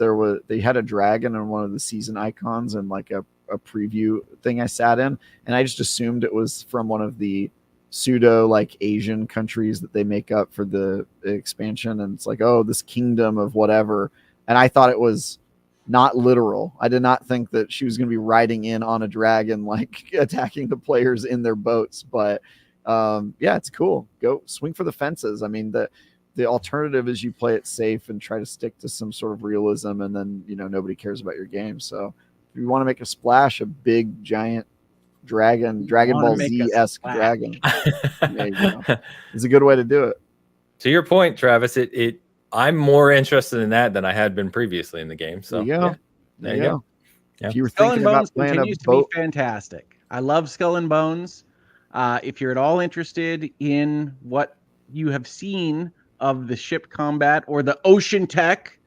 they had a dragon on one of the season icons and like a preview thing I sat in, and I just assumed it was from one of the pseudo like Asian countries that they make up for the expansion, and it's like, oh, this kingdom of whatever, and I thought it was not literal. I did not think that she was going to be riding in on a dragon like attacking the players in their boats, but yeah, it's cool. Go swing for the fences. I mean, the alternative is you play it safe and try to stick to some sort of realism, and then nobody cares about your game. So if you want to make a splash, a big giant Dragon Ball Z-esque dragon, there you go. It's a good way to do it. To your point, Travis, I'm more interested in that than I had been previously in the game. So there you go. Yeah. If you were Skull thinking and Bones about playing continues a boat, to be fantastic. I love Skull and Bones. If you're at all interested in what you have seen of the ship combat or the ocean tech,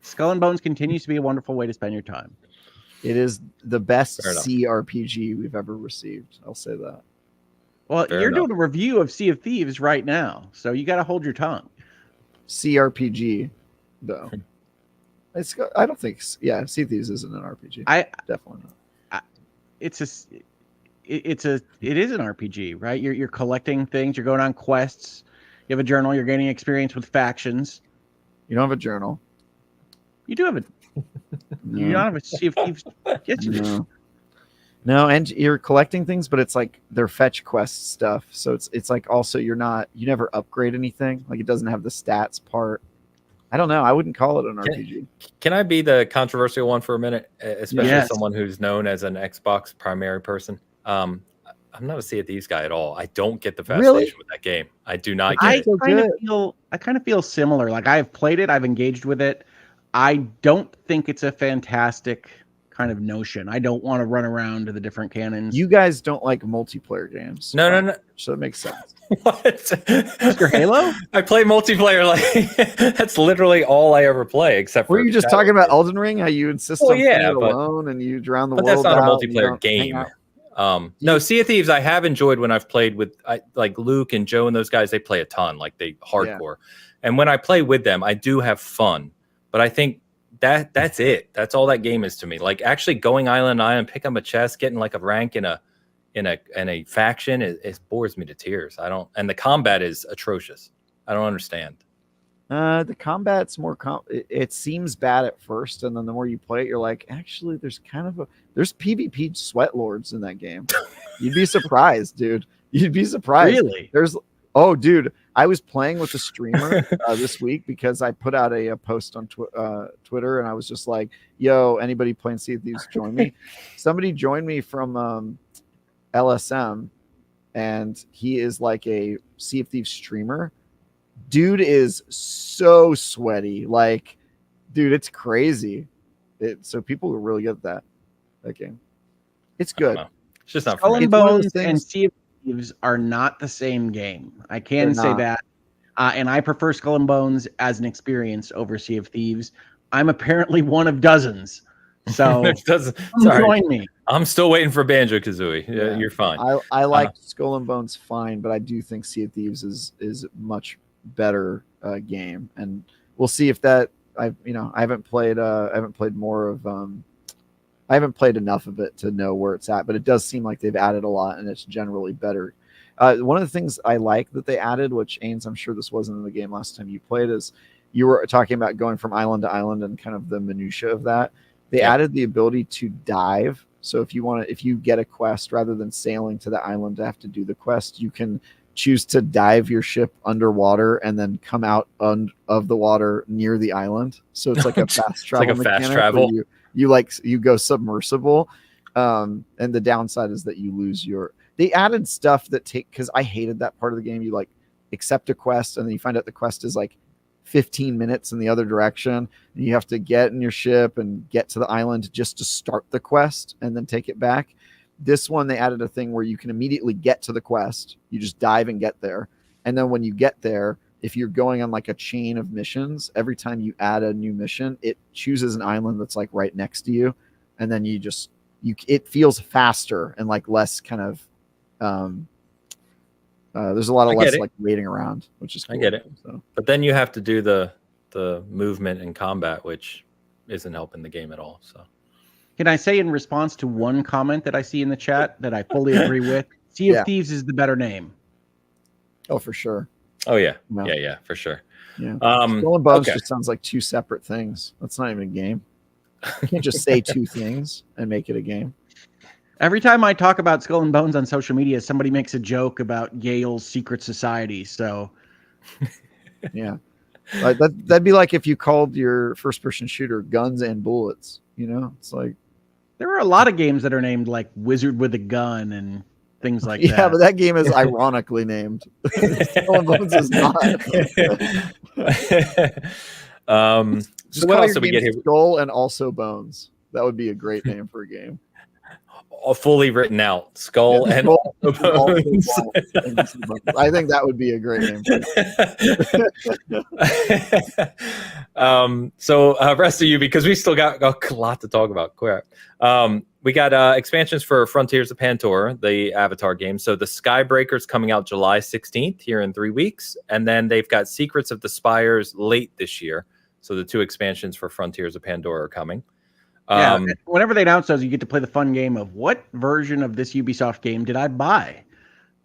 Skull and Bones continues to be a wonderful way to spend your time. it is the best CRPG we've ever received. I'll say that. Well, you're doing a review of Sea of Thieves right now, so you got to hold your tongue. CRPG, though. I don't think. Yeah, Sea of Thieves isn't an RPG. Definitely not. It is an RPG, right? You're collecting things. You're going on quests. You have a journal. You're gaining experience with factions. You don't have a journal. You do have a. No. You don't have a Sea of Thieves. Yes, you do. No, and you're collecting things, but it's like they're fetch quest stuff. So it's like also you never upgrade anything. Like it doesn't have the stats part. I don't know. I wouldn't call it an RPG. Can I be the controversial one for a minute, especially someone who's known as an Xbox primary person? I'm not a Sea of Thieves guy at all. I don't get the fascination with that game. I do not get it. I kind of feel similar. Like I've played it, I've engaged with it. I don't think it's a fantastic kind of notion. I don't want to run around to the different cannons. You guys don't like multiplayer games. No. So that makes sense. What? Mr. Halo? I play multiplayer. Like that's literally all I ever play, except for. Were you just talking about Elden Ring? How you insist on playing it alone and you drown the world? But that's not a multiplayer game. No, Sea of Thieves I have enjoyed when I've played with like Luke and Joe and those guys. They play a ton, like they hardcore. And when I play with them, I do have fun. But I think that's it. That's all that game is to me. Like actually going island to island, pick up a chest, getting like a rank in a faction, it bores me to tears. And the combat is atrocious. I don't understand. The combat's more it seems bad at first, and then the more you play it, you're like, actually, there's PvP sweat lords in that game. You'd be surprised, dude. You'd be surprised. Really? Dude, I was playing with a streamer this week because I put out a post on Twitter, and I was just like, yo, anybody playing Sea of Thieves, join me. Somebody joined me from LSM, and he is like a Sea of Thieves streamer. Dude is so sweaty. Like, dude, it's crazy. So people are really good at that game. It's good. It's just not Skull and Bones and Sea of Thieves are not the same game. I can say that. and I prefer Skull and Bones as an experience over Sea of Thieves. I'm apparently one of dozens, so join me. I'm still waiting for Banjo-Kazooie. Yeah, you're fine. I like Skull and Bones fine, but I do think Sea of Thieves is much better game, and we'll see if that. I haven't played more of. I haven't played enough of it to know where it's at, but it does seem like they've added a lot, and it's generally better. One of the things I like that they added, which Ains, I'm sure this wasn't in the game last time you played, is you were talking about going from island to island and kind of the minutia of that. They added the ability to dive. So if you get a quest, rather than sailing to the island to have to do the quest, you can choose to dive your ship underwater and then come out of the water near the island. So it's like a fast travel. It's like a fast travel. You go submersible. And the downside is that you lose they added stuff that because I hated that part of the game. You like accept a quest and then you find out the quest is like 15 minutes in the other direction, and you have to get in your ship and get to the island just to start the quest and then take it back. This one, they added a thing where you can immediately get to the quest. You just dive and get there. And then when you get there, if you're going on like a chain of missions, every time you add a new mission, it chooses an island that's like right next to you. And then it feels faster and like less kind of, there's a lot of less like waiting around, which is cool. I get it. So. But then you have to do the movement and combat, which isn't helping the game at all. So, can I say in response to one comment that I see in the chat that I fully agree with? Sea of Thieves is the better name. Oh, for sure. Oh yeah, yeah, for sure. Yeah. Skull and Bones just sounds like two separate things. That's not even a game. You can't just say two things and make it a game. Every time I talk about Skull and Bones on social media, somebody makes a joke about Yale's secret society. So, yeah, that'd be like if you called your first-person shooter Guns and Bullets. It's like there are a lot of games that are named like Wizard with a Gun and things like that. Yeah, but that game is ironically named. Skull and Bones is not. So what else do we get here? Skull and also Bones. That would be a great name for a game. Fully written out. Skull and also Bones. I think that would be a great name for So rest of you, because we still got a lot to talk about. Quick. We got expansions for Frontiers of Pandora, the Avatar game. So the Skybreaker's coming out July 16th, here in 3 weeks. And then they've got Secrets of the Spires late this year. So the 2 expansions for Frontiers of Pandora are coming. Whenever they announce those, you get to play the fun game of what version of this Ubisoft game did I buy?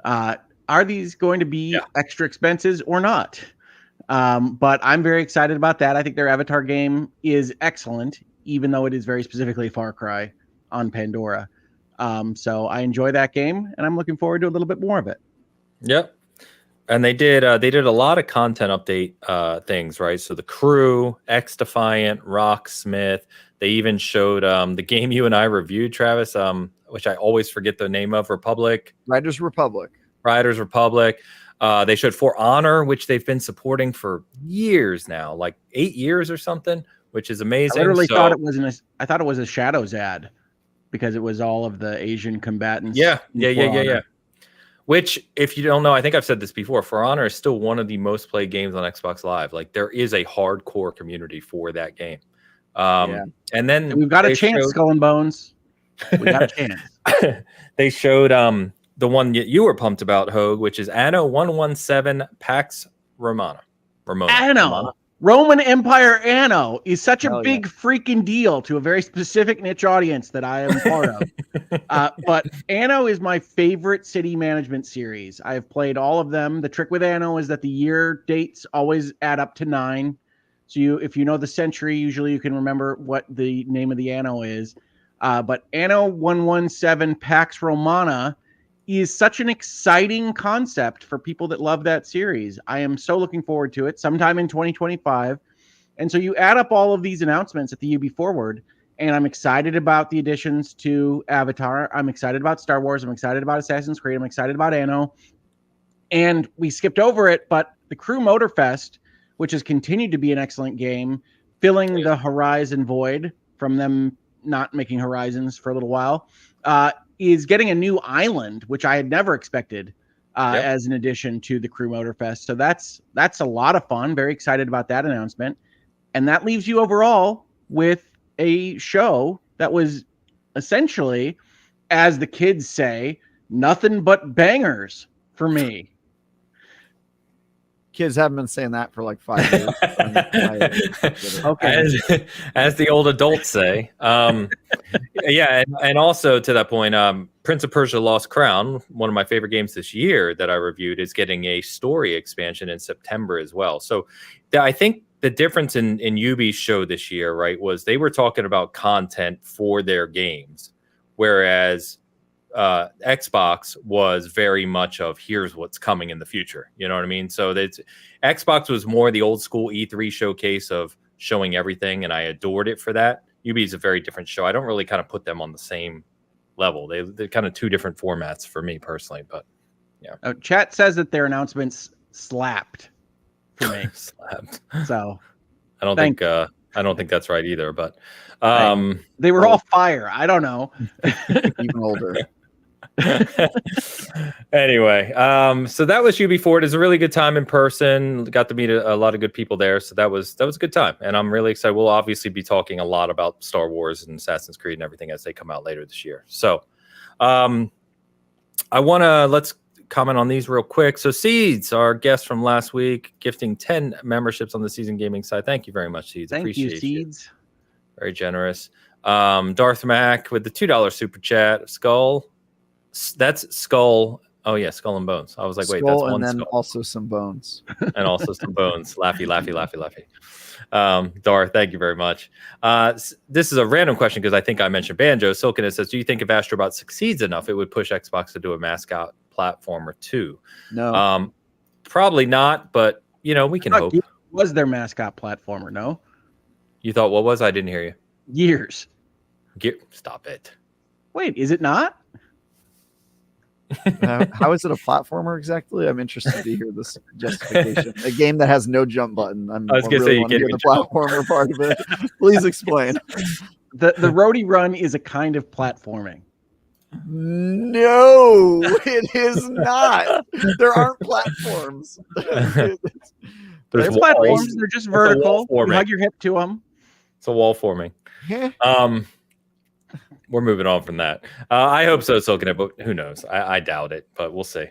Are these going to be extra expenses or not? But I'm very excited about that. I think their Avatar game is excellent, even though it is very specifically Far Cry on Pandora. So I enjoy that game, and I'm looking forward to a little bit more of it. Yep. And they did a lot of content update things, right? So the Crew, X-Defiant, Rocksmith. They even showed the game you and I reviewed, Travis, which I always forget the name of, Riders Republic. They showed For Honor, which they've been supporting for years now, like 8 years or something, which is amazing. I literally thought it was a Shadows ad because it was all of the Asian combatants. Yeah. Which, if you don't know, I think I've said this before, For Honor is still one of the most played games on Xbox Live. Like, there is a hardcore community for that game. And then we've got a chance, Skull and Bones. We got a chance. They showed the one you were pumped about, Hogue, which is Anno 117 Pax Romana. Anno. Roman Empire Anno is such a big freaking deal to a very specific niche audience that I am part of. But Anno is my favorite city management series. I have played all of them. The trick with Anno is that the year dates always add up to 9. So if you know the century, usually you can remember what the name of the Anno is. But Anno 117 Pax Romana is such an exciting concept for people that love that series. I am so looking forward to it sometime in 2025. And so you add up all of these announcements at the UB Forward, and I'm excited about the additions to Avatar. I'm excited about Star Wars. I'm excited about Assassin's Creed. I'm excited about Anno. And we skipped over it, but the Crew Motorfest, which has continued to be an excellent game, filling the Horizon void from them not making Horizons for a little while, is getting a new island, which I had never expected as an addition to the Crew Motorfest. So that's a lot of fun. Very excited about that announcement. And that leaves you overall with a show that was essentially, as the kids say, nothing but bangers for me. Kids haven't been saying that for like 5 years. Okay. As the old adults say. Yeah, and also to that point, Prince of Persia Lost Crown, one of my favorite games this year that I reviewed, is getting a story expansion in September as well. So I think the difference in Ubi's show this year, right, was they were talking about content for their games, whereas Xbox was very much of here's what's coming in the future. You know what I mean? So Xbox was more the old school E3 showcase of showing everything, and I adored it for that. Ubi is a very different show. I don't really kind of put them on the same level. They're kind of two different formats for me personally, but yeah. Chat says that their announcements slapped for me. Slapped. So I don't think that's right either, but they were all fire. I don't know. Even older. Anyway, so that was UB4. It is a really good time in person. Got to meet a lot of good people there, so that was a good time, and I'm really excited. We'll obviously be talking a lot about Star Wars and Assassin's Creed and everything as they come out later this year. So, let's comment on these real quick. So, Seeds, our guest from last week, gifting 10 memberships on the Season Gaming side. Thank you very much, Seeds. Appreciate you, Seeds. Very generous. Darth Mac with the $2 super chat. Skull. That's Skull. Oh yeah, Skull and Bones. I was like, wait, that's one and then skull. Also some bones. And also some bones. Laughy. Darth, thank you very much. This is a random question because I think I mentioned Banjo. Silken says, do you think if Astrobot succeeds enough, it would push Xbox to do a mascot platformer too? No. Probably not, but we can hope. Was their mascot platformer? No. You thought what was? I didn't hear you. Years. Stop it. Wait, is it not? How is it a platformer exactly? I'm interested to hear this justification. A game that has no jump button. I was going to say you can't hear the platformer part of it. Please explain. The roadie run is a kind of platforming. No, it is not. There aren't platforms. They're platforms. They're just vertical. You hug your hip to them. It's a wall forming. Yeah. We're moving on from that. I hope so, Silken, but who knows? I doubt it, but we'll see.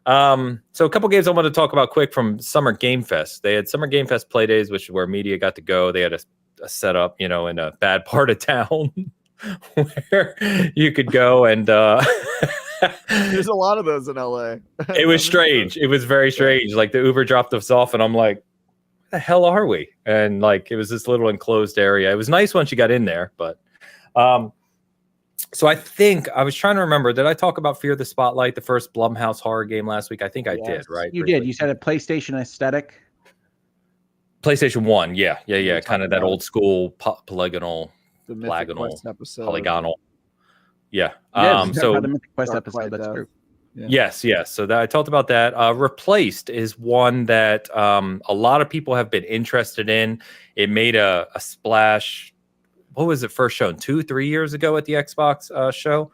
So a couple games I want to talk about quick from Summer Game Fest. They had Summer Game Fest play days, which is where media got to go. They had a setup, in a bad part of town where you could go and there's a lot of those in LA. It was strange. It was very strange. Like the Uber dropped us off and I'm like, where the hell are we? And like it was this little enclosed area. It was nice once you got in there, but so I think I was trying to remember, did I talk about Fear the Spotlight, the first Blumhouse horror game last week? I think I did, right? You did. You said a PlayStation aesthetic. PlayStation 1, yeah. Kind of that old school polygonal. The Mythic Quest episode. Polygonal. Yeah. So the Mythic Quest episode, that's true. Yeah. Yes. So I talked about that. Replaced is one that a lot of people have been interested in. It made a splash. What was it first shown 2-3 years ago at the Xbox show?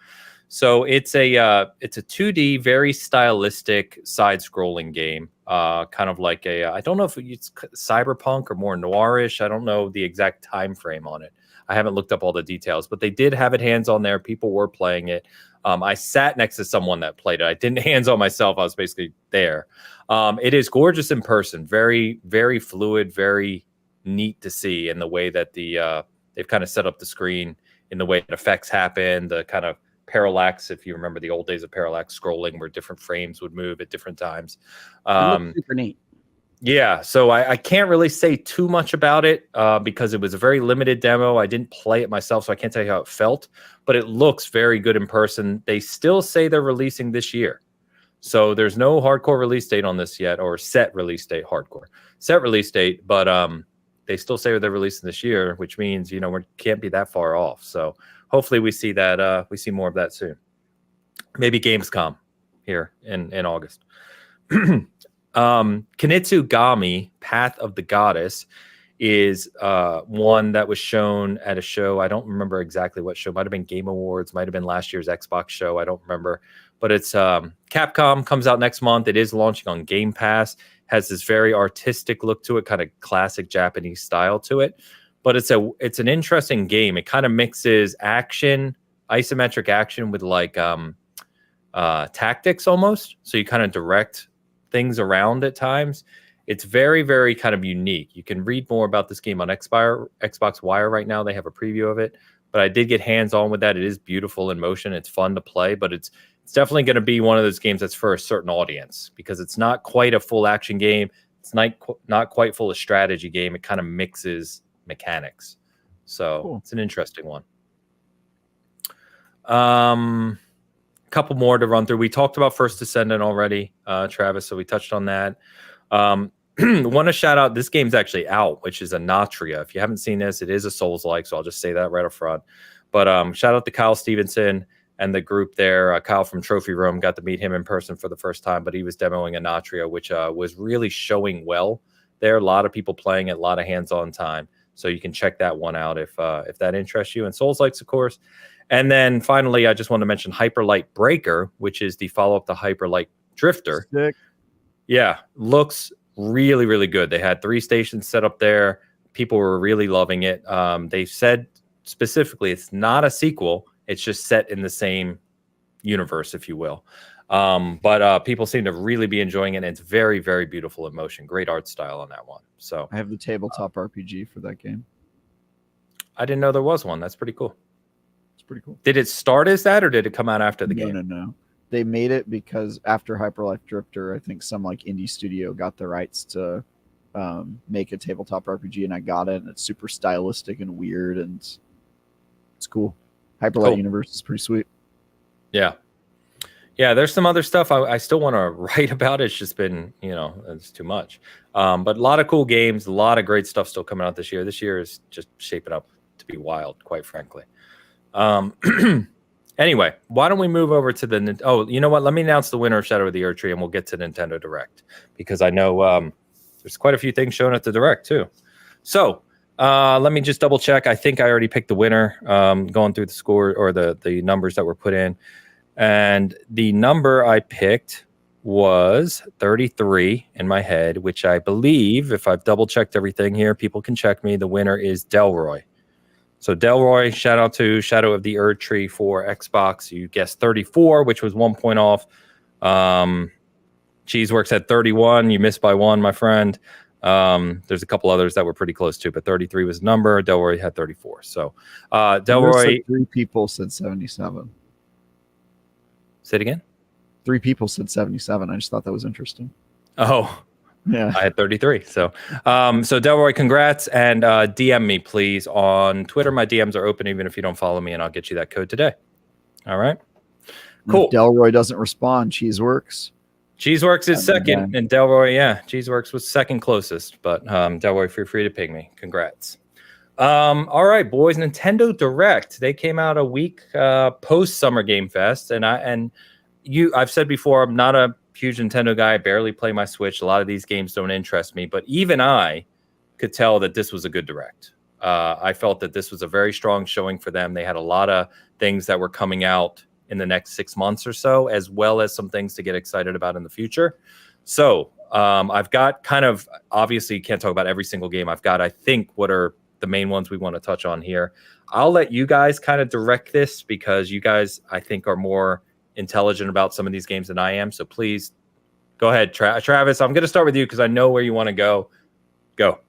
So it's a 2D, very stylistic side-scrolling game, kind of like I don't know if it's cyberpunk or more noirish. I don't know the exact time frame on it. I haven't looked up all the details, but they did have it hands-on there. People were playing it. I sat next to someone that played it. I didn't hands-on myself. I was basically there. It is gorgeous in person, very, very fluid, very neat to see in the way that they've kind of set up the screen in the way that effects happen, the kind of parallax, if you remember the old days of parallax scrolling where different frames would move at different times. Super neat. Yeah, so I can't really say too much about it because it was a very limited demo. I didn't play it myself, so I can't tell you how it felt, but it looks very good in person. They still say they're releasing this year. So there's no hardcore release date on this yet, or set release date, but they still say they're releasing this year, which means, we can't be that far off. So hopefully we see that, we see more of that soon. Maybe Gamescom here in August. Kunitsu-Gami, Path of the Goddess, is one that was shown at a show. I don't remember exactly what show. Might have been Game Awards, might have been last year's Xbox show. I don't remember. But it's Capcom, comes out next month. It is launching on Game Pass. Has this very artistic look to it, kind of classic Japanese style to it. But it's an interesting game. It kind of mixes action, isometric action with like tactics almost. So you kind of direct things around at times. It's very, very kind of unique. You can read more about this game on Xbox Wire right now. They have a preview of it, but I did get hands-on with that. It is beautiful in motion. It's fun to play, but it's definitely going to be one of those games that's for a certain audience because it's not quite a full action game. It's not quite full of strategy game. It kind of mixes mechanics. So cool. It's an interesting one. Couple more to run through. We talked about First Descendant already, Travis, so we touched on that. Want to shout out, this game's actually out, which is Anatria. If you haven't seen this, it is a Souls-like, so I'll just say that right up front. But shout out to Kyle Stevenson and the group there. Kyle from Trophy Room, got to meet him in person for the first time, but he was demoing Anatria, which was really showing well there. A lot of people playing it, a lot of hands-on time. So you can check that one out if that interests you. And Souls-likes, of course. And then finally, I just want to mention Hyperlight Breaker, which is the follow-up to Hyperlight Drifter. Sick. Yeah, looks really, really good. They had 3 stations set up there. People were really loving it. They said specifically it's not a sequel. It's just set in the same universe, if you will. But people seem to really be enjoying it. And it's very, very beautiful in motion. Great art style on that one. So I have the tabletop RPG for that game. I didn't know there was one. That's pretty cool. It's pretty cool. Did it start as that, or did it come out after the game? No. They made it because after Hyperlight Drifter, I think some like indie studio got the rights to make a tabletop RPG, and I got it. And it's super stylistic and weird, and it's cool. Hyperlight Universe is pretty sweet. Yeah. There's some other stuff I still want to write about. It's just been, it's too much. But a lot of cool games, a lot of great stuff still coming out this year. This year is just shaping up to be wild, quite frankly. Anyway, why don't we move over to the... Oh, you know what? Let me announce the winner of Shadow of the Erdtree, and we'll get to Nintendo Direct. Because I know there's quite a few things shown at the Direct, too. So, let me just double check. I think I already picked the winner, going through the score or the numbers that were put in. And the number I picked was 33 in my head, which I believe, if I've double-checked everything here, people can check me, the winner is Delroy. So Delroy, shout out to Shadow of the Erdtree for Xbox. You guessed 34, which was 1 point off. Cheeseworks had 31. You missed by 1, my friend. There's a couple others that were pretty close too, but 33 was the number. Delroy had 34. So Delroy... 3 people said 77. Say it again? 3 people said 77. I just thought that was interesting. Oh, yeah. I had 33. So Delroy, congrats, and DM me, please, on Twitter. My DMs are open, even if you don't follow me, and I'll get you that code today. All right? Cool. If Delroy doesn't respond, Cheeseworks. Cheeseworks is second, and Delroy, Cheeseworks was second closest, but Delroy, feel free to ping me. Congrats. All right, boys, Nintendo Direct. They came out a week post Summer Game Fest, and I've said before, I'm not a huge Nintendo guy. I barely play my Switch. A lot of these games don't interest me, but even I could tell that this was a good Direct. I felt that this was a very strong showing for them. They had a lot of things that were coming out in the next 6 months or so, as well as some things to get excited about in the future. So I've got obviously you can't talk about every single game. I've got, I think, what are the main ones we want to touch on here. I'll let you guys kind of direct this because you guys, I think, are more intelligent about some of these games than I am. So please go ahead, Travis. I'm going to start with you because I know where you want to go. Go.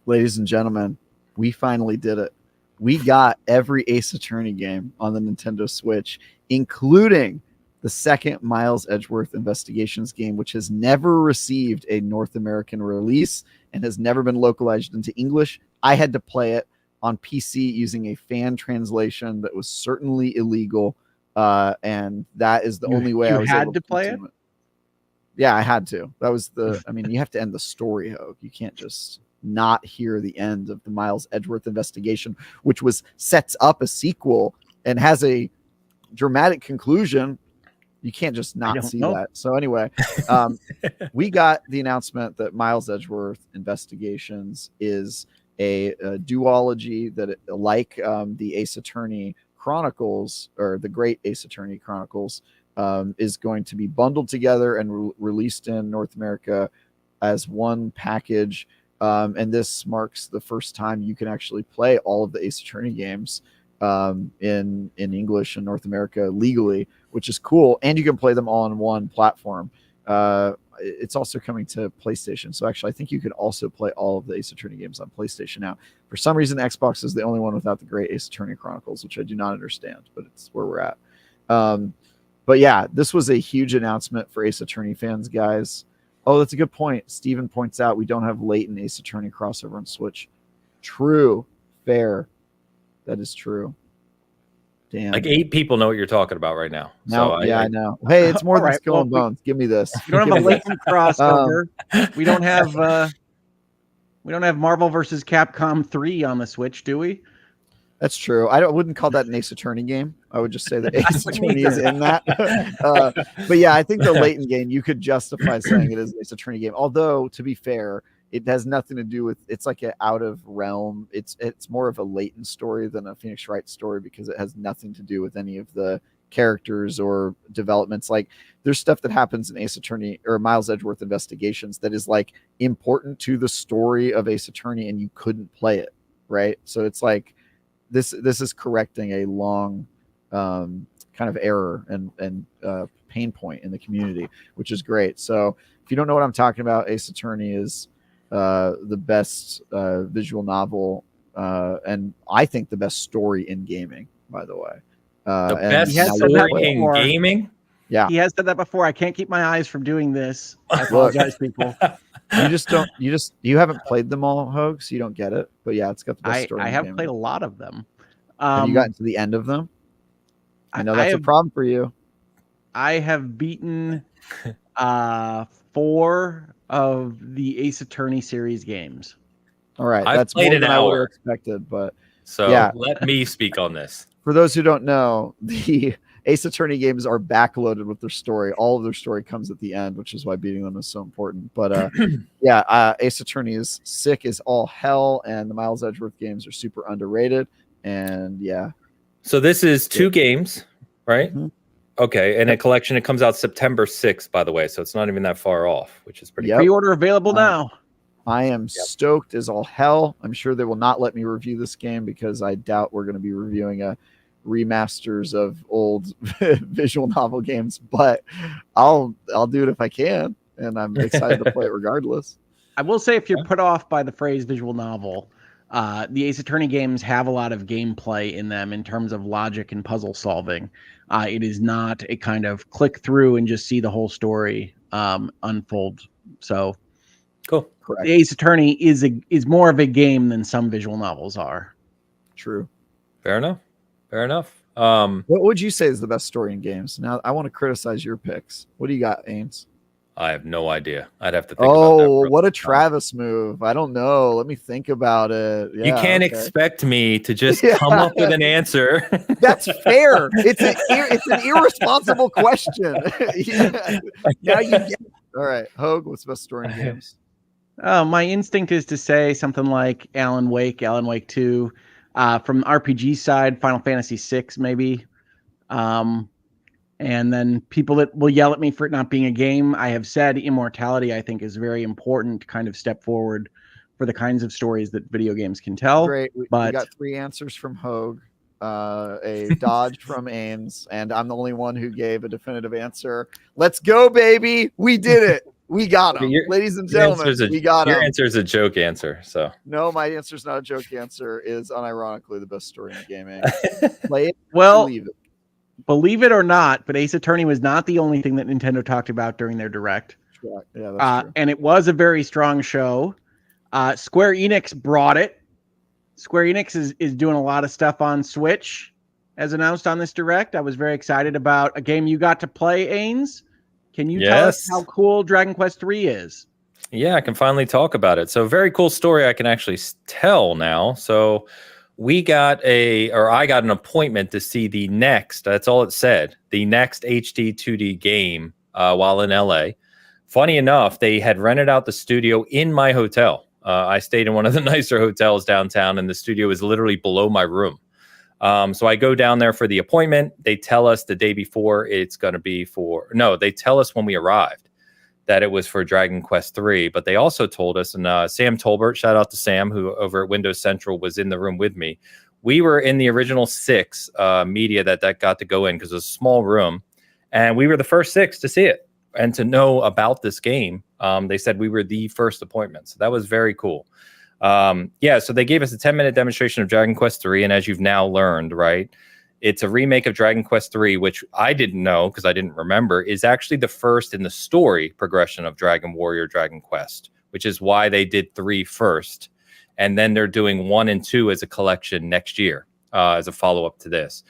Ladies and gentlemen, we finally did it. We got every Ace Attorney game on the Nintendo Switch, including the second Miles Edgeworth Investigations game, which has never received a North American release and has never been localized into English. I had to play it on PC using a fan translation that was certainly illegal. And that is the only way I was able to play it. Yeah, I had to. That was you have to end the story, Hogue. You can't just not hear the end of the Miles Edgeworth Investigation, which sets up a sequel and has a dramatic conclusion You can't just not see that. So anyway, we got the announcement that Miles Edgeworth Investigations is a duology that, like the Ace Attorney Chronicles, or the Great Ace Attorney Chronicles, is going to be bundled together and released in North America as one package. And this marks the first time you can actually play all of the Ace Attorney games in English in North America legally, which is cool. And you can play them all on one platform. It's also coming to PlayStation. So actually, I think you could also play all of the Ace Attorney games on PlayStation now. For some reason, Xbox is the only one without the Great Ace Attorney Chronicles, which I do not understand, but it's where we're at. But yeah, this was a huge announcement for Ace Attorney fans, guys. Oh, that's a good point. Steven points out we don't have latent Ace Attorney crossover on Switch. True. Fair. That is true. Damn. Like 8 people know what you're talking about right now. No, so I know. Hey, it's more than Skull and Bones. Give me this. We don't have a latent crossover. We don't have Marvel versus Capcom 3 on the Switch, do we? That's true. I wouldn't call that an Ace Attorney game. I would just say that Ace Attorney is in that. But yeah, I think the latent game, you could justify saying it is an Ace Attorney game. Although, to be fair, it has nothing to do with, it's like an out of realm. It's more of a latent story than a Phoenix Wright story, because it has nothing to do with any of the characters or developments. Like, there's stuff that happens in Ace Attorney or Miles Edgeworth Investigations that is like important to the story of Ace Attorney, and you couldn't play it, right? So it's like this is correcting a long kind of error and pain point in the community, which is great. So if you don't know what I'm talking about, Ace Attorney is the best visual novel, and I think the best story in gaming, by the way. The best story in gaming? Yeah. He has said that before. I can't keep my eyes from doing this. I apologize, people. You haven't played them all, Hogue, so you don't get it. But yeah, it's got the best story. I have played a lot of them. Have you gotten to the end of them? I know that's a problem for you. I have beaten 4 of the Ace Attorney series games. All right, that's more than I would have expected. But so yeah, let me speak on this. For those who don't know, the Ace Attorney games are backloaded with their story. All of their story comes at the end, which is why beating them is so important. But yeah, Ace Attorney is sick as all hell, and the Miles Edgeworth games are super underrated. And yeah. So this is 2 games, right? Mm-hmm. Okay, and a collection. It comes out September 6th, by the way, so it's not even that far off, which is pretty cool. Pre-order available now. I am stoked as all hell. I'm sure they will not let me review this game, because I doubt we're going to be reviewing a remasters of old visual novel games, but I'll do it if I can, and I'm excited to play it regardless. I will say, if you're put off by the phrase visual novel, the Ace Attorney games have a lot of gameplay in them in terms of logic and puzzle solving. It is not a kind of click through and just see the whole story unfold. So cool. Correct. The Ace Attorney is more of a game than some visual novels are. True. Fair enough. What would you say is the best story in games? Now I want to criticize your picks. What do you got, Ames? I have no idea. I'd have to think about that. Oh, what a Travis move. I don't know. Let me think about it. Yeah, you can't expect me to just come up with an answer. That's fair. It's an irresponsible question. Now you get it. All right. Hogue, what's the best story in games? My instinct is to say something like Alan Wake 2. From the RPG side, Final Fantasy VI, maybe. And then people that will yell at me for it not being a game, I have said immortality, I think, is a very important kind of step forward for the kinds of stories that video games can tell. Great. We got 3 answers from Hogue, a dodge from Ames, and I'm the only one who gave a definitive answer. Let's go, baby. We did it. We got him. Ladies and gentlemen, we got him. Your answer is a joke answer. So no, my answer is not a joke answer. It is unironically the best story in gaming. Play it. Well, believe it or not, but Ace Attorney was not the only thing that Nintendo talked about during their Direct. Yeah, that's true. And it was a very strong show. Square Enix brought it. Square Enix is doing a lot of stuff on Switch, as announced on this Direct. I was very excited about a game you got to play, Ains. Can you tell us how cool Dragon Quest III is? Yeah, I can finally talk about it. So very cool story I can actually tell now. So I got an appointment to see the next, that's all it said, the next HD 2D game while in LA. Funny enough, they had rented out the studio in my hotel. I stayed in one of the nicer hotels downtown, and the studio is literally below my room. So I go down there for the appointment. They tell us the day before it's going to be they tell us when we arrived that it was for Dragon Quest 3, but they also told us, and Sam Tolbert, shout out to Sam, who over at Windows Central was in the room with me. We were in the original 6 media that got to go in because it was a small room, and we were the first 6 to see it and to know about this game. They said we were the first appointment, so that was very cool. So they gave us a 10-minute demonstration of Dragon Quest 3, and as you've now learned, right, it's a remake of Dragon Quest 3, which I didn't know because I didn't remember, is actually the first in the story progression of Dragon Warrior Dragon Quest, which is why they did 3 first. And then they're doing 1 and 2 as a collection next year as a follow-up to this.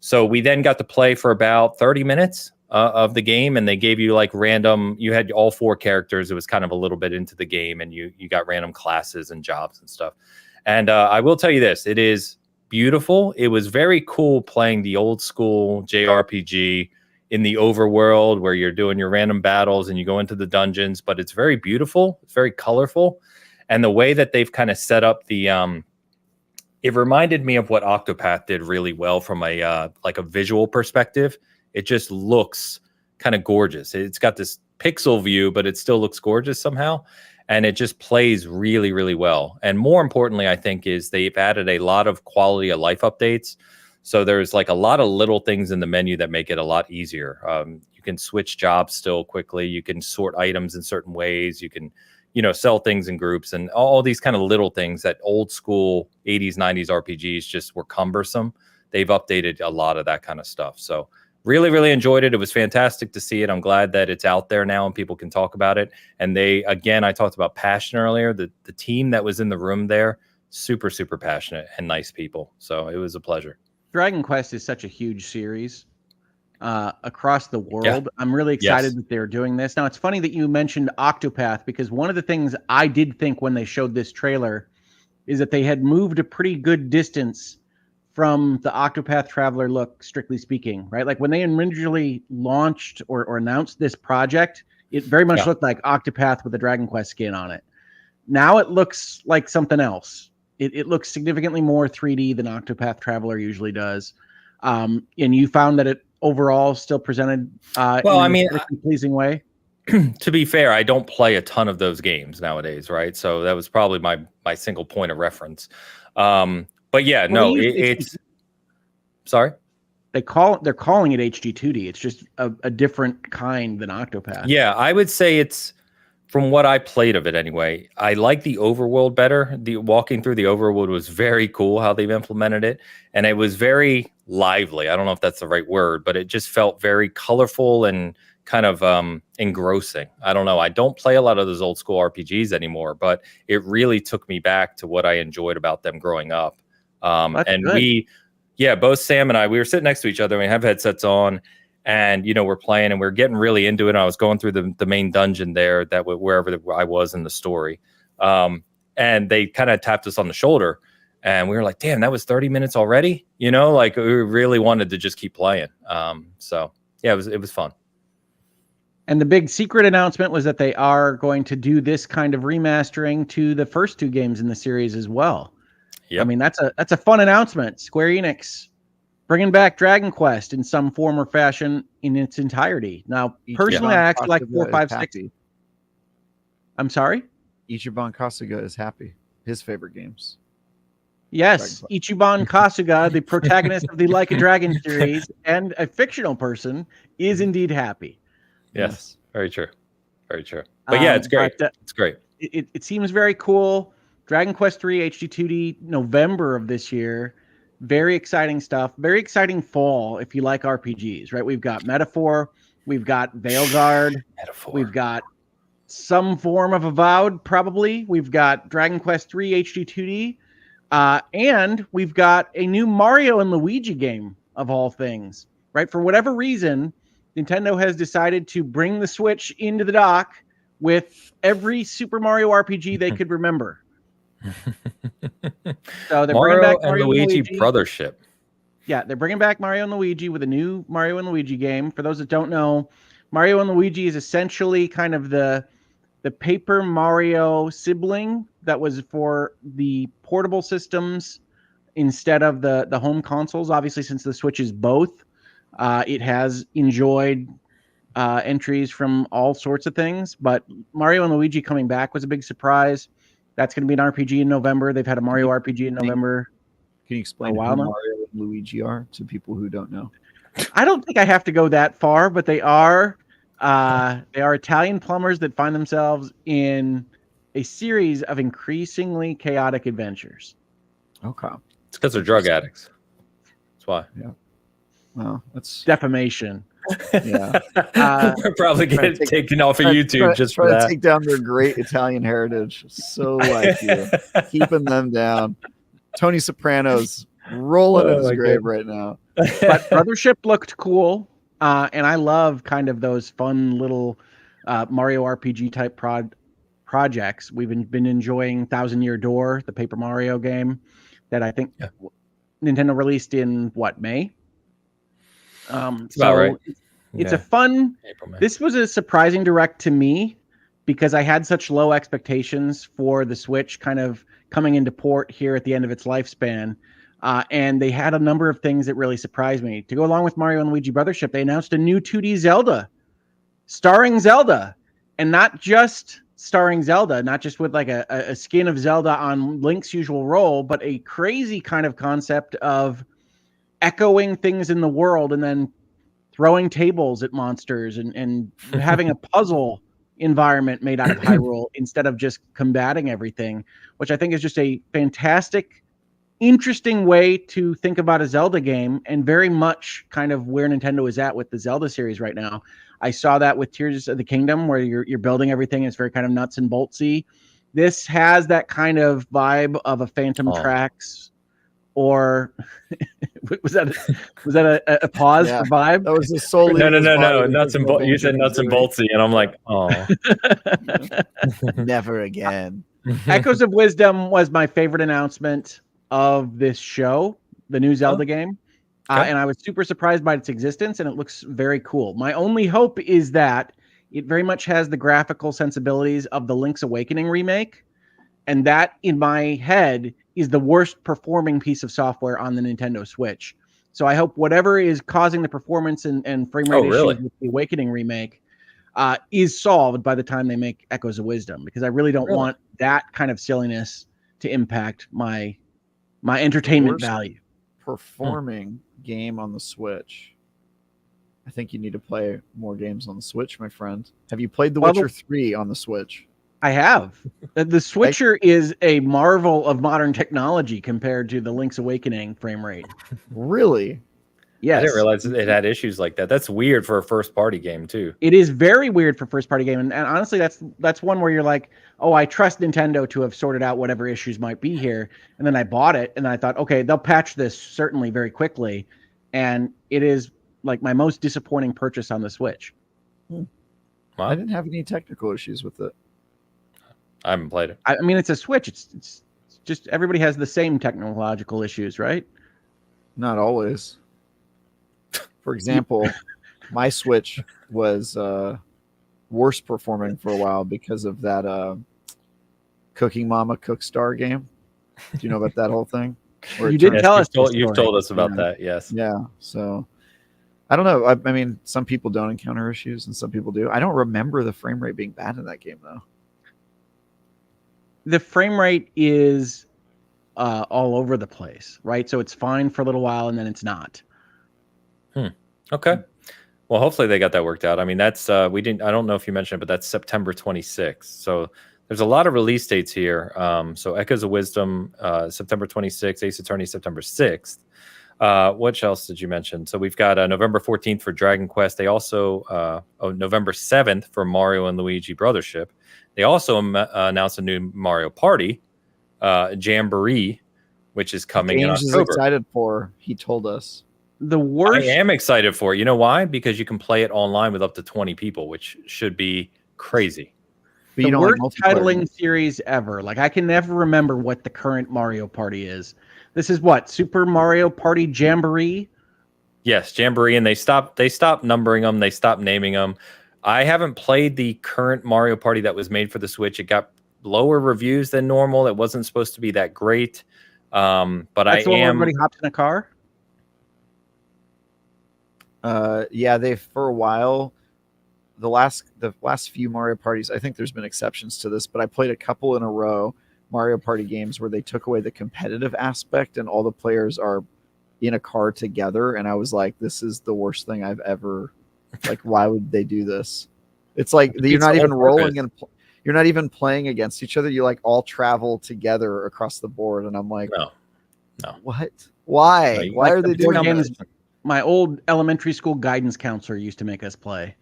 So we then got to play for about 30 minutes of the game, and they gave you like random, you had all 4 characters. It was kind of a little bit into the game, and you got random classes and jobs and stuff. And I will tell you this, it is beautiful. It was very cool playing the old school JRPG in the overworld where you're doing your random battles and you go into the dungeons, but it's very beautiful. It's very colorful. And the way that they've kind of set up the, it reminded me of what Octopath did really well from a visual perspective. It just looks kind of gorgeous. It's got this pixel view, but it still looks gorgeous somehow. And it just plays really, really well. And more importantly, I think, is they've added a lot of quality of life updates. So there's like a lot of little things in the menu that make it a lot easier. You can switch jobs still quickly. You can sort items in certain ways. You can, sell things in groups, and all these kind of little things that old school 80s, 90s RPGs just were cumbersome. They've updated a lot of that kind of stuff. So really, really enjoyed it. It was fantastic to see it. I'm glad that it's out there now and people can talk about it. And I talked about passion earlier. The team that was in the room there, super, super passionate and nice people. So it was a pleasure. Dragon Quest is such a huge series across the world. Yeah. I'm really excited that they're doing this. Now, it's funny that you mentioned Octopath, because one of the things I did think when they showed this trailer is that they had moved a pretty good distance from the Octopath Traveler look, strictly speaking, right? Like when they originally launched or announced this project, it very much looked like Octopath with a Dragon Quest skin on it. Now it looks like something else. It looks significantly more 3D than Octopath Traveler usually does. And you found that it overall still presented in a pleasing way? To be fair, I don't play a ton of those games nowadays, right? So that was probably my single point of reference. But yeah, it's sorry. They're calling it HD2D. It's just a different kind than Octopath. Yeah, I would say it's, from what I played of it anyway, I like the overworld better. The walking through the overworld was very cool how they've implemented it, and it was very lively. I don't know if that's the right word, but it just felt very colorful and kind of engrossing. I don't know. I don't play a lot of those old school RPGs anymore, but it really took me back to what I enjoyed about them growing up. And good. Both Sam and I, we were sitting next to each other. We have headsets on, and we're playing, and we're getting really into it. And I was going through the main dungeon there, wherever I was in the story, and they kind of tapped us on the shoulder, and we were like, "Damn, that was 30 minutes already!" Like we really wanted to just keep playing. It was fun. And the big secret announcement was that they are going to do this kind of remastering to the first 2 games in the series as well. Yep. I mean, that's a fun announcement. Square Enix bringing back Dragon Quest in some form or fashion in its entirety. Now, personally, I actually like 4, 5, 6. I'm sorry? Ichiban Kasuga is happy. His favorite games. Yes, Ichiban Kasuga, the protagonist of the Like a Dragon series and a fictional person, is indeed happy. Yes, very true. Very true. But yeah, it's great. It's great. It seems very cool. Dragon Quest 3 HD2D, November of this year. Very exciting stuff. Very exciting fall if you like RPGs, right? We've got Metaphor. We've got Veilguard. We've got some form of Avowed, probably. We've got Dragon Quest 3 HD2D. And we've got a new Mario and Luigi game, of all things, right? For whatever reason, Nintendo has decided to bring the Switch into the dock with every Super Mario RPG they could remember. So they're bringing Mario back and Mario Luigi Brothership. Yeah, they're bringing back Mario and Luigi with a new Mario and Luigi game. For those that don't know, Mario and Luigi is essentially kind of the Paper Mario sibling that was for the portable systems instead of the home consoles. Obviously, since the Switch is both, it has enjoyed entries from all sorts of things. But Mario and Luigi coming back was a big surprise. That's going to be an RPG in November. They've had a Mario RPG in November. Can you explain who Mario and Luigi are to people who don't know? I don't think I have to go that far, but they are Italian plumbers that find themselves in a series of increasingly chaotic adventures. Okay. It's because they're drug addicts. That's why. Yeah. Well, that's defamation. Yeah. Probably get taken off of YouTube just for that. To take down their great Italian heritage. So like you, keeping them down. Tony Soprano's rolling in his grave right now. But Brothership looked cool. And I love kind of those fun little Mario RPG type projects. We've been enjoying Thousand Year Door, the Paper Mario game that I think Nintendo released in May? It's about right. It's a fun. This was a surprising direct to me because I had such low expectations for the Switch kind of coming into port here at the end of its lifespan. And they had a number of things that really surprised me. To go along with Mario and Luigi Brothership, they announced a new 2D Zelda, starring Zelda, and not just starring Zelda, not just with like a skin of Zelda on Link's usual role, but a crazy kind of concept of echoing things in the world and then throwing tables at monsters and having a puzzle environment made out of Hyrule instead of just combating everything, which I think is just a fantastic, interesting way to think about a Zelda game and very much kind of where Nintendo is at with the Zelda series right now. I saw that with Tears of the Kingdom where you're building everything. It's very kind of nuts and boltsy. This has that kind of vibe of a Phantom Tracks or was that a pause for vibe? That was a solely no nuts and bolts. You said nuts and boltsy, and I'm like, oh, never again. Echoes of Wisdom was my favorite announcement of this show, the new Zelda game, and I was super surprised by its existence, and it looks very cool. My only hope is that it very much has the graphical sensibilities of the Link's Awakening remake, and that in my head is the worst performing piece of software on the Nintendo Switch. So I hope whatever is causing the performance and frame rate issues with the Awakening remake is solved by the time they make Echoes of Wisdom, because I really don't want that kind of silliness to impact my entertainment value. Performing game on the Switch. I think you need to play more games on the Switch, my friend. Have you played The Witcher 3 on the Switch? I have. The Switcher is a marvel of modern technology compared to the Link's Awakening frame rate. Really? Yes. I didn't realize it had issues like that. That's weird for a first-party game, too. It is very weird for first-party game. And honestly, that's one where you're like, oh, I trust Nintendo to have sorted out whatever issues might be here. And then I bought it, and I thought, okay, they'll patch this certainly very quickly. And it is like my most disappointing purchase on the Switch. Wow. I didn't have any technical issues with it. I haven't played it. I mean, it's a Switch. It's just everybody has the same technological issues, right? Not always. For example, my Switch was worse performing for a while because of that Cooking Mama Cookstar game. Do you know about that whole thing? You did tell us. You've told us about that, yes. Yeah. So I don't know. I mean, some people don't encounter issues and some people do. I don't remember the frame rate being bad in that game, though. The frame rate is all over the place, right? So it's fine for a little while and then it's not. Okay. Well, hopefully they got that worked out. I mean, that's I don't know if you mentioned it, but that's September 26th. So there's a lot of release dates here. So Echoes of Wisdom, September 26th, Ace Attorney, September 6th. What else did you mention? So we've got November 14th for Dragon Quest. They also, November 7th for Mario and Luigi Brothership. They also announced a new Mario Party, Jamboree, which is coming in October. James is excited for, he told us. The worst. I am excited for it. You know why? Because you can play it online with up to 20 people, which should be crazy. But the you don't worst like multiplayer titling games. series ever. Like, I can never remember what the current Mario Party is. This is what, Super Mario Party Jamboree? Yes, Jamboree, and they stopped numbering them. They stopped naming them. I haven't played the current Mario Party that was made for the Switch. It got lower reviews than normal. It wasn't supposed to be that great. But That's the one where everybody hops in a car? Yeah, they for a while, the last few Mario parties, I think there's been exceptions to this, but I played a couple in a row Mario Party games where they took away the competitive aspect and all the players are in a car together, and I was like, this is the worst thing I've ever, like, why would they do this? It's like you're not even rolling and you're not even playing against each other. You like all travel together across the board, and I'm like, no. What? Why? No, Why are they doing games? this? My old elementary school guidance counselor used to make us play.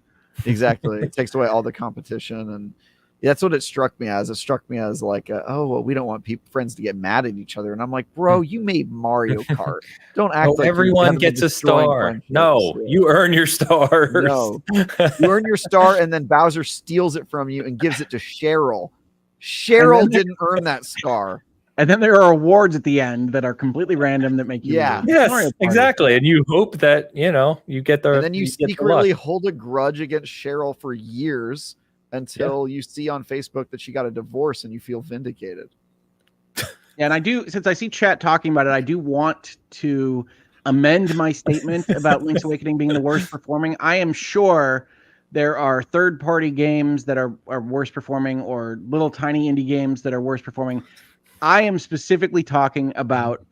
Exactly. It takes away all the competition, and that's what it struck me as. It struck me as like, oh, well, we don't want friends to get mad at each other. And I'm like, bro, you made Mario Kart. Don't act like everyone gets a star. No, yeah. You earn your stars. No, you earn your star, and then Bowser steals it from you and gives it to Cheryl. Cheryl didn't earn that star. And then there are awards at the end that are completely random that make you yeah, yes, exactly. And you hope that you get the. And then you secretly hold a grudge against Cheryl for years until you see on Facebook that she got a divorce and you feel vindicated. Yeah, and I do, since I see chat talking about it, I do want to amend my statement about Link's Awakening being the worst performing. I am sure there are third-party games that are worse performing, or little tiny indie games that are worse performing. I am specifically talking about,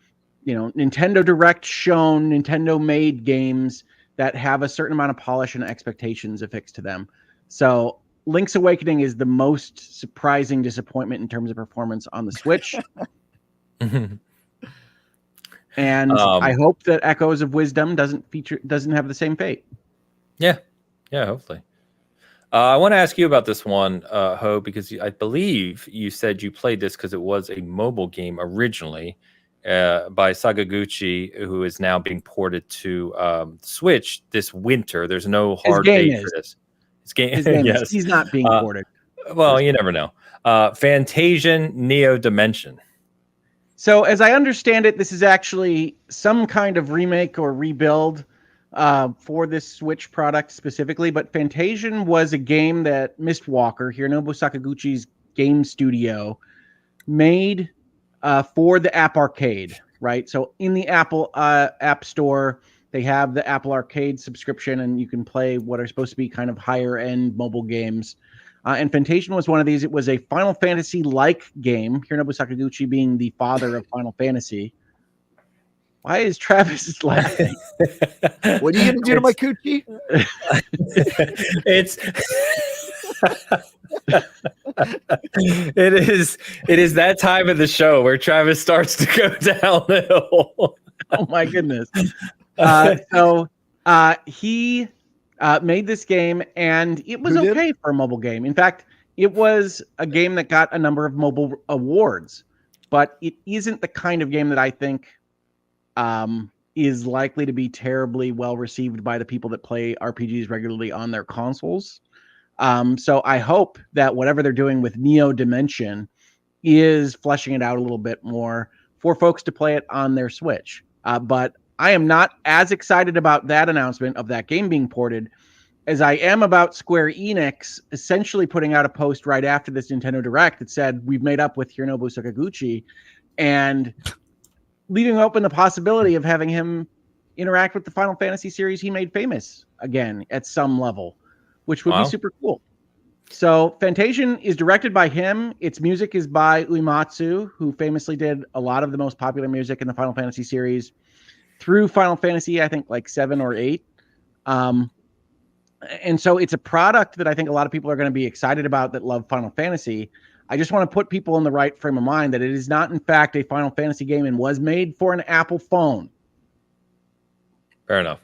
Nintendo Direct shown, Nintendo made games that have a certain amount of polish and expectations affixed to them. So Link's Awakening is the most surprising disappointment in terms of performance on the Switch. And I hope that Echoes of Wisdom doesn't have the same fate. Yeah, hopefully. I want to ask you about this one, Ho, because I believe you said you played this because it was a mobile game originally by Sakaguchi, who is now being ported to Switch this winter. There's no hard date for this. His game yes. He's not being ported. Well, you never know. Fantasian Neo Dimension. So as I understand it, this is actually some kind of remake or rebuild for this Switch product specifically, but Fantasian was a game that Mistwalker, Hironobu Sakaguchi's game studio, made for the App Arcade, right? So in the Apple App Store, they have the Apple Arcade subscription, and you can play what are supposed to be kind of higher-end mobile games. And Fantasian was one of these. It was a Final Fantasy-like game, Hironobu Sakaguchi being the father of Final Fantasy. Why is Travis laughing? What are you going to do to my coochie? It is that time of the show where Travis starts to go downhill. Oh my goodness. He made this game, and it was okay for a mobile game. In fact, it was a game that got a number of mobile awards, but it isn't the kind of game that I think is likely to be terribly well received by the people that play RPGs regularly on their consoles. So I hope that whatever they're doing with Neo Dimension is fleshing it out a little bit more for folks to play it on their Switch. But I am not as excited about that announcement of that game being ported as I am about Square Enix essentially putting out a post right after this Nintendo Direct that said, we've made up with Hironobu Sakaguchi, and leaving open the possibility of having him interact with the Final Fantasy series he made famous again at some level, which would be super cool. So Fantasian is directed by him. Its music is by Uematsu, who famously did a lot of the most popular music in the Final Fantasy series through Final Fantasy, I think like 7 or 8. And so it's a product that I think a lot of people are going to be excited about that love Final Fantasy. I just want to put people in the right frame of mind that it is not, in fact, a Final Fantasy game and was made for an Apple phone. Fair enough.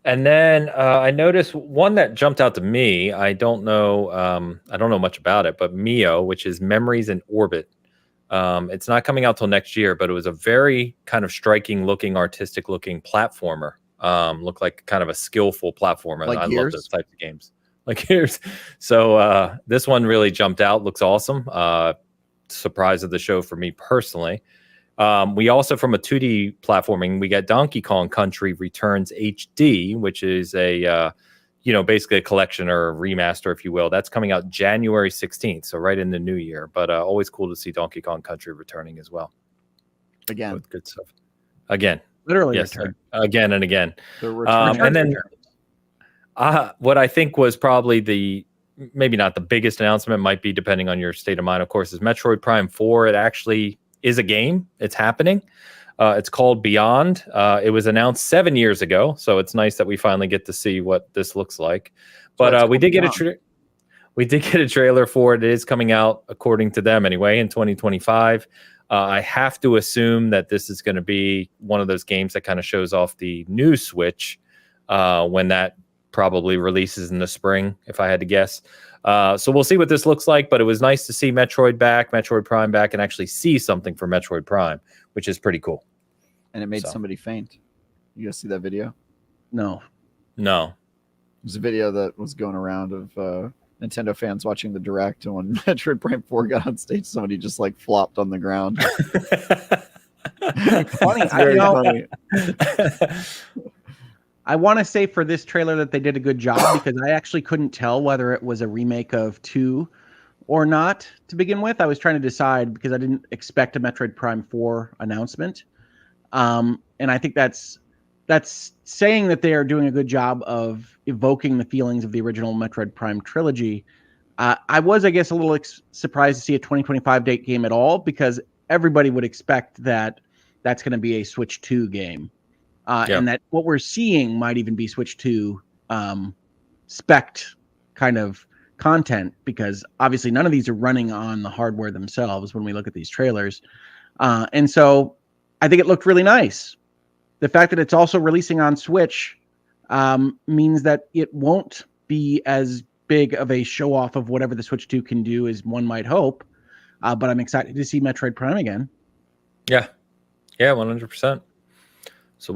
And then I noticed one that jumped out to me. I don't know much about it, but Mio, which is Memories in Orbit. It's not coming out till next year, but it was a very kind of striking looking, artistic looking platformer. Looked like kind of a skillful platformer. Like I love those types of games. Like here's so this one really jumped out. Looks awesome. Surprise of the show for me personally. We also, from a 2D platforming, we got Donkey Kong Country Returns HD, which is a basically a collection or a remaster, if you will. That's coming out January 16th, so right in the new year. But always cool to see Donkey Kong Country returning as well. Again, with good stuff. Again, Literally, yes, return. again and again. The return. And then what I think was probably maybe not the biggest announcement, might be depending on your state of mind, of course, is Metroid Prime 4. It actually is a game. It's happening. It's called Beyond. It was announced 7 years ago, so it's nice that we finally get to see what this looks like. But we did get a trailer for it. It is coming out, according to them anyway, in 2025. I have to assume that this is going to be one of those games that kind of shows off the new Switch when that probably releases in the spring, if I had to guess. So we'll see what this looks like, but it was nice to see Metroid Prime back, and actually see something for Metroid Prime, which is pretty cool. And it made somebody faint. You guys see that video? No. There's a video that was going around of Nintendo fans watching the Direct, and when Metroid Prime 4 got on stage, somebody just like flopped on the ground. It's funny. It's very funny. I want to say for this trailer that they did a good job, because I actually couldn't tell whether it was a remake of 2 or not to begin with. I was trying to decide because I didn't expect a Metroid Prime 4 announcement. And I think that's saying that they are doing a good job of evoking the feelings of the original Metroid Prime trilogy. I was, I guess, a little surprised to see a 2025 date game at all, because everybody would expect that that's going to be a Switch 2 game. And that what we're seeing might even be Switch 2 spec'd kind of content, because obviously none of these are running on the hardware themselves when we look at these trailers. And so I think it looked really nice. The fact that it's also releasing on Switch means that it won't be as big of a show off of whatever the Switch 2 can do as one might hope. But I'm excited to see Metroid Prime again. Yeah, 100%. So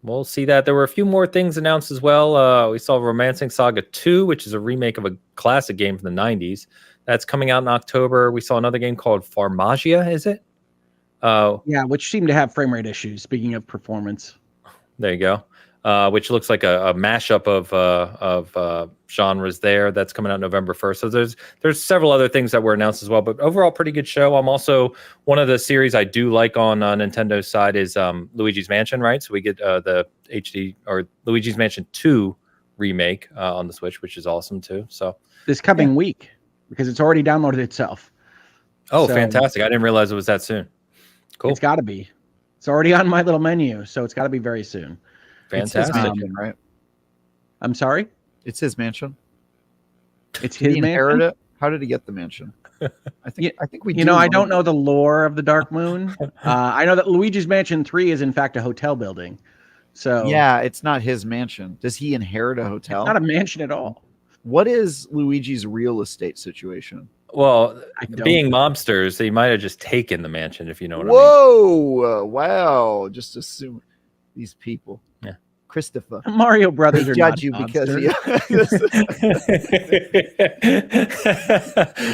we'll see that. There were a few more things announced as well. We saw Romancing Saga 2, which is a remake of a classic game from the 90s. That's coming out in October. We saw another game called Farmagia, is it? Yeah, which seemed to have frame rate issues, speaking of performance. There you go. Which looks like a mashup of genres there. That's coming out November 1st. So there's several other things that were announced as well. But overall, pretty good show. I'm also, one of the series I do like on Nintendo's side is Luigi's Mansion, right? So we get the HD or Luigi's Mansion 2 remake on the Switch, which is awesome too. So this coming week, because it's already downloaded itself. Oh, so, fantastic. I didn't realize it was that soon. Cool. It's got to be. It's already on my little menu, so it's got to be very soon. Fantastic. It's his mansion, right? I'm sorry? It's his mansion. It's his mansion? It? How did he get the mansion? I think we. I don't know the lore of the Dark Moon. I know that Luigi's Mansion 3 is in fact a hotel building. So yeah, it's not his mansion. Does he inherit a hotel? It's not a mansion at all. What is Luigi's real estate situation? Well, being mobsters, they might have just taken the mansion, if you know what I mean. Whoa! Wow! Just assume these people. Yeah, Christopher. Mario Brothers are judge you because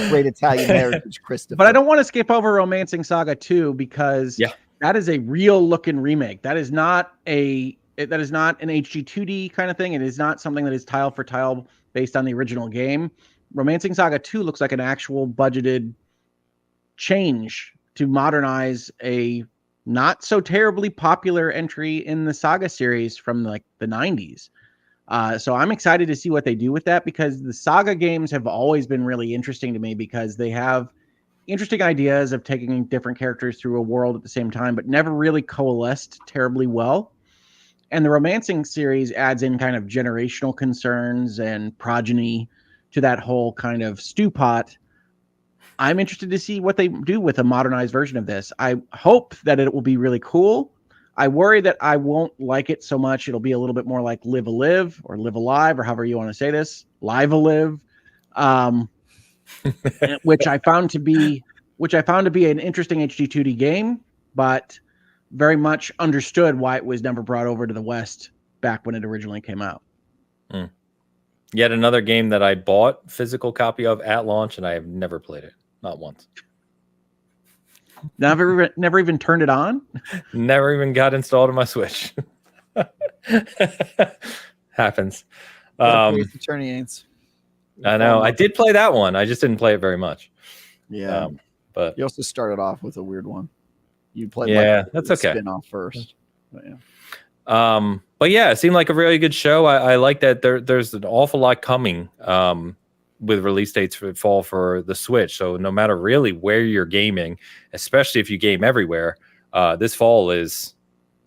great Italian heritage, Christopher. But I don't want to skip over Romancing Saga 2 because that is a real looking remake. That is not an HD 2D kind of thing. It is not something that is tile for tile based on the original game. Romancing Saga 2 looks like an actual budgeted change to modernize a not so terribly popular entry in the Saga series from like the 90s. So I'm excited to see what they do with that, because the Saga games have always been really interesting to me because they have interesting ideas of taking different characters through a world at the same time, but never really coalesced terribly well. And the Romancing series adds in kind of generational concerns and progeny to that whole kind of stew pot. I'm interested to see what they do with a modernized version of this. I hope that it will be really cool. I worry that I won't like it so much. It'll be a little bit more like Live a Live or Live Alive, or however you want to say this, Live a Live, which I found to be an interesting HD 2D game, but very much understood why it was never brought over to the West back when it originally came out. Yet another game that I bought physical copy of at launch, and I have never played it, not once. Never even turned it on. Never even got installed on my Switch. Happens. Attorney Aints. I know. I did play that one. I just didn't play it very much. Yeah, but you also started off with a weird one. You played that's okay. Spin-off first. But but yeah, it seemed like a really good show. I like that there's an awful lot coming with release dates for fall for the Switch. So no matter really where you're gaming, especially if you game everywhere, this fall is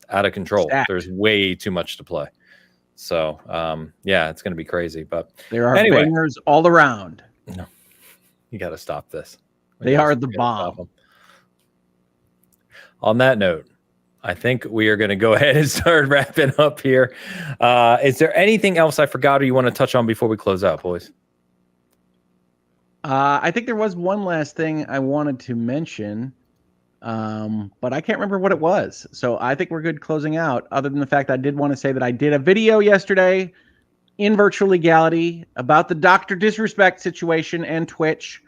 out of control. Stacked. There's way too much to play. So yeah, it's going to be crazy. But there are bangers all around. No, you got to stop this. They are the bomb. On that note, I think we are going to go ahead and start wrapping up here. Is there anything else I forgot or you want to touch on before we close out, boys? I think there was one last thing I wanted to mention, but I can't remember what it was. So I think we're good closing out, other than the fact I did want to say that I did a video yesterday in virtual legality about the Dr. Disrespect situation and Twitch.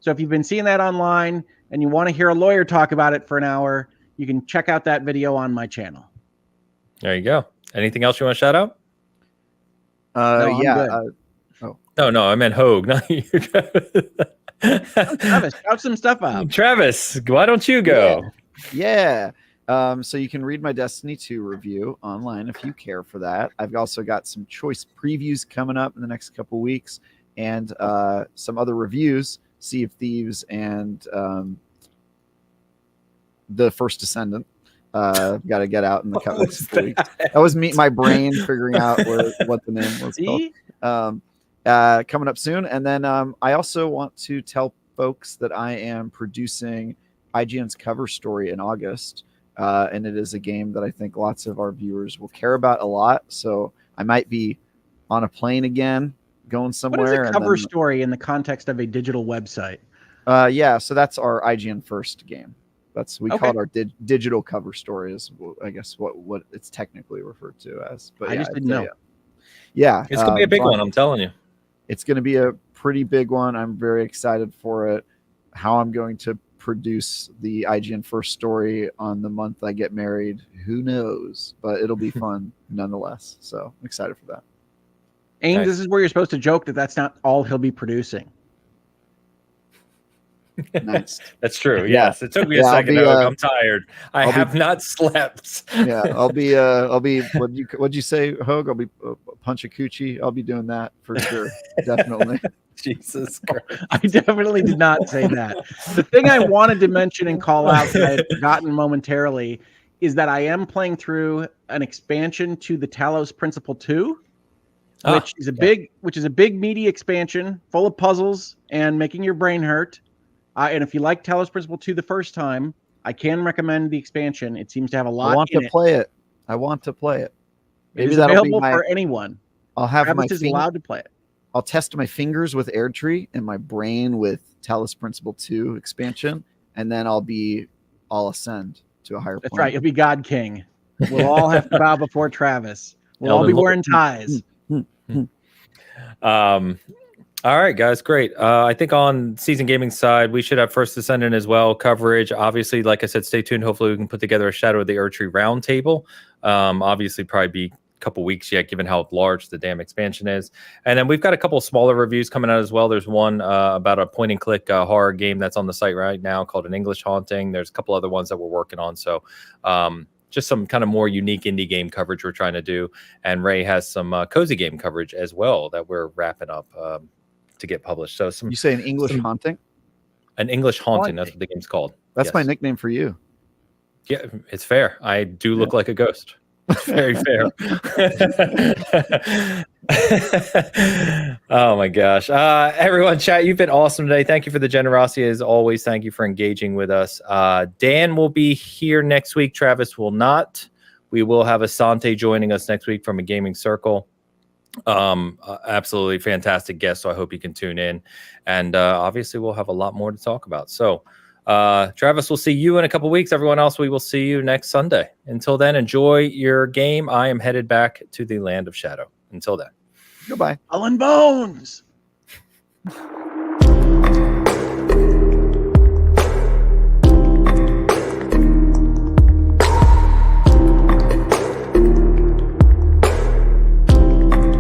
So if you've been seeing that online and you want to hear a lawyer talk about it for an hour, you can check out that video on my channel. There you go. Anything else you want to shout out? No, I meant Hogue, not you. Travis, shout some stuff out. Travis, why don't you go? Yeah. So you can read my Destiny 2 review online if you care for that. I've also got some choice previews coming up in the next couple weeks, and some other reviews, Sea of Thieves and the First Descendant. Got to get out in the couple weeks. That was my brain figuring out what the name was called. Coming up soon. And then I also want to tell folks that I am producing IGN's cover story in August. And it is a game that I think lots of our viewers will care about a lot. So I might be on a plane again, going somewhere. What is a cover story in the context of a digital website? Yeah, so that's our IGN First game. We call it our digital cover story, is I guess what it's technically referred to as. But I just didn't know. Yeah, it's gonna be a big one. I'm telling you, it's gonna be a pretty big one. I'm very excited for it. How I'm going to produce the IGN First story on the month I get married, who knows? But it'll be fun nonetheless. So I'm excited for that. Ames, nice. This is where you're supposed to joke that that's not all he'll be producing. Nice. That's true. Yes, it took me a second. I'm tired. I have not slept. Yeah, I'll be. What'd you say, Hogue? I'll be punch a coochie. I'll be doing that for sure. Definitely. Jesus Christ. I definitely did not say that. The thing I wanted to mention and call out that I had forgotten momentarily is that I am playing through an expansion to the Talos Principle 2, which is a big meaty expansion full of puzzles and making your brain hurt. And if you like Talos Principle 2 the first time, I can recommend the expansion. It seems to have a lot. I want to play it. Maybe that'll available be for anyone. I'll have Travis is allowed to play it. I'll test my fingers with Erdtree and my brain with Talos Principle 2 expansion, and then I'll ascend to a higher That's plane. Right. You'll be God King. We'll all have to bow before Travis. We'll all be wearing ties. All right, guys, great. I think on Season Gaming side, we should have First Descendant as well coverage. Obviously, like I said, stay tuned. Hopefully, we can put together a Shadow of the Erdtree roundtable. Obviously, probably be a couple weeks yet, given how large the damn expansion is. And then we've got a couple of smaller reviews coming out as well. There's one about a point-and-click horror game that's on the site right now called An English Haunting. There's a couple other ones that we're working on. So just some kind of more unique indie game coverage we're trying to do. And Ray has some cozy game coverage as well that we're wrapping up to get published. So you say an English haunting? An English haunting. That's what the game's called. That's my nickname for you. Yeah, it's fair. I do look like a ghost. Very fair. Oh my gosh. Everyone, chat, you've been awesome today. Thank you for the generosity as always. Thank you for engaging with us. Dan will be here next week. Travis will not. We will have Asante joining us next week from a gaming circle. Absolutely fantastic guest, so I hope you can tune in, and obviously we'll have a lot more to talk about. So Travis, we'll see you in a couple weeks. Everyone else, we will see you next Sunday. Until then, enjoy your game. I am headed back to the land of shadow. Until then. Goodbye. Skull and Bones.